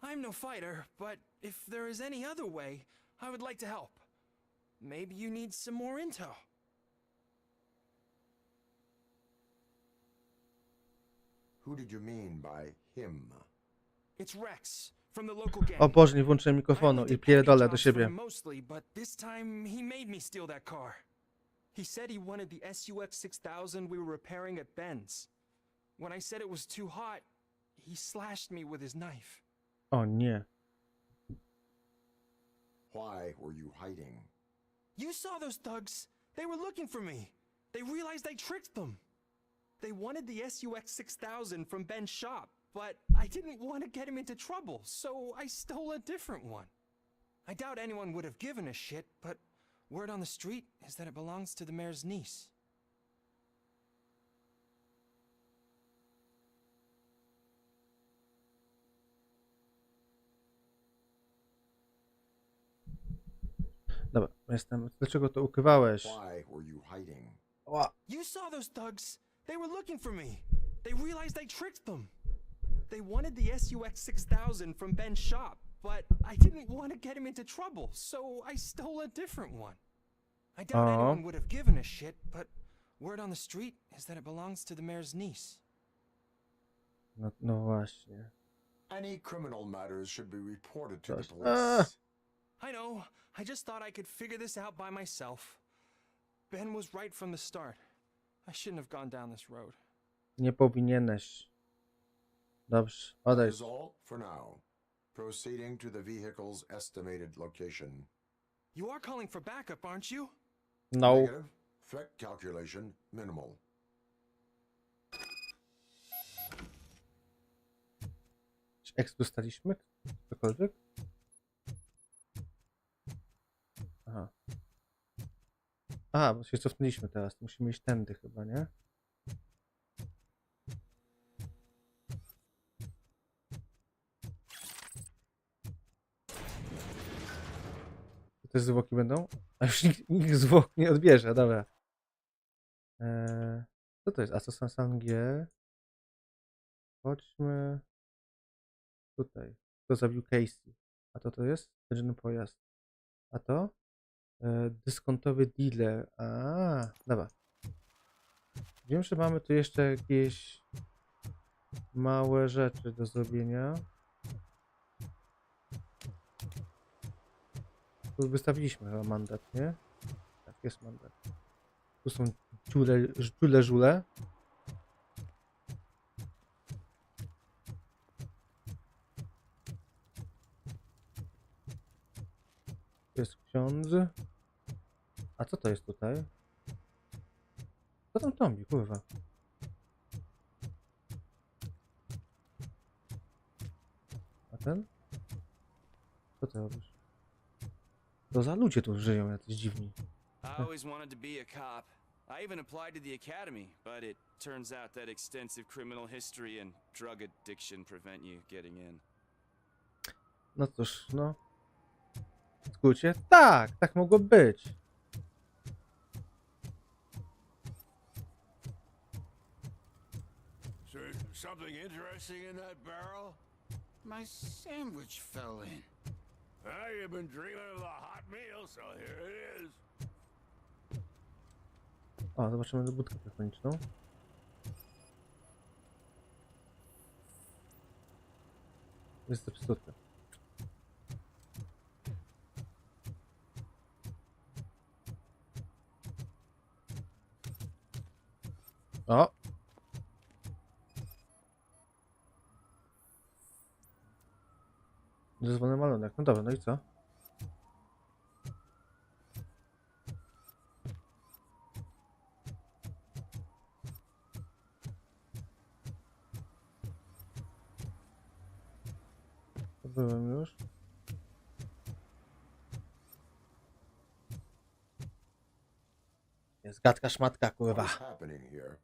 I'm no fighter, but if there is any other way, I would like to help. Maybe you need some more intel.
Who did you mean by him?
It's Rex, from the local gang.
O Boże, nie włączyłem mikrofonu i pierdolę do siebie.
Mostly, but this time he made me steal that car. He said he wanted the SUX 6000 we were repairing at Ben's. When I said it was too hot, he slashed me with his knife.
O nie.
Why were you hiding?
You saw those thugs. They were looking for me. They realized I tricked them. They wanted the SUX 6000 from Ben's shop, but I didn't want to get him into trouble, so I stole a different one. I doubt anyone would have given a shit, but word on the street is that it belongs to the mayor's niece.
Dobra, jestem. Dlaczego to ukrywałeś?
Why were you hiding?
Ła.
You saw those thugs. They were looking for me. They realized I tricked them. They wanted the SUX 6000 from Ben's shop, but I didn't want to get him into trouble, so I stole a different one. I doubt anyone would have given a shit, but word on the street is that it belongs to the mayor's niece.
No właśnie.
Any criminal matters should be reported to the police.
I know. I just thought I could figure this out by myself. Ben was right from the start. I shouldn't have gone down this road.
Nie powinieneś. Dobrze, odejdź.
That is all for now. Proceeding to the vehicle's estimated location.
You are calling for backup, aren't you?
No.
Negative. Threat calculation minimal.
Czy X dostaliśmy? Cokolwiek? Aha. Aha, bo się cofnęliśmy teraz. Musimy iść tędy chyba, nie? To też zwłoki będą? A już nikt zwłok nie odbierze, dobra. Co to jest? Asosan G. Chodźmy tutaj. Kto zabił Casey? A to jest styczny pojazd. A to? Dyskontowy dealer. A, dobra. Wiem, że mamy tu jeszcze jakieś małe rzeczy do zrobienia. Tu wystawiliśmy chyba mandat, nie? Tak, jest mandat. Tu są żule. Jest ksiądz. A co to jest tutaj? Co tam tombi, kurwa? A ten? Co ty robisz? To za ludzie tu żyją, jacyś dziwni.
I always wanted to be a cop. I even applied to the academy, but it turns out that extensive criminal history and drug addiction prevent you getting in.
No cóż, no. W skrócie, tak mogło być.
Something interesting in that barrel?
My sandwich fell in.
You've been dreaming of a hot meal, so here it is.
O, zobaczymy budkę telefoniczną. Jest zepsute. O! Dozwolony malunek. No dobra, no i co? To byłem już. Jest gadka szmatka, kurwa.
What's happening here?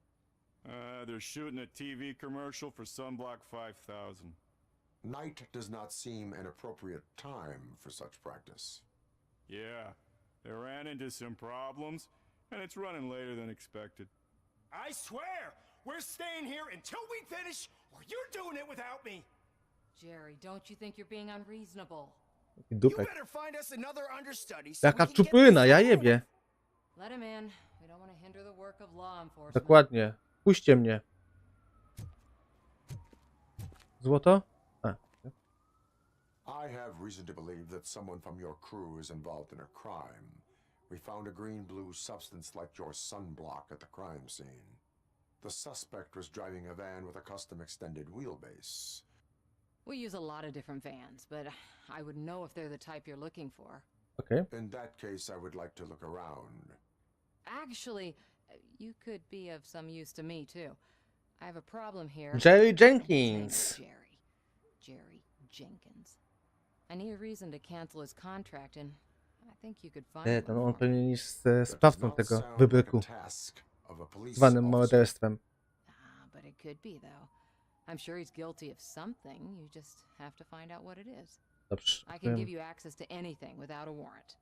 They're shooting a TV commercial for Sunblock 5000.
Night does not seem an appropriate time for such practice.
Yeah, they ran into some problems, and it's running later than expected.
I swear, we're staying here until we finish, or you're doing it without me.
Jerry, don't you think you're being unreasonable?
You
Dupek.
better find us another understudy so we
Jaka
can get
czupryna,
this
ja
over
jebie.
with.
Let him in. We don't want to hinder the work of law enforcement.
Dokładnie. Puśćcie mnie. Złoto? A.
I have reason to believe that someone from your crew is involved in a crime. We found a green-blue substance like your sunblock at the crime scene. The suspect was driving a van with a custom extended wheelbase.
We use a lot of different vans, but I would know if they're the type you're looking for.
Okay.
In that case, I would like to look around.
Actually, you could be of some use to me, too. I have a problem here.
Jerry Jenkins.
Jerry Jenkins. I need a reason to cancel his contract, and I think you could find
To
one
on
for me.
powinien jest sprawcą tego wybryku. Zwanym morderstwem.
But it could be, though. I'm sure he's guilty of something. You just have to find out what it is.
Dobrze.
I can give you access to anything without a warrant.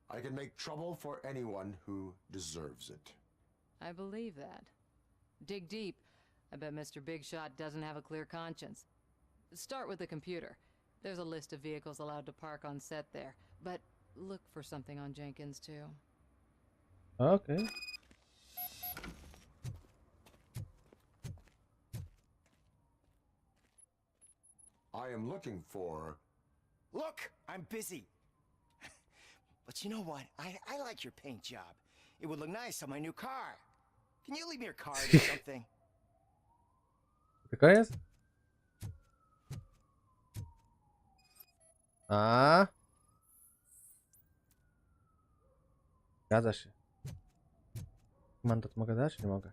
I can make trouble for anyone who deserves it.
I believe that. Dig deep. I bet Mr. Big Shot doesn't have a clear conscience. Start with the computer. There's a list of vehicles allowed to park on set there. But look for something on Jenkins, too.
Okay.
I am looking for...
Look, I'm busy. But you know what? I like your paint job. It would look nice on my new car. Can you leave me your card or something?
Tylko jest? A. Zgadza się. Mandat mogę dać? Nie mogę.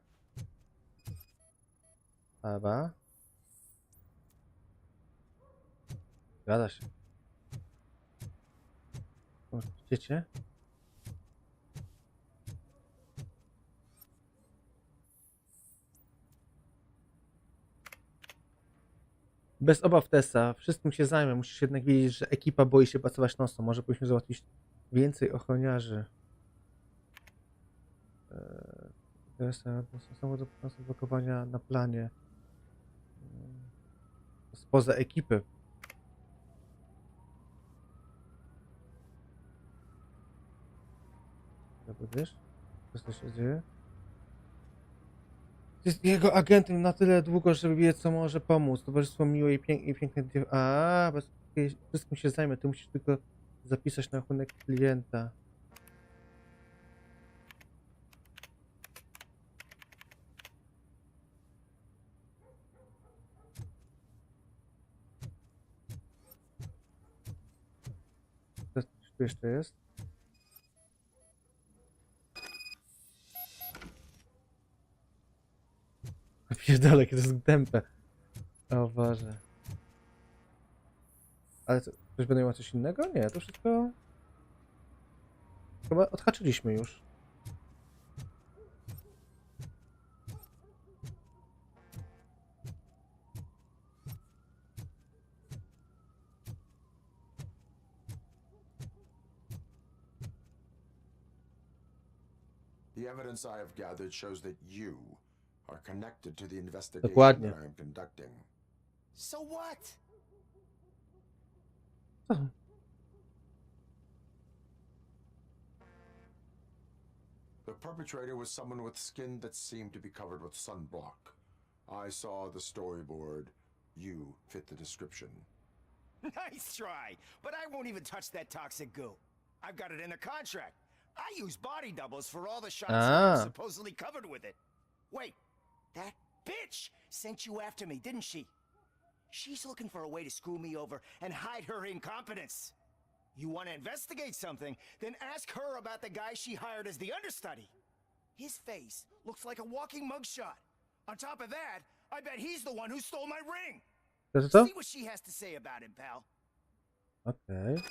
Prawa. Zgadza się. Widzicie? Bez obaw Tessa, wszystkim się zajmę. Musisz jednak wiedzieć, że ekipa boi się pracować nocą. Może powinniśmy załatwić więcej ochroniarzy. Są do blokowania na planie. Spoza ekipy. Wiesz? Co się dzieje? Jest jego agentem na tyle długo, żeby wie, co może pomóc. Towarzystwo miłe i piękne. Wszystkim się zajmę. Ty musisz tylko zapisać na rachunek klienta. Co tu jeszcze jest? Pierdolę, jakie to jest dępe. O Boże. Ale co, ktoś będzie miał coś innego? Nie, to wszystko... Chyba odhaczyliśmy już.
The evidence I have gathered shows that you are connected to the investigation
Dokładnie.
that I am conducting.
So what?
The perpetrator was someone with skin that seemed to be covered with sunblock. I saw the storyboard. You fit the description.
Nice try, but I won't even touch that toxic goo. I've got it in the contract. I use body doubles for all the shots where I'm supposedly covered with it. Wait, that bitch sent you after me, didn't she? She's looking for a way to screw me over and hide her incompetence. You want to investigate something, then ask her about the guy she hired as the understudy. His face looks like a walking mugshot. On top of that, I bet he's the one who stole my ring. See what she has to say about him, pal.
Okay.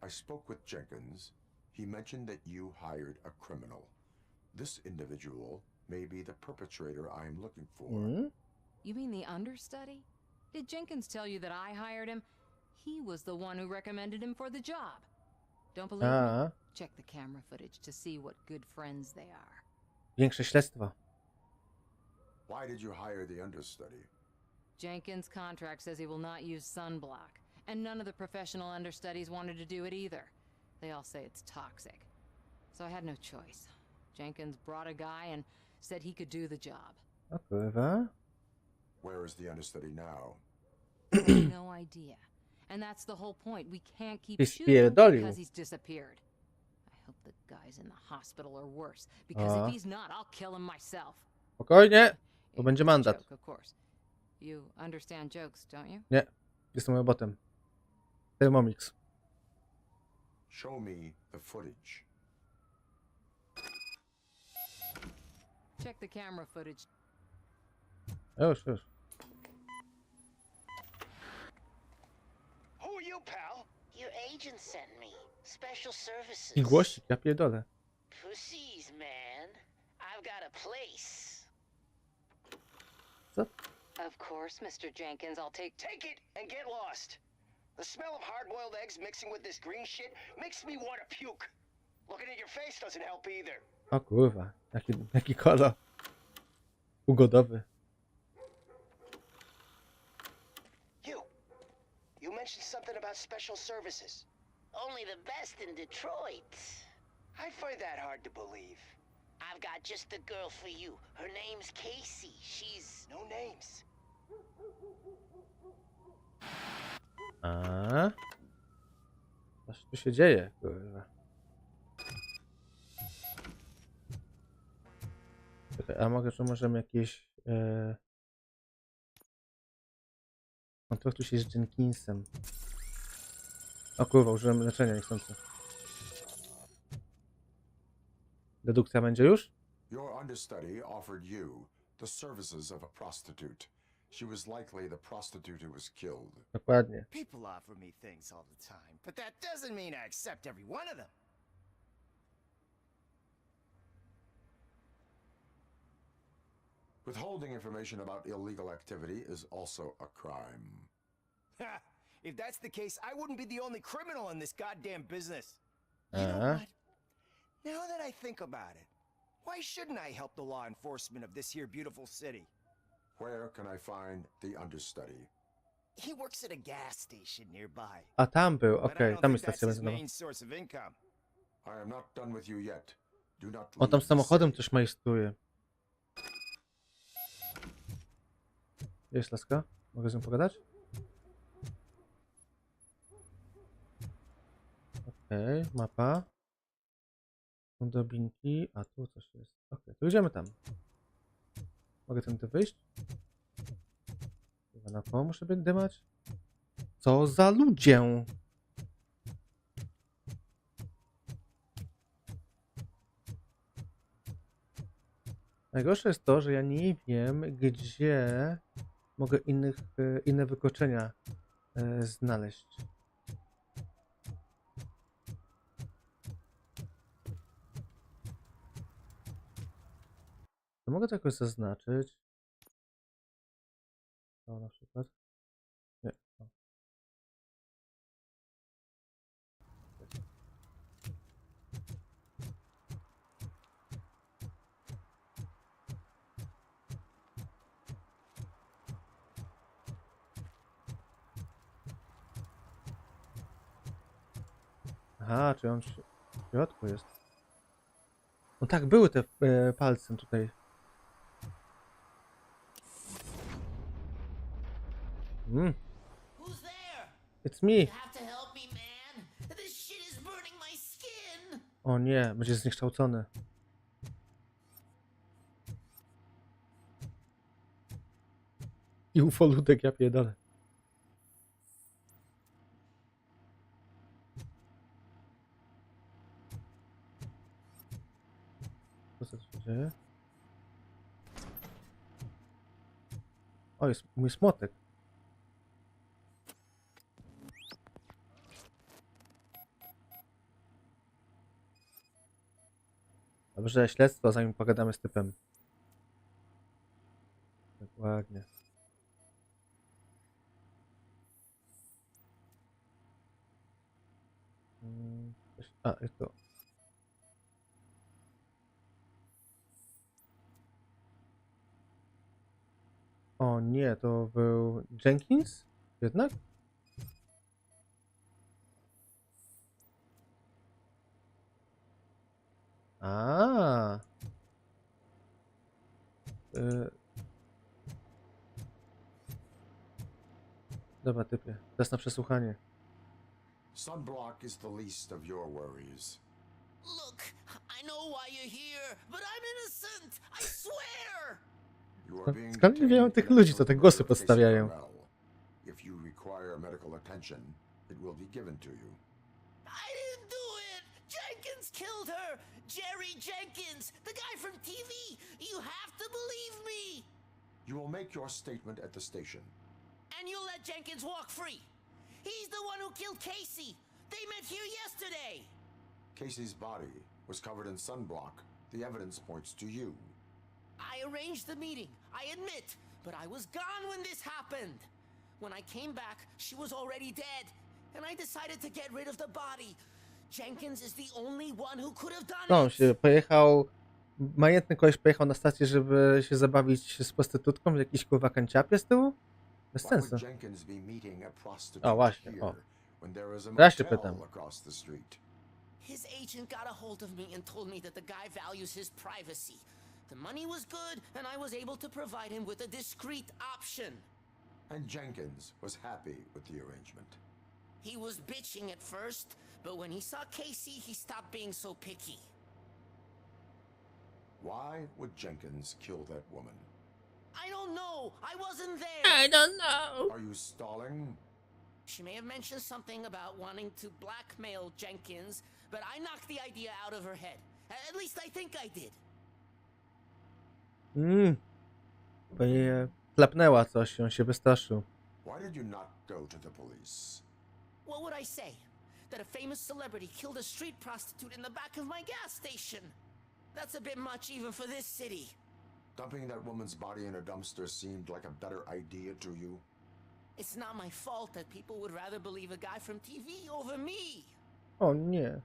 I spoke with Jenkins. He mentioned that you hired a criminal. This individual may be the perpetrator I am looking for.
You mean the understudy? Did Jenkins tell you that I hired him? He was the one who recommended him for the job. Don't believe me? Check the camera footage to see what good friends they are.
Większe śledztwo.
Why did you hire the understudy?
Jenkins' contract says he will not use sunblock, and none of the professional understudies wanted to do it either. They all say it's toxic. So I had no choice. Jenkins brought a guy and said he could do the job.
Okay.
Where is the understudy now?
No idea. And that's the whole point. We can't keep shooting him because he's disappeared. I hope the guy's in the hospital or worse, because if he's not, I'll kill him myself.
Spokojnie, to będzie mandat.
Joke, of course. You understand jokes, don't you?
Nie, jestem robotem. Thermomix.
Show me the footage.
Check the camera footage.
Już.
Who are you, pal?
Your agent sent me. Special services.
I głosik, ja pierdolę.
Pussies, man. I've got a place.
Co?
Of course, Mr. Jenkins, I'll
Take it and get lost. The smell of hard-boiled eggs mixing with this green shit makes me want to puke. Looking at your face doesn't help either.
O kurwa, jaki kolor. Ugodowy.
You mentioned something about special services.
Only the best in Detroit.
I find that hard to believe.
I've got just the girl for you. Her name's Casey. She's...
No names.
Coś tu się dzieje, kurwa. Czekaj, a możemy jakieś... Kontraktu się z Jenkinsem. O kurwa, użyłem leczenia niechcący. Dedukcja będzie już?
Your understudy offered you the services of a prostitute. She was likely the prostitute who was killed.
Dokładnie.
People offer me things all the time, but that doesn't mean I accept every one of them.
Withholding information about illegal activity is also a crime.
Ha! If that's the case, I wouldn't be the only criminal in this goddamn business. You know what? Now that I think about it, why shouldn't I help the law enforcement of this here beautiful city?
Where can I find the understudy?
He works at a gas station nearby.
A tam był,
But I
okej,
don't
tam
think
jest
that's
stacja
his
benzynowa.
main source of income.
I am not done with you yet. Do not
O, tam
leave the
samochodem
city.
coś majstruje. Jest laska? Mogę z nią pogadać? Okej, mapa. Są drobinki, a tu coś jest. Okej, to idziemy tam. Mogę tędy wyjść? Chyba na koło muszę dymać? Co za ludzie! Najgorsze jest to, że ja nie wiem, gdzie mogę inne wykroczenia znaleźć. To mogę to jakoś zaznaczyć? O, na przykład. Nie. O. Aha, czy on w środku jest? No tak, były te palce tutaj.
Who's there?
It's me.
You have to help me, man. This shit is burning my skin.
O nie, będzie zniekształcony. I ufoludek, ja pierdolę. Co się dzieje? O, jest mój smotek. Dobrze, śledztwo, zanim pogadamy z typem. Dokładnie. A, i to. O nie, to był Jenkins? Jednak? A. Dobra, typie. Czas na przesłuchanie.
Sunblock is the least of your worries.
Look, I know why you're here, but I'm innocent. I swear.
You are being
Skąd nie wiem tych ludzi, co te głosy podstawiają?
If you require medical attention, it will be given to you.
I didn't do it. Jenkins killed her. Jerry Jenkins, the guy from TV. You have to believe me.
You will make your statement at the station.
And you'll let Jenkins walk free. He's the one who killed Casey. They met here yesterday.
Casey's body was covered in sunblock. The evidence points to you.
I arranged the meeting, I admit, but I was gone when this happened. When I came back, she was already dead, and I decided to get rid of the body. Jenkins is the only one who could have done
No,
it.
się pojechał. Majętny koleś pojechał na stację, żeby się zabawić z prostytutką w jakiś kurwa kanciapie z tyłu? Bez
Why
sensu.
would Jenkins be meeting a prostitute
O, właśnie,
here
o.
when there is a
Ja się
motel
pytam.
across the street?
His agent got a hold of me and told me that the guy values his privacy. The money was good, and I was able to provide him with a discreet option.
And Jenkins was happy with the arrangement.
He was bitching at first, but when he saw Casey, he stopped being so picky.
Why would Jenkins kill that woman?
I don't know. I wasn't there.
I don't know.
Are you stalling?
She may have mentioned something about wanting to blackmail Jenkins, but I knocked the idea out of her head. At least I think I did.
Pewnie klapnęła coś, on się wystraszył.
Why did you not go to the police?
What would I say? That a famous celebrity killed a street prostitute in the back of my gas station? That's a bit much even for this city.
Dumping that woman's body in a dumpster seemed like a better idea to you?
It's not my fault that people would rather believe a guy from TV over me.
O nie.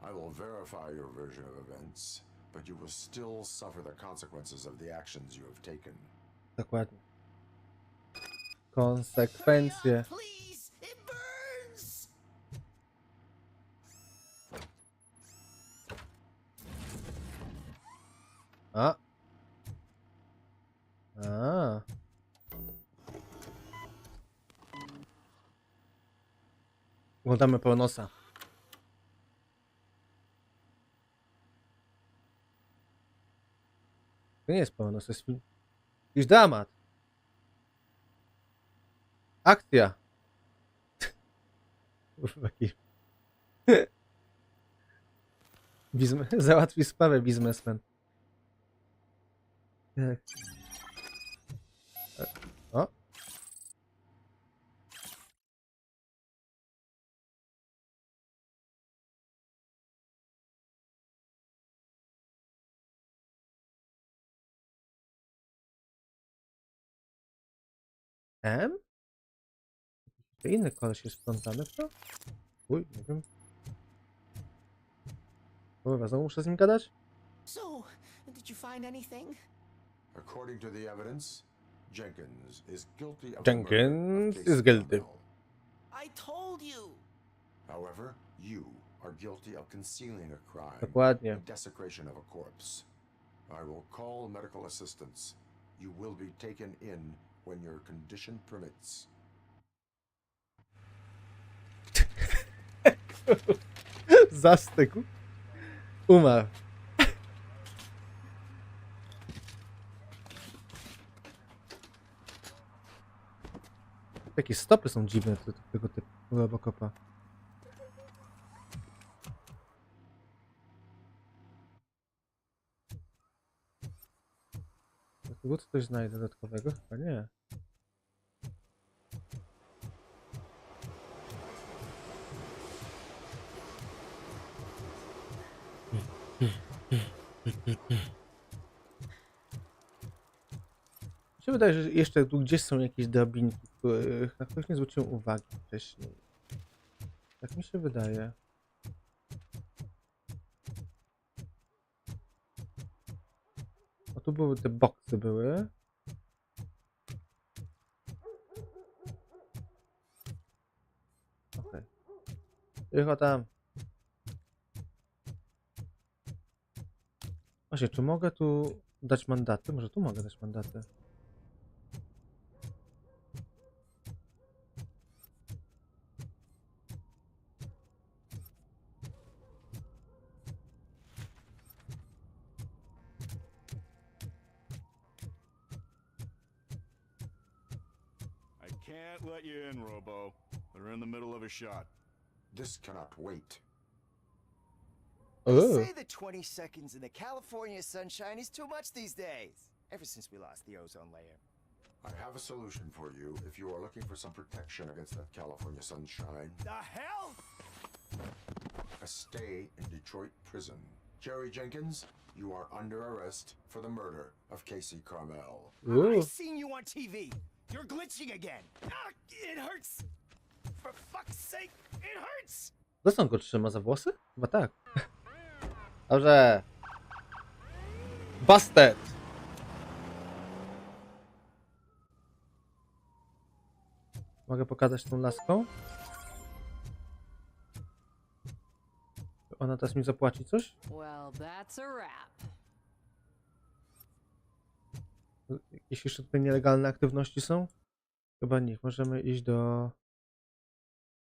I will verify your version of events, but you will still suffer the consequences of the actions you have taken.
Dokładnie. Konsekwencje.
Please, it burns.
A. A. Oglądamy Pronosa. To nie jest Pronos, to jest film. Jakiś dramat. Akcja. Jaki. Załatwi sprawę biznesmen. O. M? To inny koleś jest wplątany w to? Uj, nie wiem. Kurwa, znowu muszę z nim gadać?
So, did you find anything?
According to the evidence, Jenkins is guilty of
Jenkins is guilty.
I told you.
However, you are guilty of concealing a crime
Dokładnie.
and desecration of a corpse. I will call medical assistance. You will be taken in when your condition permits.
Zastygł. Umarł. Jakie stopy są dziwne tego typu RoboCopa. Tu coś znajdę dodatkowego? Chyba nie. Mi się wydaje, że jeszcze tu gdzieś są jakieś drabinki, na których nie zwróciłem uwagi wcześniej. Tak mi się wydaje. O, tu były te boksy były. Okej. Tylko tam. Właśnie, czy mogę tu dać mandaty? Może tu mogę dać mandaty.
I can't let you in, Robo. They're in the middle of a shot.
This cannot wait.
They say the 20 seconds in the California sunshine is too much these days. Ever since we lost the ozone layer.
I have a solution for you if you are looking for some protection against that California sunshine.
The hell?
A stay in Detroit prison. Jerry Jenkins, you are under arrest for the murder of Casey Carmel.
I've seen you on TV. You're glitching again. Ah, it hurts. For fuck's sake, it hurts.
Co on go trzyma za włosy? Chyba tak. Dobrze. Busted! Mogę pokazać tą laską? Ona teraz mi zapłaci coś?
Well, that's a wrap.
Jakieś jeszcze tutaj nielegalne aktywności są? Chyba nie. Możemy iść do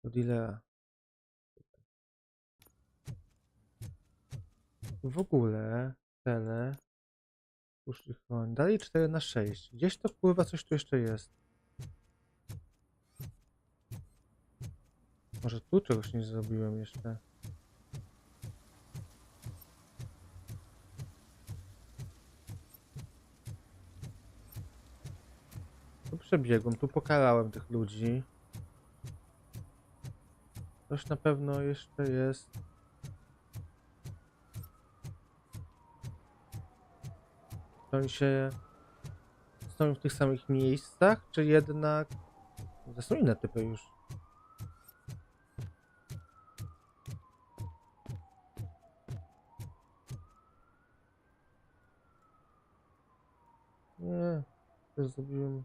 dealera. W ogóle tele. Puszczy chroń. Dalej 4/6. Gdzieś to pływa, coś tu jeszcze jest. Może tu czegoś nie zrobiłem jeszcze. Tu przebiegłem, tu pokarałem tych ludzi. Coś na pewno jeszcze jest. Czy oni się stoją w tych samych miejscach, czy jednak... To są inne typy już. Nie, też zrobiłem.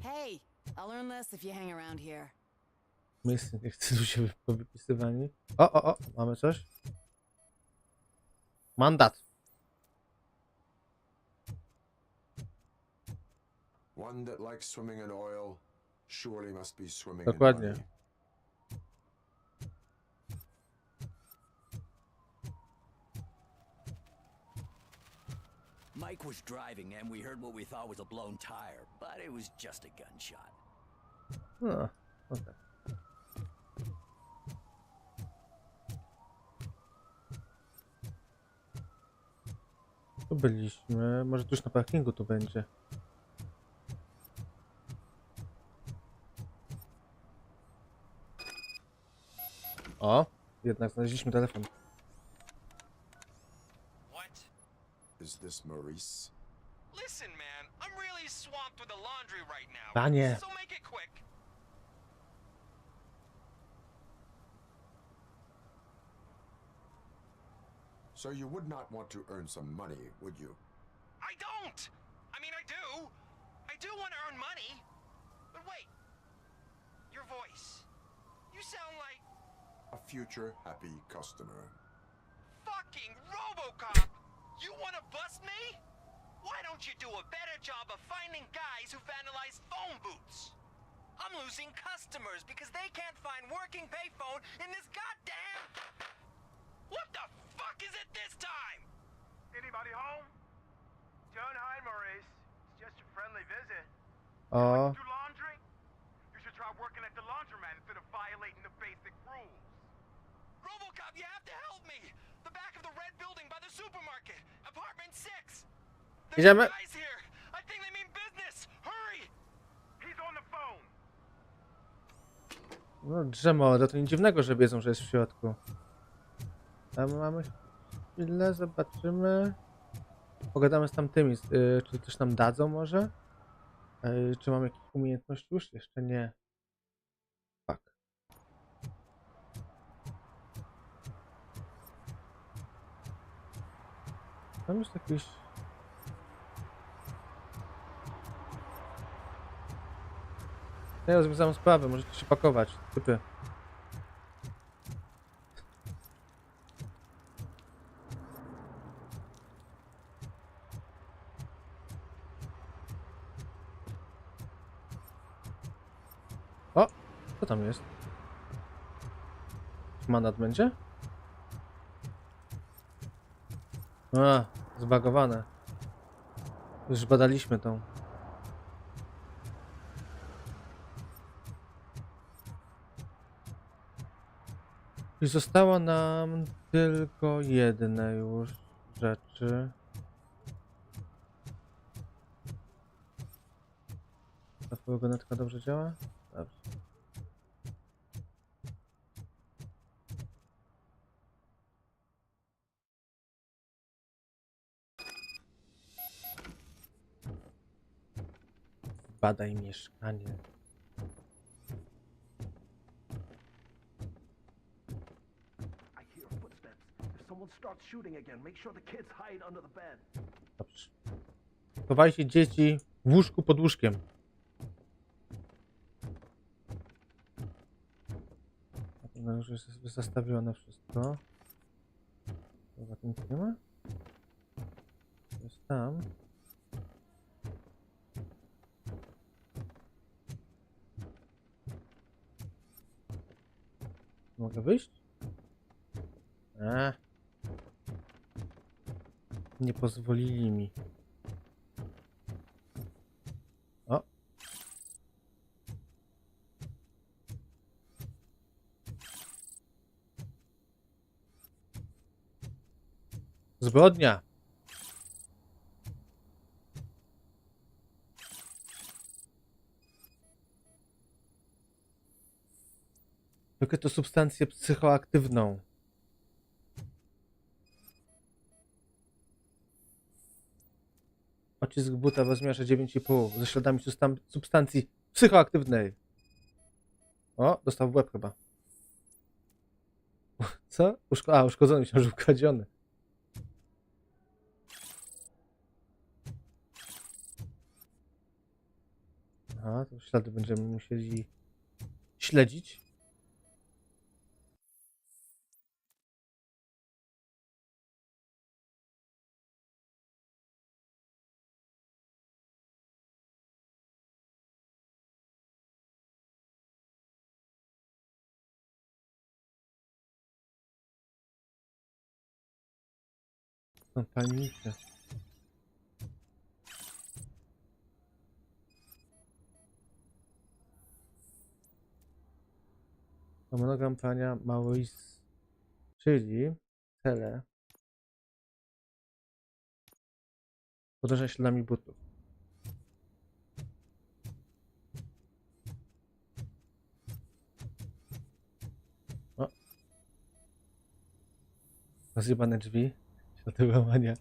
Hey, I'll learn less if you hang around here.
Miejsce nie chcę tu się powypisywani. O, mamy coś? Mandat.
One that likes swimming in oil surely must be swimming in
Dokładnie.
money.
Mike was driving and we heard what we thought was a blown tire, but it was just a gunshot.
No, okej. Tu byliśmy. Może tuż na parkingu tu będzie. O, jednak znaleźliśmy telefon.
What?
Is this Maurice?
Listen, man, I'm really swamped with the laundry right now.
Panie.
So make it quick.
So you would not want to earn some money, would you?
I don't. I mean, I do. I do want to earn money. But wait. Your voice. You sound like
A future happy customer.
fucking RoboCop. You want to bust me? Why don't you do a better job of finding guys who vandalize phone booths? I'm losing customers because they can't find working payphone in this goddamn... What the fuck is it this time?
Anybody home? Don't hide, Maurice. It's just a friendly visit.
O,
Do laundry? You should try working at the laundromat instead of violating the basic rules.
RoboCop, you have to help me! The back of the red building by the supermarket, apartment 6. There's
idziemy.
guys here. I think they mean business. Hurry!
He's on the phone.
No, drzemoda, to nic dziwnego, że wiedzą, że jest w środku. Tam mamy chwilę, zobaczymy. Pogadamy z tamtymi, czy coś nam dadzą może? Czy mamy jakieś umiejętności już? Jeszcze nie. Fuck. Tam jest jakiś... Ja rozwiązałem sprawę, możecie się pakować. Typy. O! Co tam jest? Mandat będzie? A, zbagowane. Już badaliśmy tą. I zostało nam tylko jedne już rzeczy. Ta furgonetka dobrze działa? Dobrze. Badaj mieszkanie.
I hear footsteps. If someone starts shooting again, make sure the kids hide under the bed.
Dobrze. Chowajcie dzieci w łóżku pod łóżkiem. Na pewno już jest zastawione wszystko. Chyba tu nic nie ma? Jest tam. Mogę wyjść? Nie pozwolili mi. O! Zbrodnia! Wykryto substancję psychoaktywną. Odcisk buta w rozmiarze 9,5 ze śladami substancji psychoaktywnej. O, dostał w łeb chyba. Co? Uszkodzony, myślałem, że ukradziony. Aha, to ślady będziemy musieli śledzić. No, panikę. Monogram prania Maurice, czyli cele podążania śladami butów. O. Rozjebane drzwi. Ślady łamania.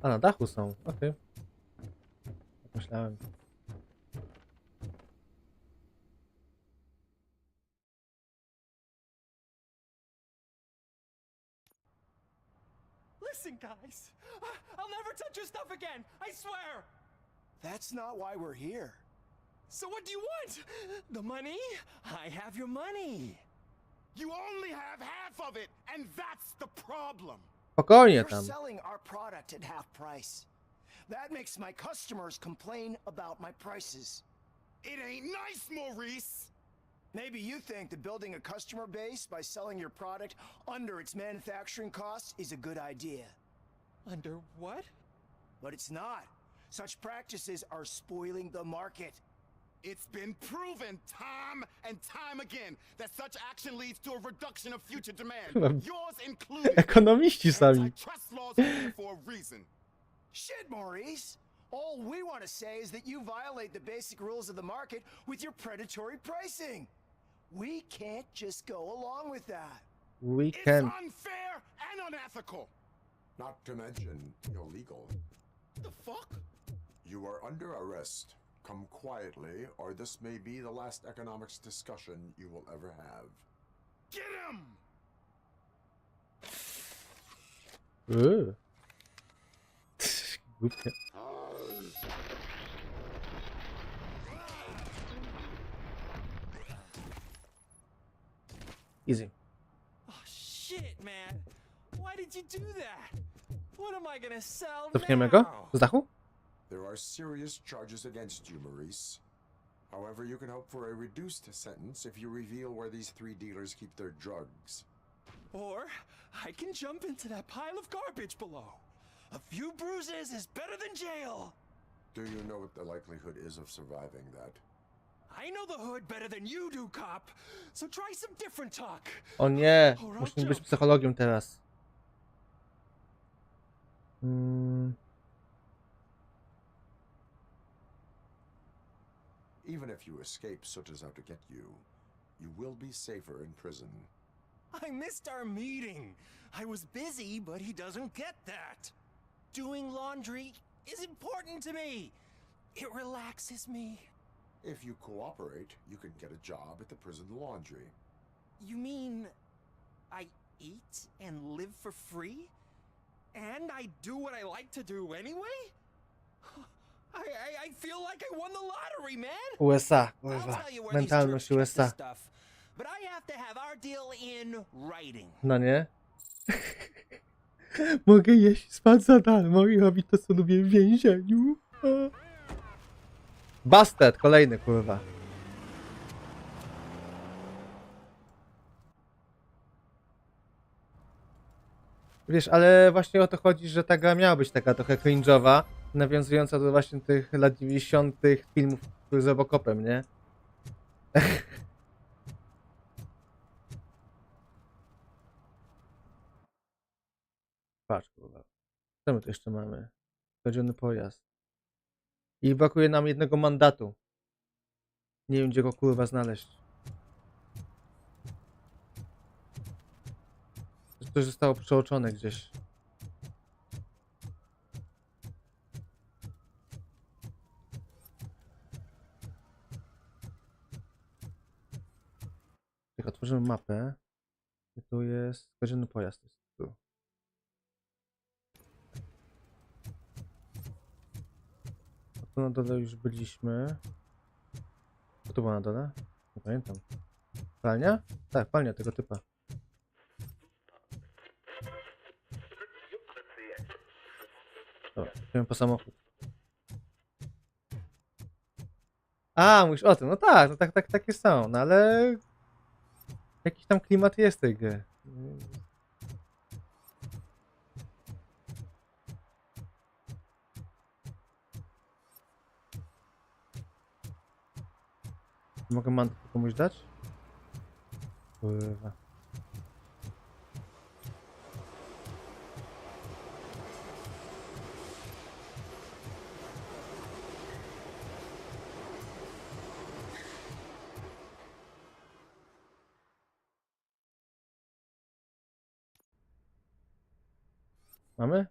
A na dachu są, okej. Jak myślałem.
Listen, guys. I'll never touch your stuff again. I swear.
That's not why we're here.
So what do you want? The money? I have your money.
You only have half of it, and that's the problem.
Spokojnie
You're
tam.
selling our product at half price. That makes my customers complain about my prices.
It ain't nice, Maurice.
Maybe you think that building a customer base by selling your product under its manufacturing costs is a good idea.
Under what?
But it's not. Such practices are spoiling the market.
It's been proven time and time again that such action leads to a reduction of future demand, yours included.
Ekonomiści sami.
Antitrust laws are here for a reason.
Shit, Maurice. All we want to say is that you violate the basic rules of the market with your predatory pricing. We can't just go along with that.
We
It's
can.
unfair and unethical.
Not to mention illegal.
The fuck?
You are under arrest. Come quietly, or this may be the last economics discussion you will ever have.
Get him!
Głupie. Easy.
Oh shit, man. Why did you do that? What am I gonna sell
Cofniemy go?
now?
Z dachu?
There are serious charges against you, Maurice. However, you can hope for a reduced sentence if you reveal where these three dealers keep their drugs.
Or I can jump into that pile of garbage below. A few bruises is better than jail.
Do you know what the likelihood is of surviving that?
I know the hood better than you do, cop. So try some different talk.
O nie, musimy być psychologiem teraz.
Even if you escape Soot is out to get you, you will be safer in prison.
I missed our meeting. I was busy, but he doesn't get that. Doing laundry is important to me. It relaxes me.
If you cooperate, you can get a job at the prison laundry.
You mean I eat and live for free? And I do what I like to do anyway? I feel like I won the lottery, man.
USA,
I'll
kurwa.
tell you where these
Mentalność
jerks get
USA.
this stuff, but I have to have our deal in writing.
No nie? Mogę jeść spać za darmo i robić to, co lubię w więzieniu. Busted, kolejny, kurwa. Wiesz, ale właśnie o to chodzi, że ta gra miała być taka trochę cringe'owa, nawiązująca do właśnie tych lat 90. filmów z RoboCopem, nie? Patrz, kurwa. Co my tu jeszcze mamy? Kradziony pojazd. I brakuje nam jednego mandatu. Nie wiem, gdzie go kurwa znaleźć. Coś zostało przeoczone gdzieś. Jak otworzymy mapę, i tu jest skradzony pojazd. Jest tu. A tu na dole już byliśmy. Co to było na dole? Nie pamiętam. Palnia? Tak, palnia tego typa. Dobra, idziemy po samochód. A, mówisz o tym, no tak, no tak, takie są, no ale... Jakiś tam klimat jest tej gry. Mogę mandat komuś dać? Kurwa. Mamy?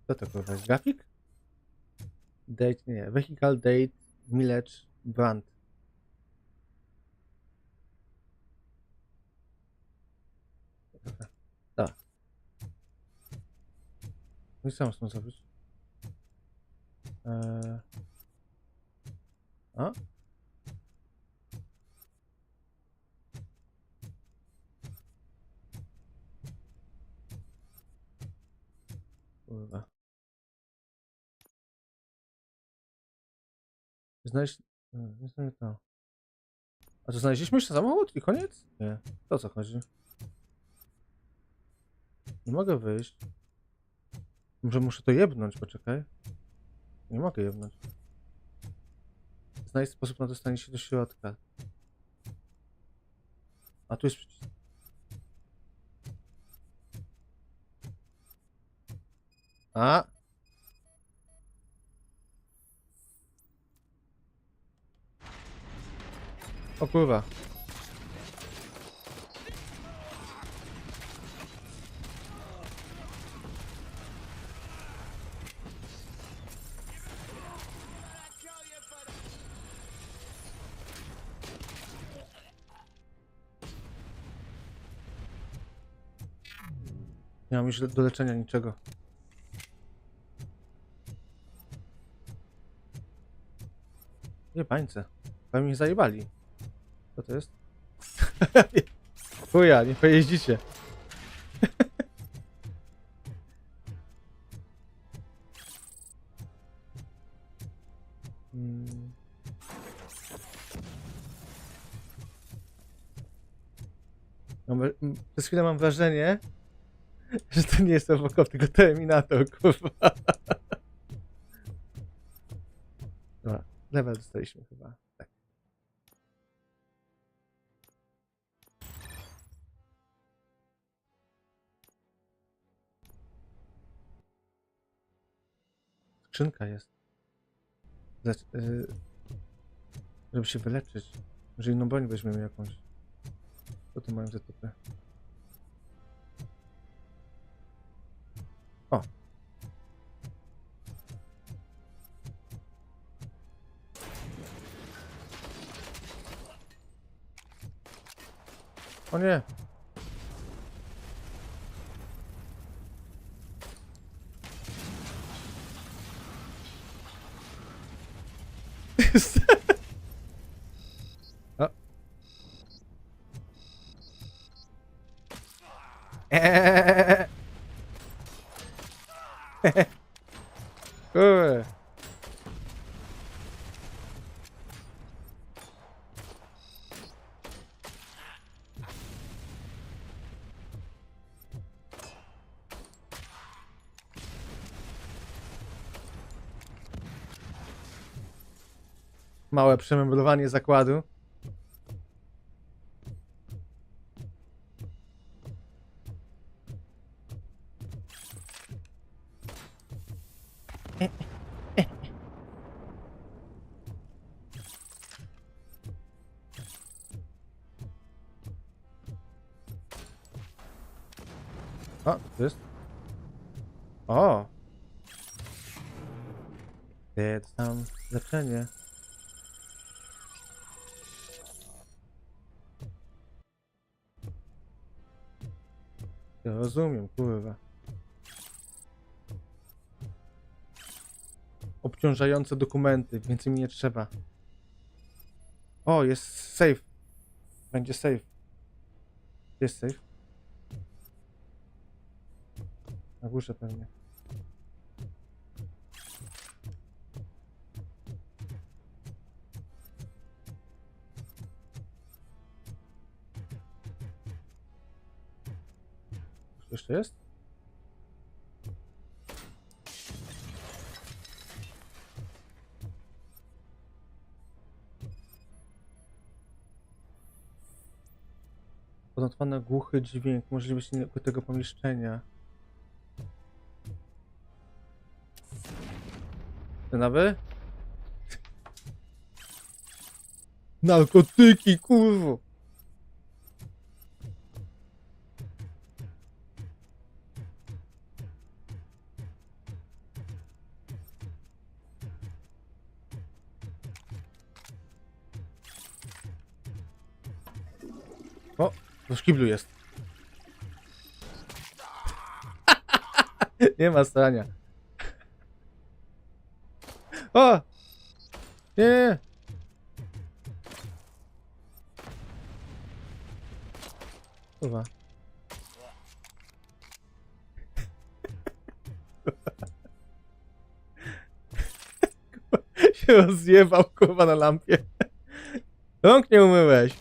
Co to kurwa jest? Grafik? Date, nie. Vehicle, date, mileage, brand. Tak. No i co mam z tym zrobić? A? Kurwa. Znaleźć... Nie znam to. A to znaleźliśmy jeszcze samochód i koniec? Nie. To o co chodzi? Nie mogę wyjść. Może muszę to jebnąć, poczekaj. Nie mogę jebnąć. Znajdź sposób na dostanie się do środka. A tu jest przycisk. A! O kurwa. Nie mam już do leczenia niczego. Nie pańce. Chyba mi zajebali. Co to jest? Chuja, nie pojeździcie. Przez chwilę mam wrażenie, że to nie jest RoboCop, tylko Terminator, kurwa. Dobra, level dostaliśmy chyba. Tak. Skrzynka jest. Żeby się wyleczyć. Może inną broń weźmiemy jakąś. Co tu mają za tupy? O! O nie! O. Kurde. Małe przemeblowanie zakładu. O, to jest. O! Tam leczenie. Ja rozumiem, kurwa. Obciążające dokumenty, więcej mi nie trzeba. O, jest safe. Będzie safe. Jest safe. Na górze pewnie. Jeszcze jest? Ponotwany głuchy dźwięk, możliwość tego pomieszczenia. Nawy? Narkotyki, kurwo! O, to w kiblu jest. Nie ma stania. O! Nie, nie. Kurwa. Się rozjebał, kurwa, na lampie. Rąk nie umyłeś.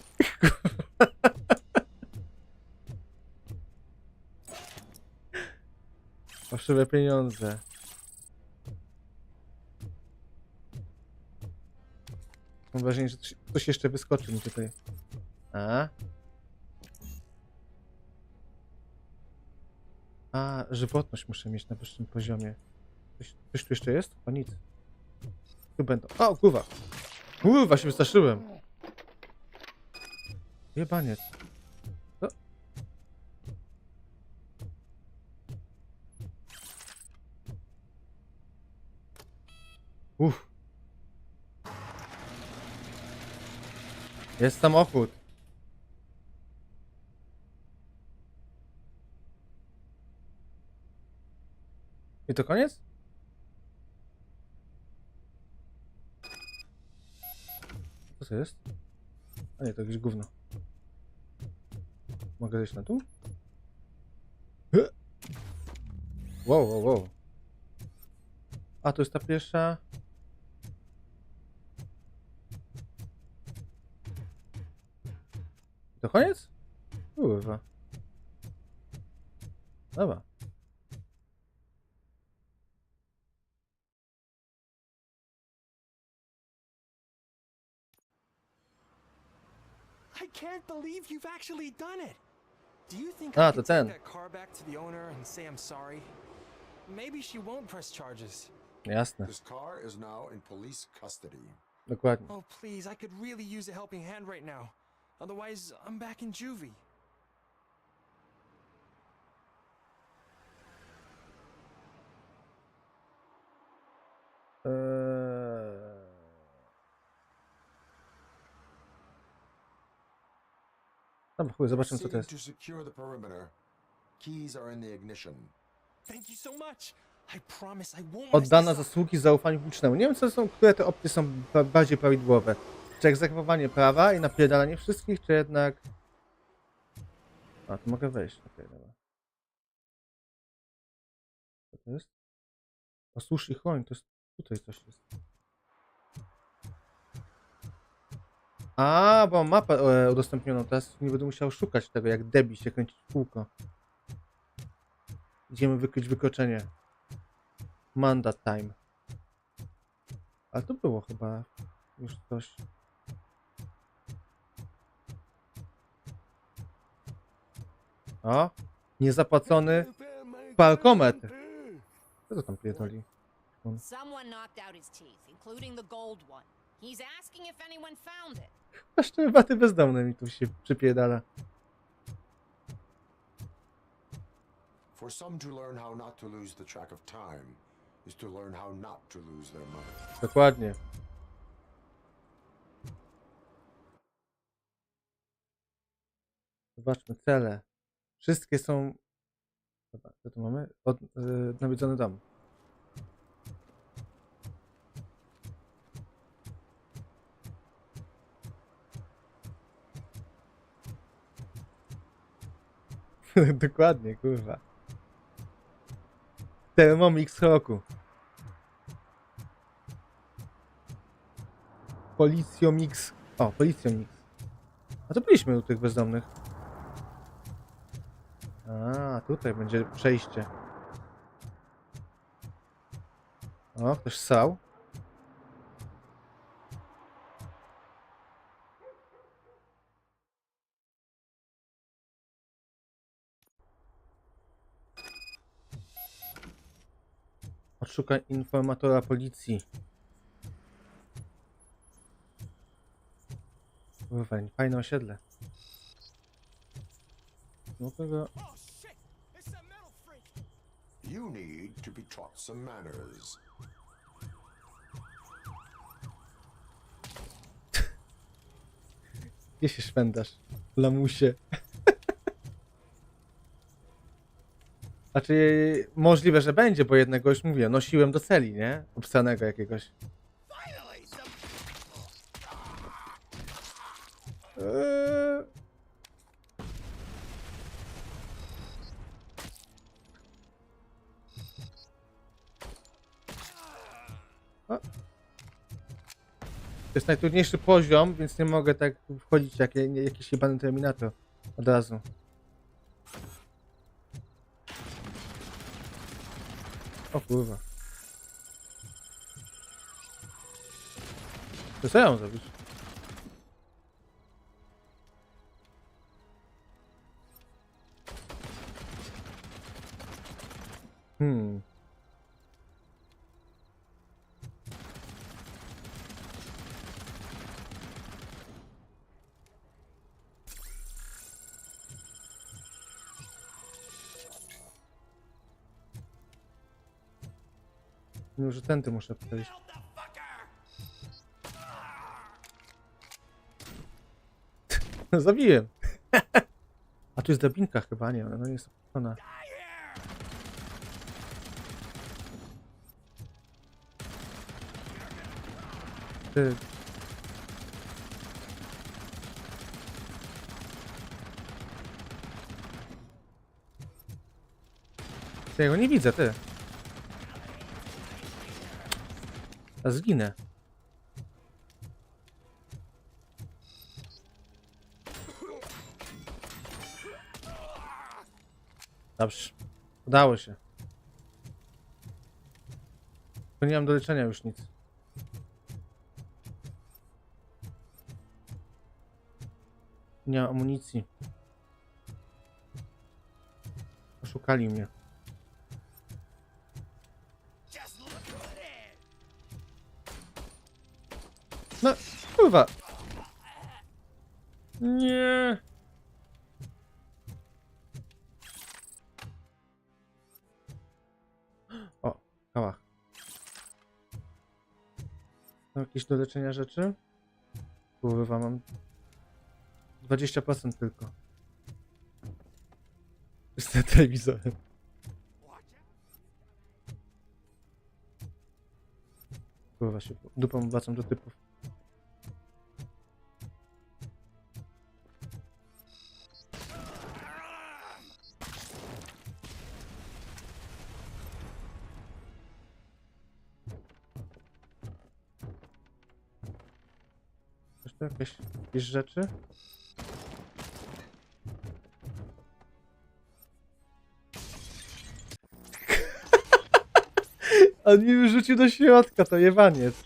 Fałszywe pieniądze. Mam wrażenie, że coś jeszcze wyskoczy mi tutaj. A, żywotność muszę mieć na wyższym poziomie. Coś tu jeszcze jest? O, nic. Tu będą. O, kurwa! Kurwa, się wystraszyłem. Jebaniec. Co? Uff. Jest samochód. I to koniec? Co to jest? A nie, to jakieś gówno. Mogę zejść na dół? Wow, wow, wow. A, to jest ta pierwsza. To koniec? Kurwa. Dobra.
I can't believe you've actually done it. Do you think
Ah,
I could
to
take
10.
that car back to the owner and say I'm sorry? Maybe she won't press charges.
Jasne.
This car is now in police custody.
Dokładnie.
Oh, please, I could really use a helping hand right now. Otherwise, I'm back in juvie.
Dobra, chuj, zobaczymy co to
Proceeding
jest.
to secure the perimeter. Keys are in the ignition.
Thank you so much. I promise I won't mess
Oddana
this up.
zasługi zaufaniu publicznemu. Nie wiem, które te opcje są bardziej prawidłowe. Czy egzekwowanie prawa i napierdalanie wszystkich, czy jednak... A, tu mogę wejść. Okej, dobra. Co to jest? Osłuż i chroń, to jest... Tutaj coś jest. A, bo mam mapę udostępnioną, teraz nie będę musiał szukać tego, jak debil się kręcić w kółko. Idziemy wykryć wykroczenie. Mandat time. Ale to było chyba już coś. O! Niezapłacony parkometr. Co to tam pierdoli?
Someone knocked out his teeth, including the gold one. He's asking if anyone found it.
Aż te baty bezdomne mi tu się przypierdala.
For some to learn how not to lose the track of time is to learn how not to lose their money.
Dokładnie. Zobaczmy cele. Wszystkie są... Dobra, co tu mamy? Nawiedzony dom. Dokładnie, kurwa. Thermomix roku. Policjomix. O, Policjomix. A to byliśmy u tych bezdomnych. A, tutaj będzie przejście. O, ktoś ssał. Odszukaj informatora policji. Kurwa, fajne osiedle. No tego...
You need to be taught some manners.
Gdzie się szwędasz, lamusie? Znaczy, możliwe, że będzie, bo jednego już mówię, nosiłem do celi, nie? Obsranego jakiegoś. O. To jest najtrudniejszy poziom, więc nie mogę tak wchodzić jak jakiś jebany terminator od razu. O kurwa. To co ja mam zrobić? Może tędy muszę przejść. Zabiłem. A tu jest drabinka chyba, nie? Ona nie jest opuszczona. Ty. Ja go nie widzę, ty. A zginę. Dobrze. Udało się. To nie mam do leczenia już nic. Nie mam amunicji. Oszukali mnie. No, kurwa. Nie. O, kałach. Są jakieś do leczenia rzeczy? Kurwa, mam 20% tylko. Jestem telewizorem. Kurwa, się dupą wracam do typów. Jeszcze jakieś rzeczy? On mi wyrzucił do środka, to jebaniec.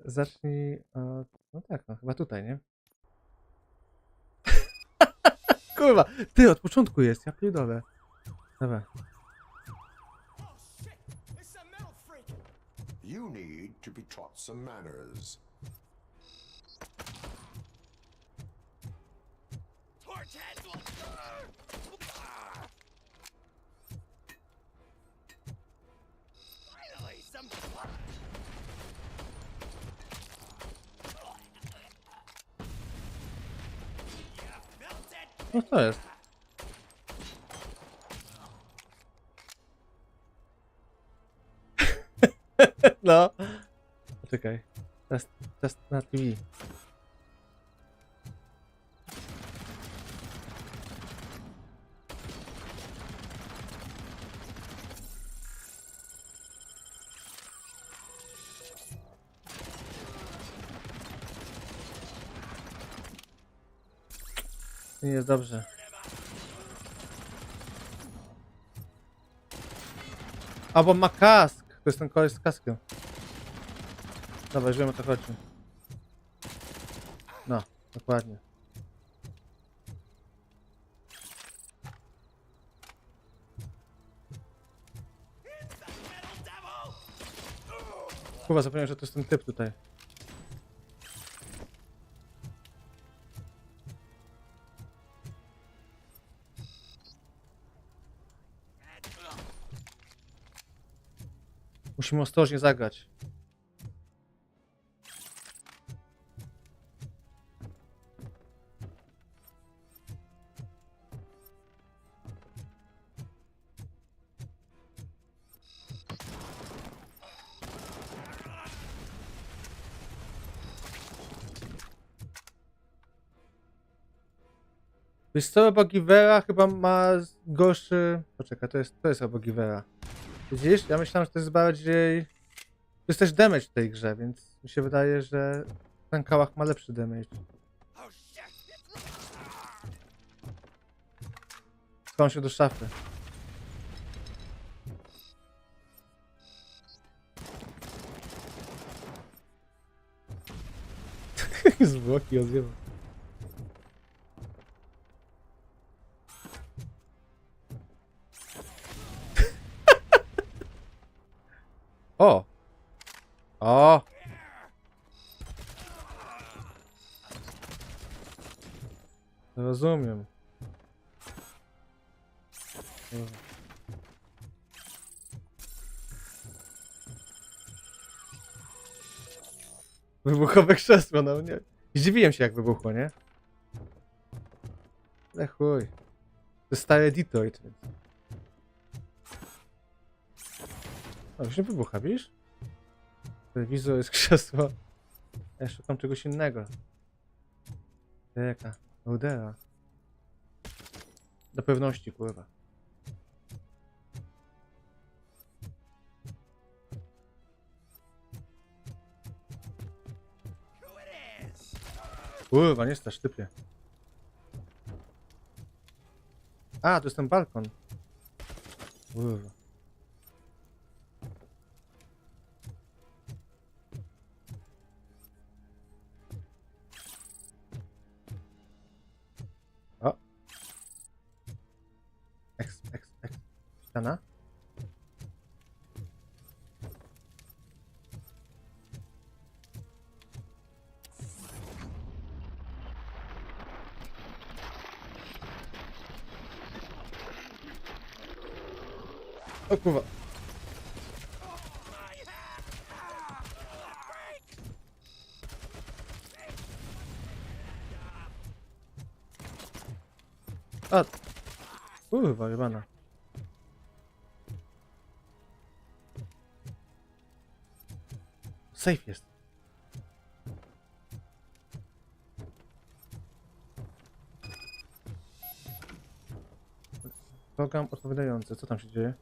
Zacznij od... No tak, no chyba tutaj, nie? Kurwa, ty, od początku jest, ja pierdolę. Dobra.
You need to be taught some manners.
No to jest. No. Poczekaj. Teraz na TV. Nie jest dobrze. A bo ma kask! To jest ten koleś z kaskiem. Dobra, już wiem, o co chodzi. No, dokładnie. Kurwa, zapomniałem, że to jest ten typ tutaj. Musimy ostrożnie zagrać. Wiesz co, RoboGivera chyba ma gorszy... Poczekaj, to jest RoboGivera. Widzisz? Ja myślałem, że to jest bardziej... To jest też damage w tej grze, więc mi się wydaje, że ten kałach ma lepszy damage. Schowam się do szafy. Zwłoki odzywa. O! O! Rozumiem. Wybuchowe krzesło, no nie. Zdziwiłem się, jak wybuchło, nie? Ale chuj. To jest stary Detroit, więc... O, już nie wybucha, widzisz? Telewizor jest krzesło. Ja szukam czegoś innego. Jaka? Udera. Do pewności, kurwa. Kurwa, nie strasz, typie. A, to jest ten balkon. Kurwa. O. Ściana. O kurwa. A. Kurwa, jebana. Safe jest. Program odpowiadający. Co tam się dzieje?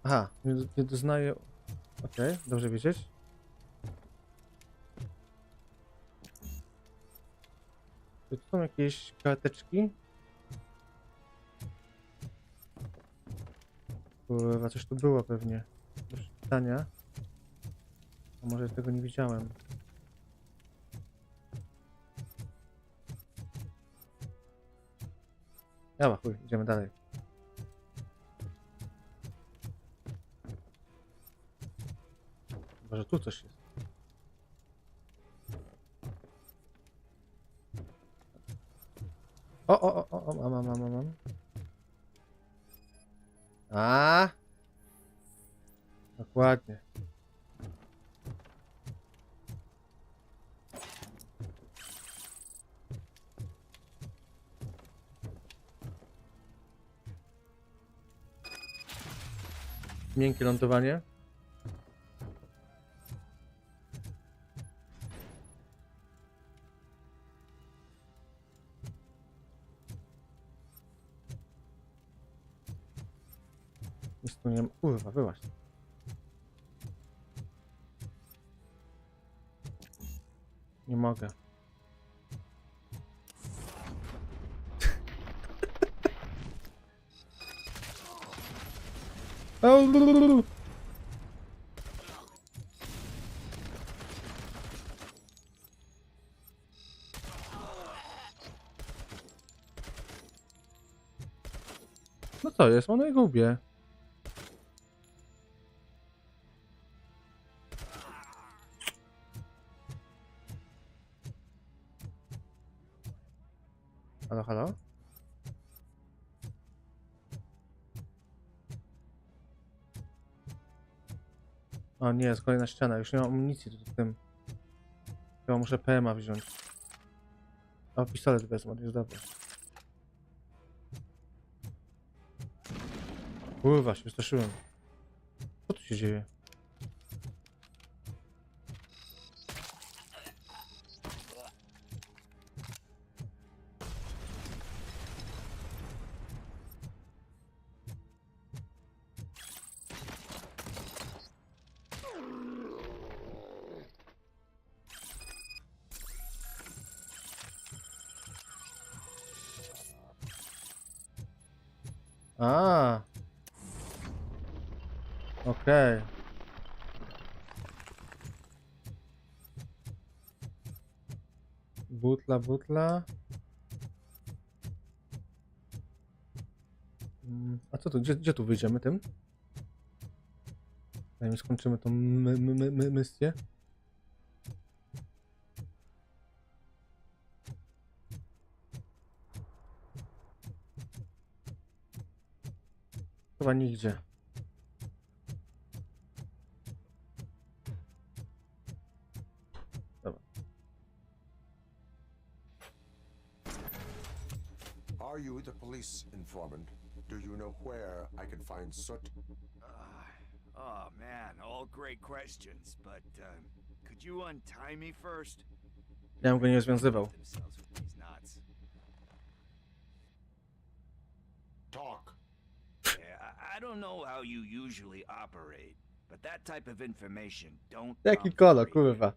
Aha, nie doznaję... Okej, dobrze wiedzieć. Tu są jakieś karteczki. Kurwa, coś tu było pewnie. Do przeczytania. A może tego nie widziałem. Dobra, chuj, idziemy dalej. Może tu coś jest. Mam. A. Dokładnie. Miękkie lądowanie. Nic tu nie ma. Kurwa, wyłaź. Nie mogę. No co jest? Ono jego ubie. Halo, halo? O nie, jest kolejna ściana. Już nie mam amunicji tu w tym. Chyba muszę PMA wziąć. O, pistolet wezmę, jest dobry. Kurwa, się wystraszyłem. Co tu się dzieje? A. Okej. Butla, butla. A co tu? Gdzie tu wyjdziemy tym? Zanim skończymy tą misję. Chyba nigdzie. Dobra.
Are you the police informant? Do you know where I can find Soot?
Oh man, all great questions, but could you untie me first?
Ja bym go nie rozwiązywał.
Talk.
Yeah, I don't know how you usually operate, but that type of information don't.
Jaki kolor, kurwa.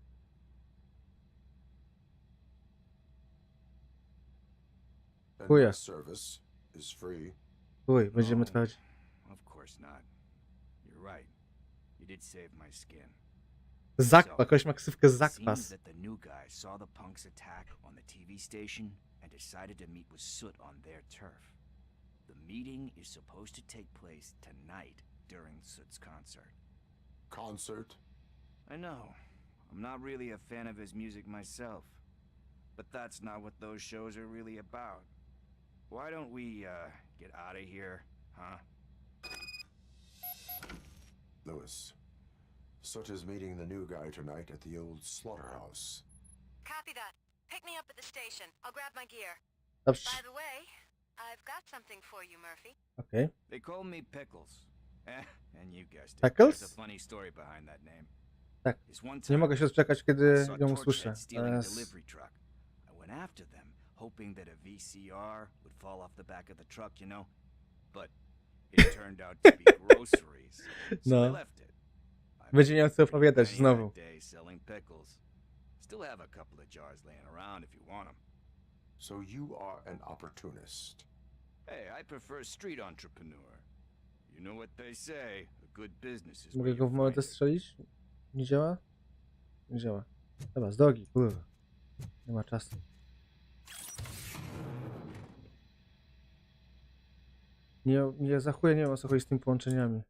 Chuja.
Service is free.
Chuj, będziemy twardziej.
Of course not. You're right. You did save my skin.
Zakwa, kogoś ma ksywkę zakwas.
Seems that the new guy saw the punks attack on the TV station and decided to meet with Soot on their turf. The meeting is supposed to take place tonight during Soot's concert.
Concert?
I know. I'm not really a fan of his music myself. But that's not what those shows are really about. Why don't we, get out of here, huh?
Lewis. Soot is meeting the new guy tonight at the old slaughterhouse.
Copy that. Pick me up at the station. I'll grab my gear.
Dobrze.
By the way, I've got something for you, Murphy.
Okay.
They call me Pickles. And you guessed it.
Pickles?
There's a funny story behind that name.
Tak. Nie mogę się doczekać, kiedy ją usłyszę.
I went after them, hoping that a VCR would fall off the back of the truck, you know? But it turned out to be groceries. So I left it.
Będzie miał co opowiadać znowu.
Selling pickles. Still have a couple of jars laying around if you want them.
So you are an opportunist.
Hey, I prefer street entrepreneur. You know what they say, a good business is.
Mogę go w momencie strzelić? Nie działa? Nie działa. Dobra, z drogi, kurwa. Nie ma czasu. Nie za chuja nie wiem, o co chodzi z tymi połączeniami.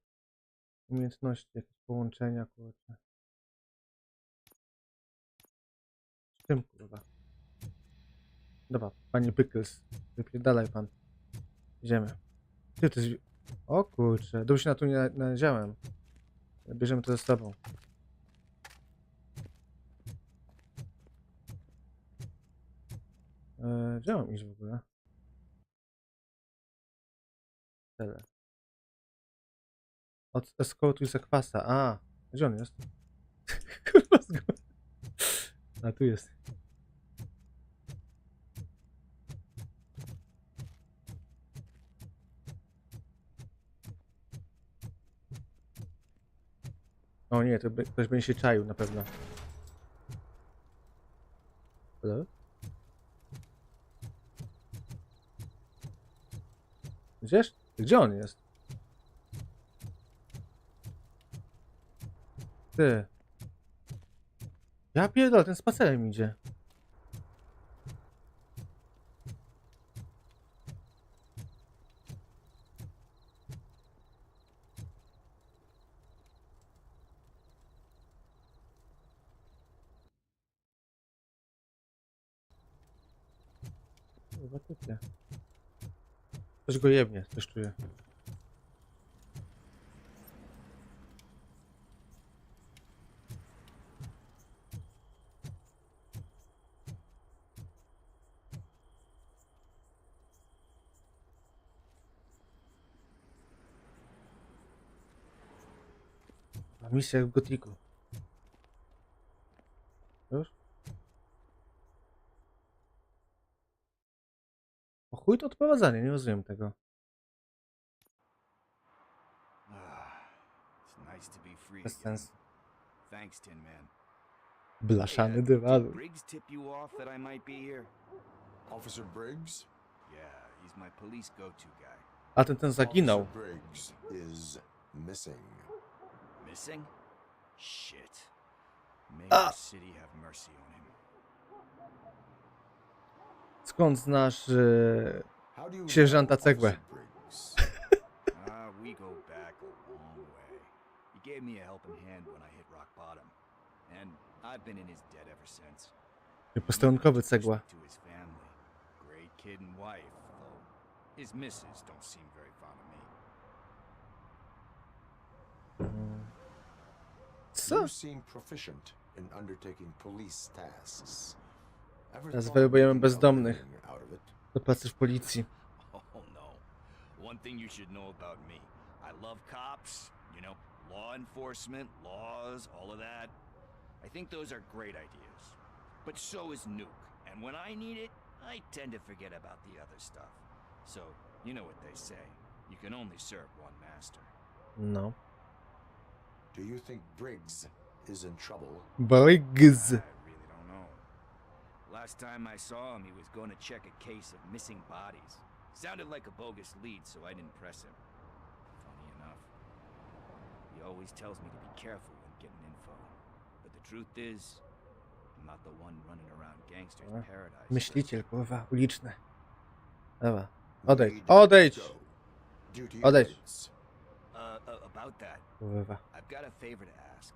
Umiejętności, jakieś połączenia, kurczę. Z czym, kurwa? Dobra, panie Pickles. Wypierdalaj pan. Idziemy. Ty, to jest... O kurczę, dobrze się na to nie nadziałem. Bierzemy to ze sobą. Gdzie mam iść w ogóle? Tyle. Eskortuj zakwasa. A, gdzie on jest? Kurwa, a tu jest. O nie, to ktoś będzie się czaił na pewno. Hello? Gdzież? Gdzie on jest? Ty. Ja pierdolę, ten spacerem idzie. Chyba typie. Coś go jebnie, coś czuję. Misja jak w Gotiku. Już? O chuj to odprowadzanie, nie rozumiem tego. Bez sensu.
Thanks, Tin Man.
Blaszany dywalu.
Briggs tip you off that I might be here?
Officer Briggs?
Yeah, he's my police go-to guy.
A ten zaginął.
Officer Briggs is missing.
Missing? Shit. May the city have mercy on him.
Skąd znasz sierżanta Cegłę?
We go back a long way. He gave me a helping hand when I hit rock bottom, and I've been in his debt ever since.
Postronkowy Cegła.
To his family, great kid and wife, though his missus don't seem very fond of me.
Co?
You seem proficient in undertaking police tasks.
Teraz werbujemy bezdomnych do pracy w policji.
Oh no. One thing you should know about me. I love cops, you know, law enforcement, laws, all of that. I think those are great ideas. But so is Nuke. And when I need it, I tend to forget about the other stuff. So, you know what they say. You can only serve one master.
No.
Do you think Briggs is in trouble?
Briggs.
I really don't know. Last time I saw him, he was going to check a case of missing bodies. Sounded like a bogus lead, so I didn't press him. Funny enough. He always tells me to be careful when getting info. But the truth is, I'm not the one running around gangsters' paradise.
Myśliciel, kurwa, uliczny. Dobra. Odejdź. Odejdź! Odejdź.
About that,
Kurwa.
I've got a favor to ask.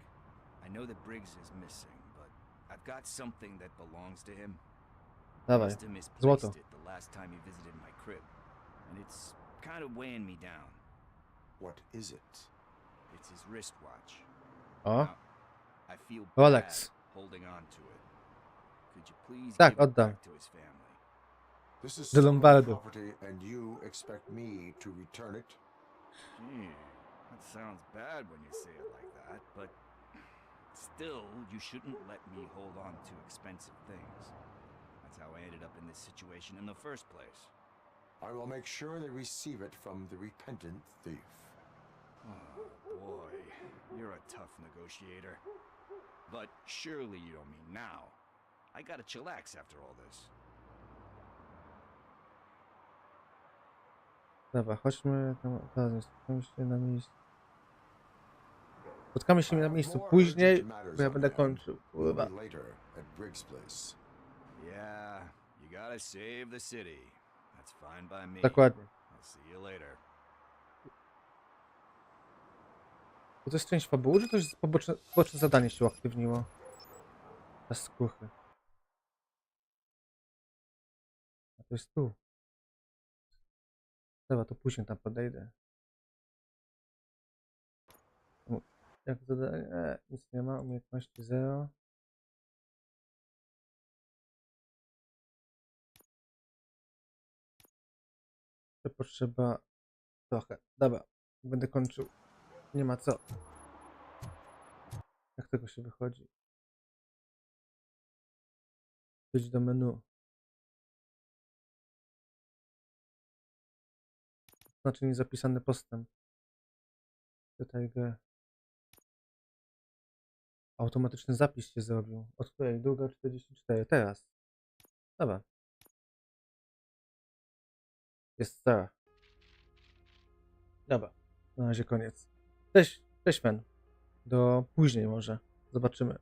I know that Briggs is missing, but I've got something that belongs to him.
Dawaj.
Must have misplaced
Złoto.
it the last time he visited my crib, and it's kind of weighing me down.
What is it?
It's his wristwatch.
O.
Now, I feel
Rolex.
bad holding on to it. Could you please
Tak,
give it
oddam.
back to his family?
This is
Do
stolen
Lombardu.
property, and you expect me to return it?
That sounds bad when you say it like that, but still, you shouldn't let me hold on to expensive things. That's how I ended up in this situation in the first place.
I will make sure they receive it from the repentant thief.
Oh, boy. You're a tough negotiator. But surely you don't mean now. I gotta chillax after all this.
Dobra, chodźmy tam, spotkamy się na miejscu. Spotkamy się na miejscu później, bo ja będę kończył. Kurwa.
Yeah, you gotta save the city. That's fine by me.
Dokładnie.
I'll see you later.
To jest część fabuły, czy to jest poboczne zadanie się uaktywniło? Na skruchy. A to jest tu. Dobra, to później tam podejdę. Jak zadanie? Nic nie ma, umiejętności 0. To potrzeba trochę. Dobra, będę kończył. Nie ma co. Jak tego się wychodzi? Idź do menu. Znaczy niezapisany postęp. Tutaj G. Automatyczny zapis się zrobił. Od której? 2:44. Teraz. Dobra. Jest Sara. Dobra. Na razie koniec. Cześć, cześć, men. Do później może. Zobaczymy.